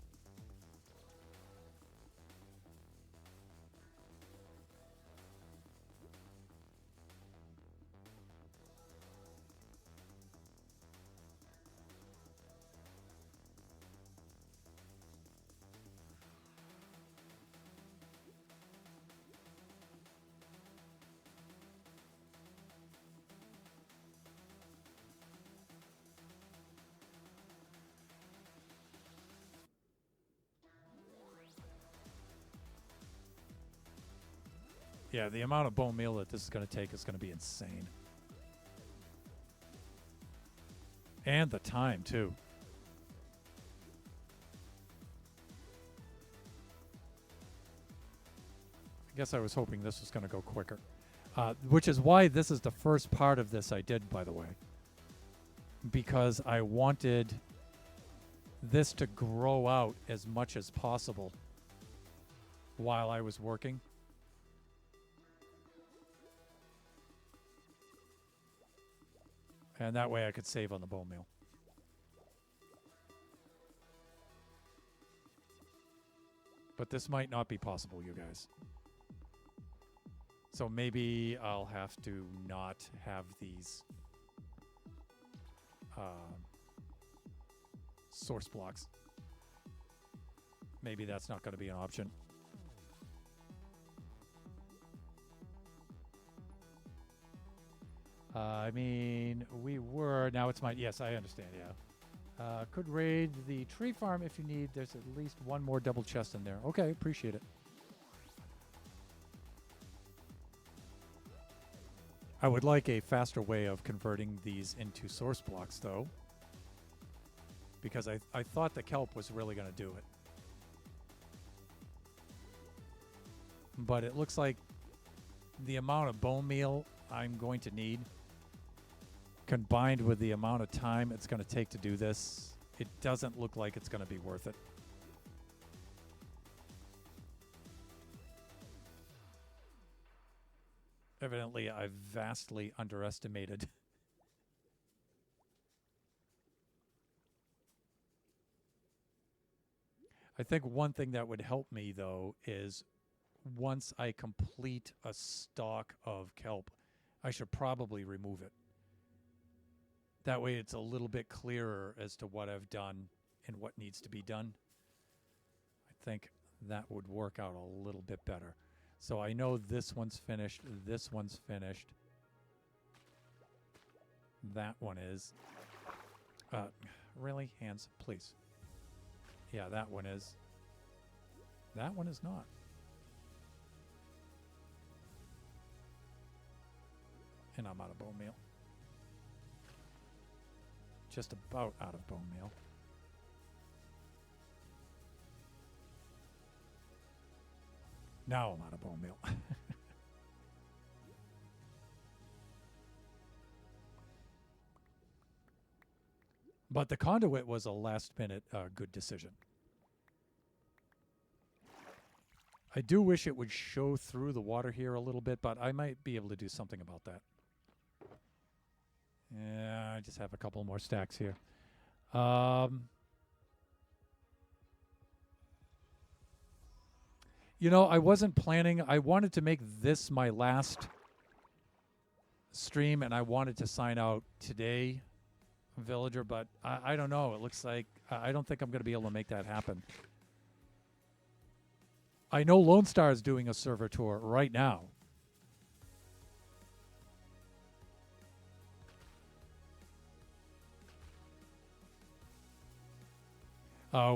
Yeah, the amount of bone meal that this is going to take is going to be insane. And the time, too. I guess I was hoping this was going to go quicker. Which is why this is the first part of this I did, by the way. Because I wanted this to grow out as much as possible while I was working. And that way I could save on the bone meal. But this might not be possible, you guys. So maybe I'll have to not have these source blocks. Maybe that's not going to be an option. I mean, we were... Now it's mine. Yes, I understand, yeah. Could raid the tree farm if you need. There's at least 1 more double chest in there. Okay, appreciate it. I would like a faster way of converting these into source blocks, though. Because I thought the kelp was really going to do it. But it looks like the amount of bone meal I'm going to need, combined with the amount of time it's going to take to do this, it doesn't look like it's going to be worth it. Evidently, I've vastly underestimated. I think one thing that would help me, though, is once I complete a stalk of kelp, I should probably remove it. That way it's a little bit clearer as to what I've done and what needs to be done. I think that would work out a little bit better. So I know this one's finished, this one's finished. That one is. Really? Hands, please. Yeah, that one is. That one is not. And I'm out of bone meal. Just about out of bone meal. Now I'm out of bone meal. But the conduit was a last-minute good decision. I do wish it would show through the water here a little bit, but I might be able to do something about that. Yeah, I just have a couple more stacks here. You know, I wasn't planning. I wanted to make this my last stream, and I wanted to sign out today, Villager, but I don't know. It looks like I don't think I'm going to be able to make that happen. I know Lone Star is doing a server tour right now.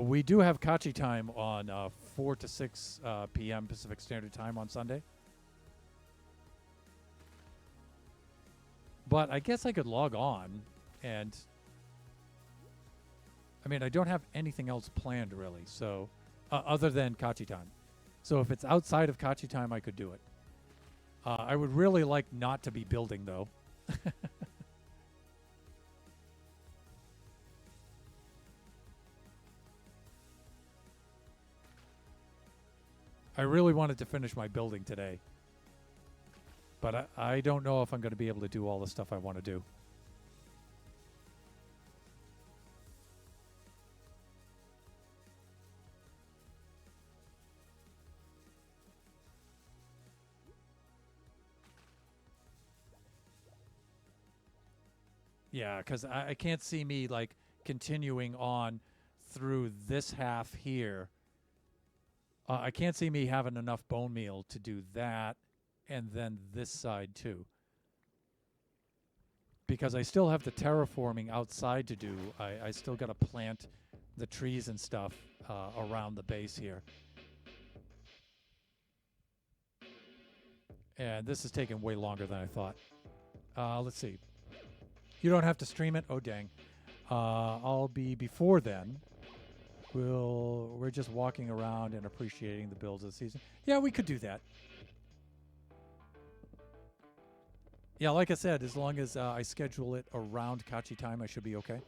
We do have Kachi time on 4 to 6 p.m. Pacific Standard Time on Sunday. But I guess I could log on and... I mean, I don't have anything else planned really, so other than Kachi time. So if it's outside of Kachi time, I could do it. I would really like not to be building though. I really wanted to finish my building today. But I don't know if I'm going to be able to do all the stuff I want to do. Yeah, because I can't see me, like, continuing on through this half here. I can't see me having enough bone meal to do that and then this side too. Because I still have the terraforming outside to do. I still got to plant the trees and stuff around the base here. And this is taking way longer than I thought. Let's see. You don't have to stream it? Oh, dang. I'll be before then. We're just walking around and appreciating the builds of the season. Yeah, we could do that. Yeah, like I said, as long as I schedule it around Kachi time, I should be okay.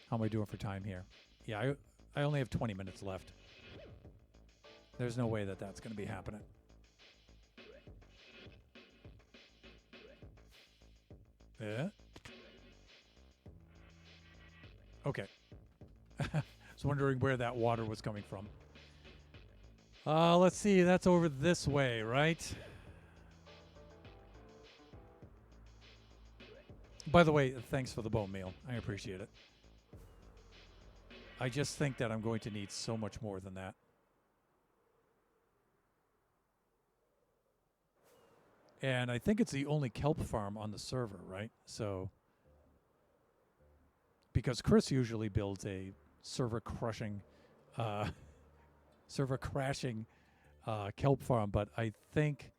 How am I doing for time here? Yeah, I only have 20 minutes left. There's no way that that's going to be happening. Yeah. Okay. I was wondering where that water was coming from. Let's see. That's over this way, right? By the way, thanks for the bone meal. I appreciate it. I just think that I'm going to need so much more than that. And I think it's the only kelp farm on the server, right? So, because Chris usually builds a server crashing kelp farm, but I think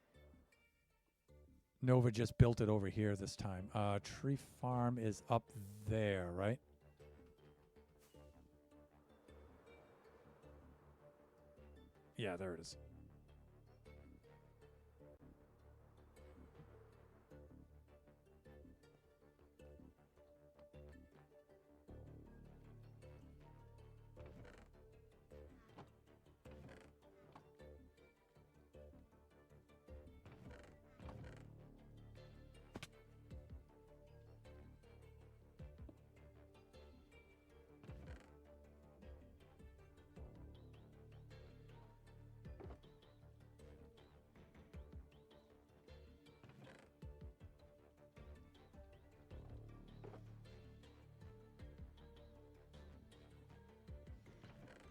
Nova just built it over here this time. Tree farm is up there, right? Yeah, there it is.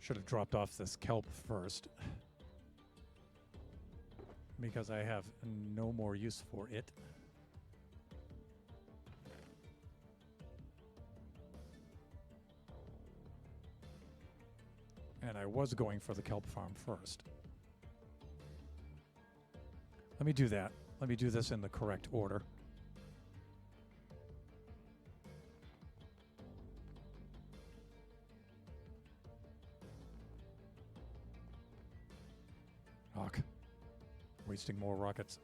Should have dropped off this kelp first, because I have no more use for it. And I was going for the kelp farm first. Let me do that. Let me do this in the correct order. Wasting more rockets.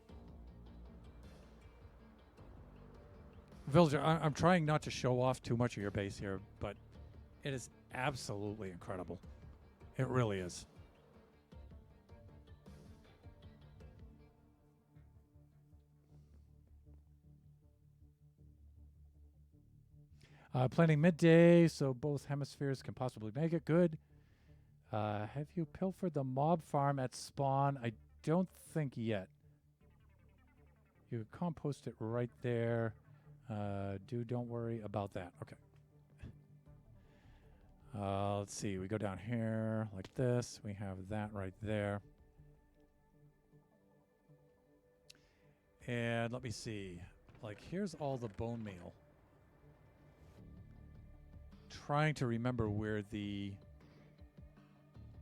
Villager, I'm trying not to show off too much of your base here, but it is absolutely incredible. It really is. Planning midday, so both hemispheres can possibly make it. Good. Have you pilfered the mob farm at spawn? I don't think yet. You compost it right there. Don't worry about that. Okay. Let's see. We go down here like this. We have that right there. And let me see. Like, here's all the bone meal. Trying to remember where the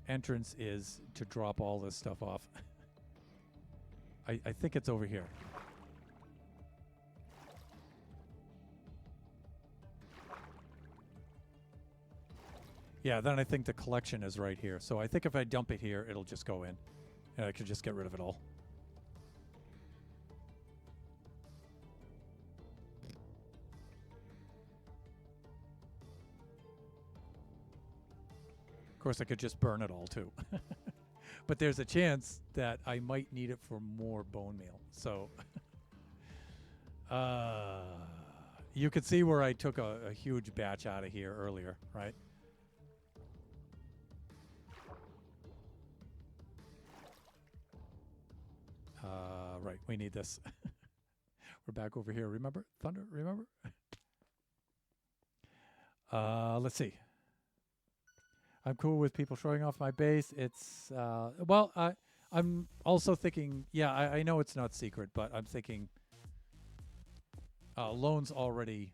entrance is to drop all this stuff off. I think it's over here. Yeah, then I think the collection is right here. So I think if I dump it here, it'll just go in. And I could just get rid of it all. Of course, I could just burn it all too. But there's a chance that I might need it for more bone meal. So you could see where I took a huge batch out of here earlier, right? Right, we need this. We're back over here. Remember? Thunder, remember? Let's see. I'm cool with people showing off my base. It's, well, I'm also thinking, yeah, I know it's not secret, but I'm thinking Lone's already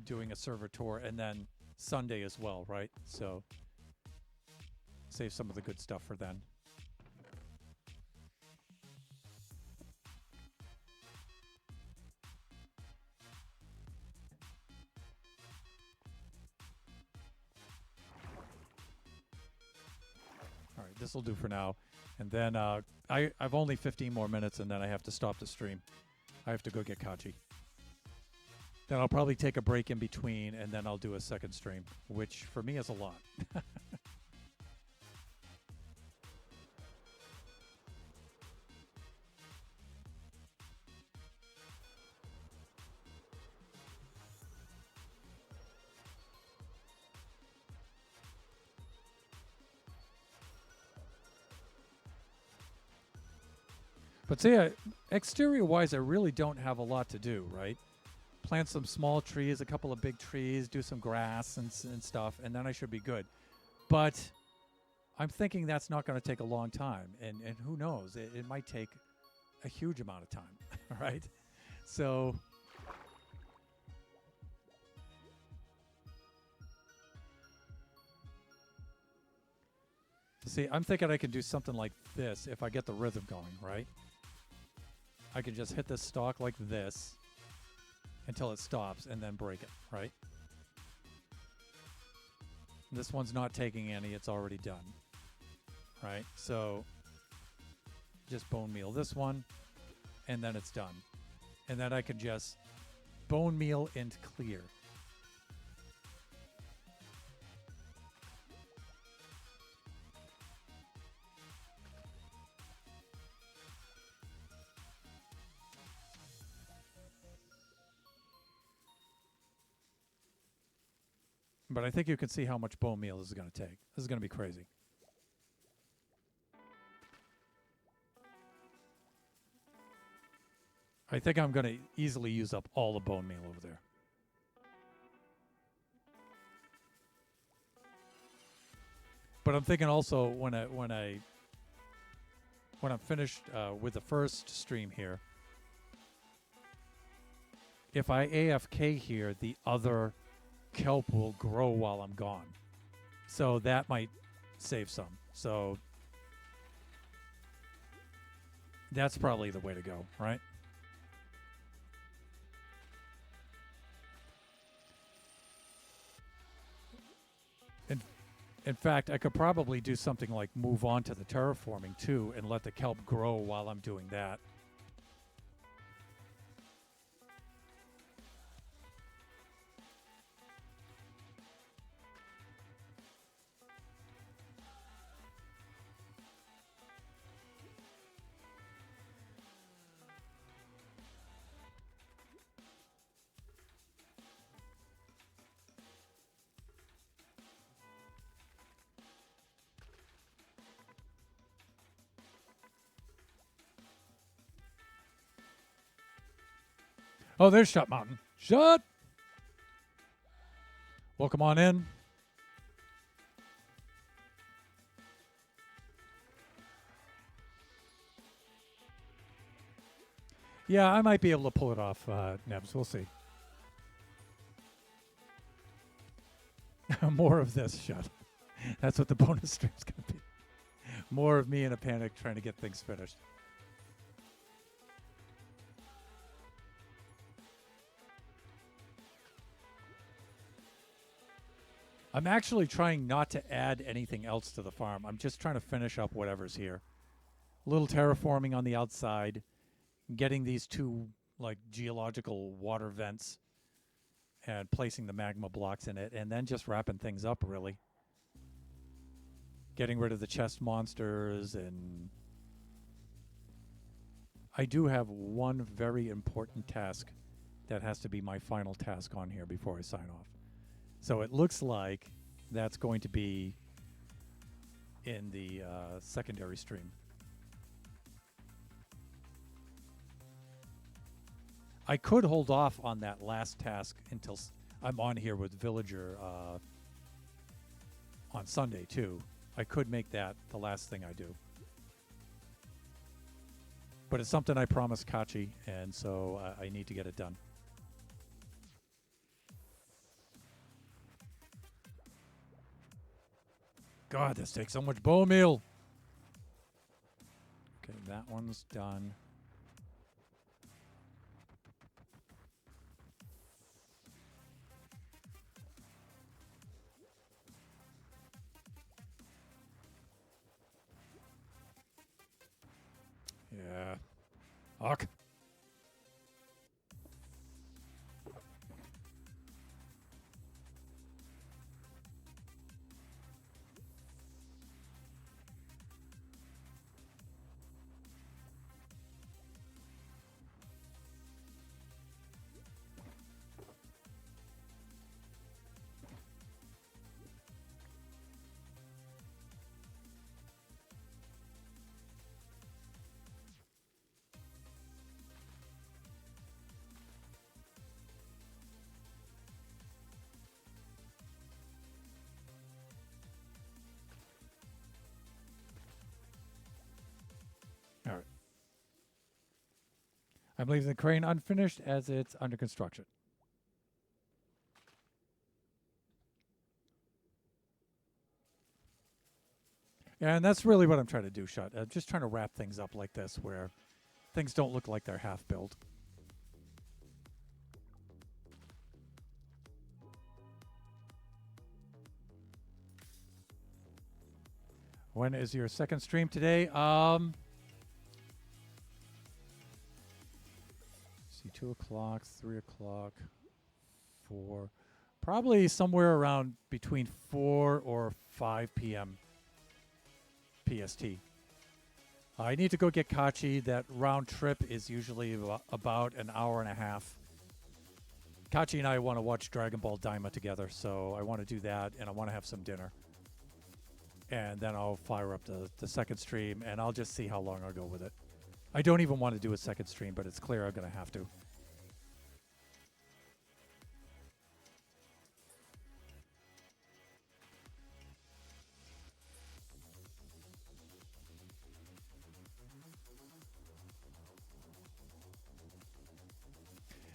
doing a server tour, and then Sunday as well, right? So save some of the good stuff for then. All right, this will do for now. And then I've only 15 more minutes, and then I have to stop the stream. I have to go get Kachi. Then I'll probably take a break in between, and then I'll do a second stream, which for me is a lot. But see, exterior-wise, I really don't have a lot to do, right? Plant some small trees, a couple of big trees, do some grass and stuff, and then I should be good. But I'm thinking that's not going to take a long time, and who knows? It might take a huge amount of time, right? So see, I'm thinking I can do something like this if I get the rhythm going, right? I can just hit this stalk like this until it stops and then break it, right? This one's not taking any, it's already done, right? So just bone meal this one, and then it's done. And then I can just bone meal and clear. But I think you can see how much bone meal this is going to take. This is going to be crazy. I think I'm going to easily use up all the bone meal over there. But I'm thinking also when I'm finished with the first stream here, if I AFK here, the other kelp will grow while I'm gone. So that might save some. So that's probably the way to go, right? In fact, I could probably do something like move on to the terraforming too and let the kelp grow while I'm doing that. Oh, there's Shut Mountain. Shut! Welcome on in. Yeah, I might be able to pull it off, Nebs. We'll see. More of this, Shut. That's what the bonus stream's going to be. More of me in a panic trying to get things finished. I'm actually trying not to add anything else to the farm. I'm just trying to finish up whatever's here. A little terraforming on the outside, getting these two like geological water vents and placing the magma blocks in it, and then just wrapping things up, really. Getting rid of the chest monsters, and I do have one very important task that has to be my final task on here before I sign off. So it looks like that's going to be in the secondary stream. I could hold off on that last task until I'm on here with Villager on Sunday, too. I could make that the last thing I do. But it's something I promised Kachi, and so I need to get it done. God, this takes so much bone meal. Okay, that one's done. Yeah. Huck. All right. I'm leaving the crane unfinished as it's under construction. And that's really what I'm trying to do, Shut. I'm just trying to wrap things up like this where things don't look like they're half built. When is your second stream today? See, 2 o'clock, 3 o'clock, 4. Probably somewhere around between 4 or 5 p.m. PST. I need to go get Kachi. That round trip is usually about an hour and a half. Kachi and I want to watch Dragon Ball Daima together, so I want to do that, and I want to have some dinner. And then I'll fire up the second stream, and I'll just see how long I'll go with it. I don't even want to do a second stream, but it's clear I'm going to have to.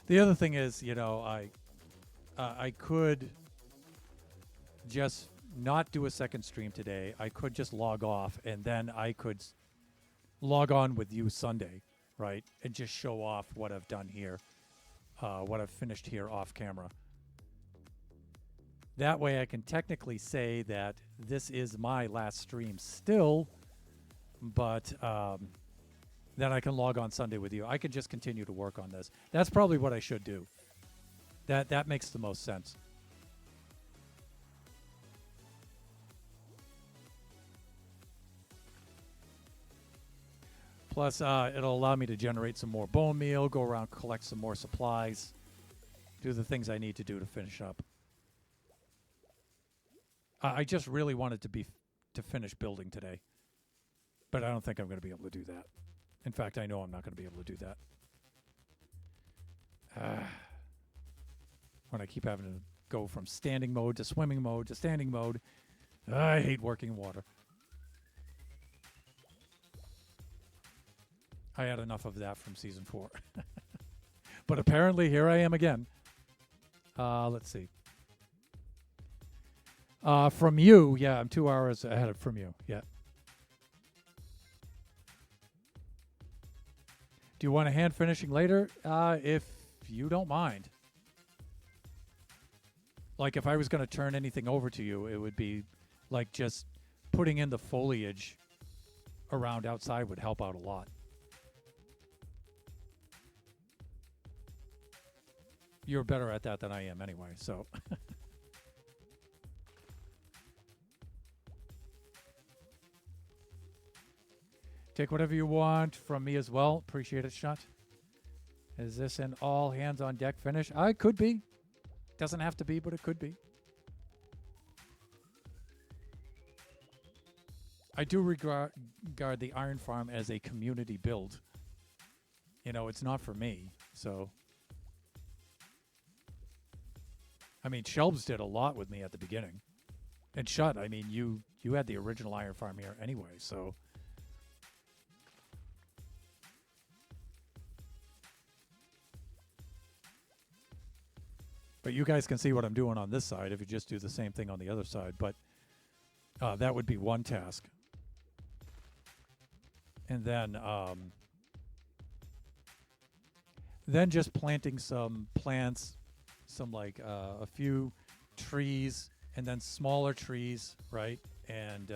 The other thing is, you know, I could just not do a second stream today. I could just log off, and then I could log on with you Sunday, right? And just show off what I've done here, what I've finished here off camera. That way I can technically say that this is my last stream still, but then I can log on Sunday with you. I could just continue to work on this. That's probably what I should do. That makes the most sense. Plus, it'll allow me to generate some more bone meal, go around, collect some more supplies, do the things I need to do to finish up. I just really wanted to finish building today, but I don't think I'm going to be able to do that. In fact, I know I'm not going to be able to do that. When I keep having to go from standing mode to swimming mode to standing mode, I hate working in water. I had enough of that from Season 4. But apparently, here I am again. Let's see. From you, yeah, I'm 2 hours ahead from you, yeah. Do you want a hand finishing later? If you don't mind. Like if I was going to turn anything over to you, it would be like just putting in the foliage around outside would help out a lot. You're better at that than I am anyway, so. Take whatever you want from me as well. Appreciate it, Shut. Is this an all hands on deck finish? I could be. Doesn't have to be, but it could be. I do regard the Iron Farm as a community build. You know, it's not for me, so. I mean, Shelbs did a lot with me at the beginning. And Shut, I mean, you had the original Iron Farm here anyway, so. But you guys can see what I'm doing on this side if you just do the same thing on the other side. But that would be one task. And then just planting some plants, some like a few trees, and then smaller trees, right? And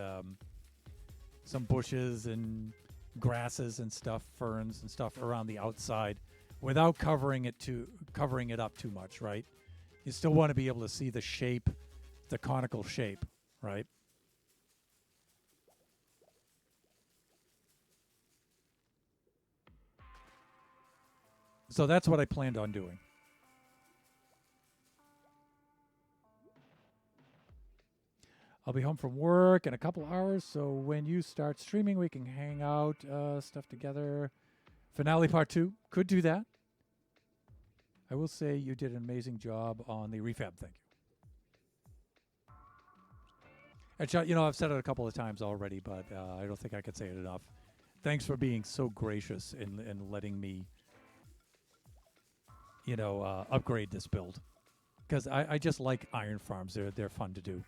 some bushes and grasses and stuff, ferns and stuff around the outside, without covering it up too much, right? You still want to be able to see the shape, the conical shape, right? So that's what I planned on doing. I'll be home from work in a couple hours, so when you start streaming, we can hang out, stuff together. Finale part 2, could do that. I will say you did an amazing job on the refab. Thank you. And you know, I've said it a couple of times already, but I don't think I could say it enough. Thanks for being so gracious in letting me, you know, upgrade this build. Because I just like iron farms. They're fun to do.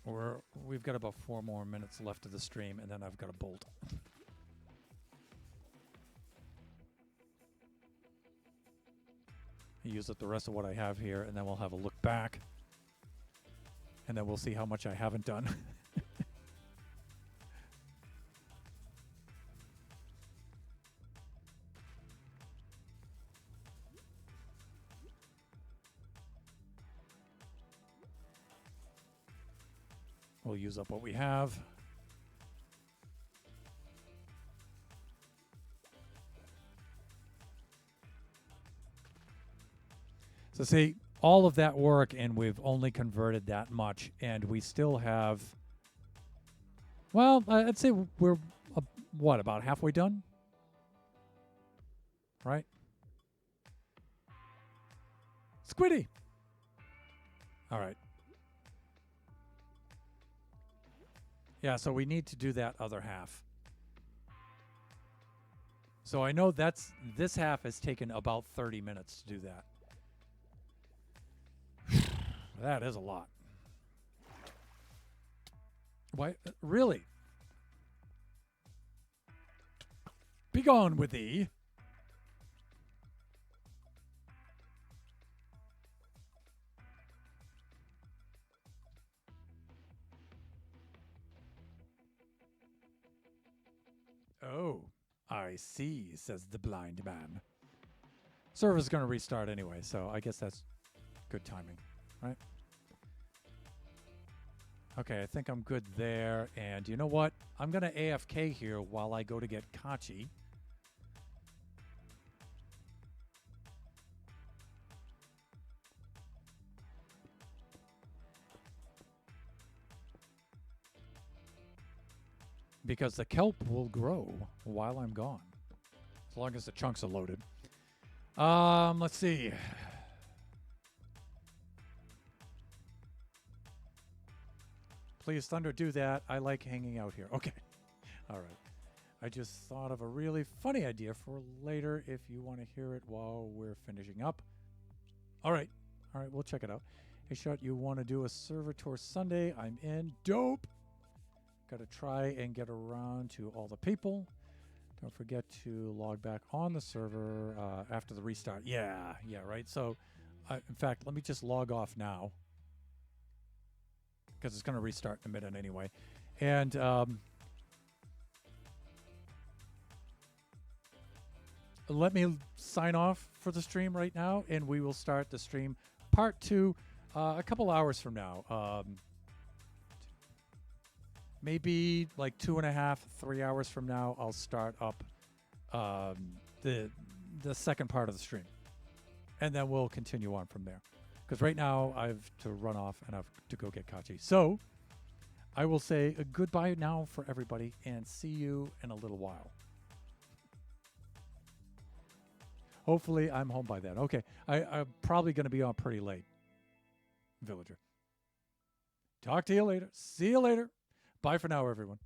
All right, we've got about 4 more minutes left of the stream, and then I've got a bolt. Use up the rest of what I have here, and then we'll have a look back, and then we'll see how much I haven't done. We'll use up what we have. So see, all of that work, and we've only converted that much, and we still have, well, I'd say we're, what, about halfway done? Right? Squiddy! All right. Yeah, so we need to do that other half. So I know this half has taken about 30 minutes to do that. That is a lot. Why? Really? Begone with thee. Oh, I see, says the blind man. Server's going to restart anyway, so I guess that's good timing, right? Okay, I think I'm good there. And you know what? I'm going to AFK here while I go to get Kachi. Because the kelp will grow while I'm gone. As long as the chunks are loaded. Let's see. Please, Thunder, do that. I like hanging out here. Okay. All right. I just thought of a really funny idea for later if you want to hear it while we're finishing up. All right. All right, we'll check it out. Hey, Shot, you want to do a server tour Sunday? I'm in. Dope. Got to try and get around to all the people. Don't forget to log back on the server after the restart. Yeah, right. So, in fact, let me just log off now because it's going to restart in a minute anyway. And let me sign off for the stream right now, and we will start the stream part 2 a couple hours from now. Maybe like 2.5, 3 hours from now, I'll start up the second part of the stream, and then we'll continue on from there. Because right now I have to run off and I have to go get Kachi. So I will say a goodbye now for everybody, and see you in a little while. Hopefully I'm home by then. Okay, I'm probably going to be on pretty late, Villager. Talk to you later. See you later. Bye for now, everyone.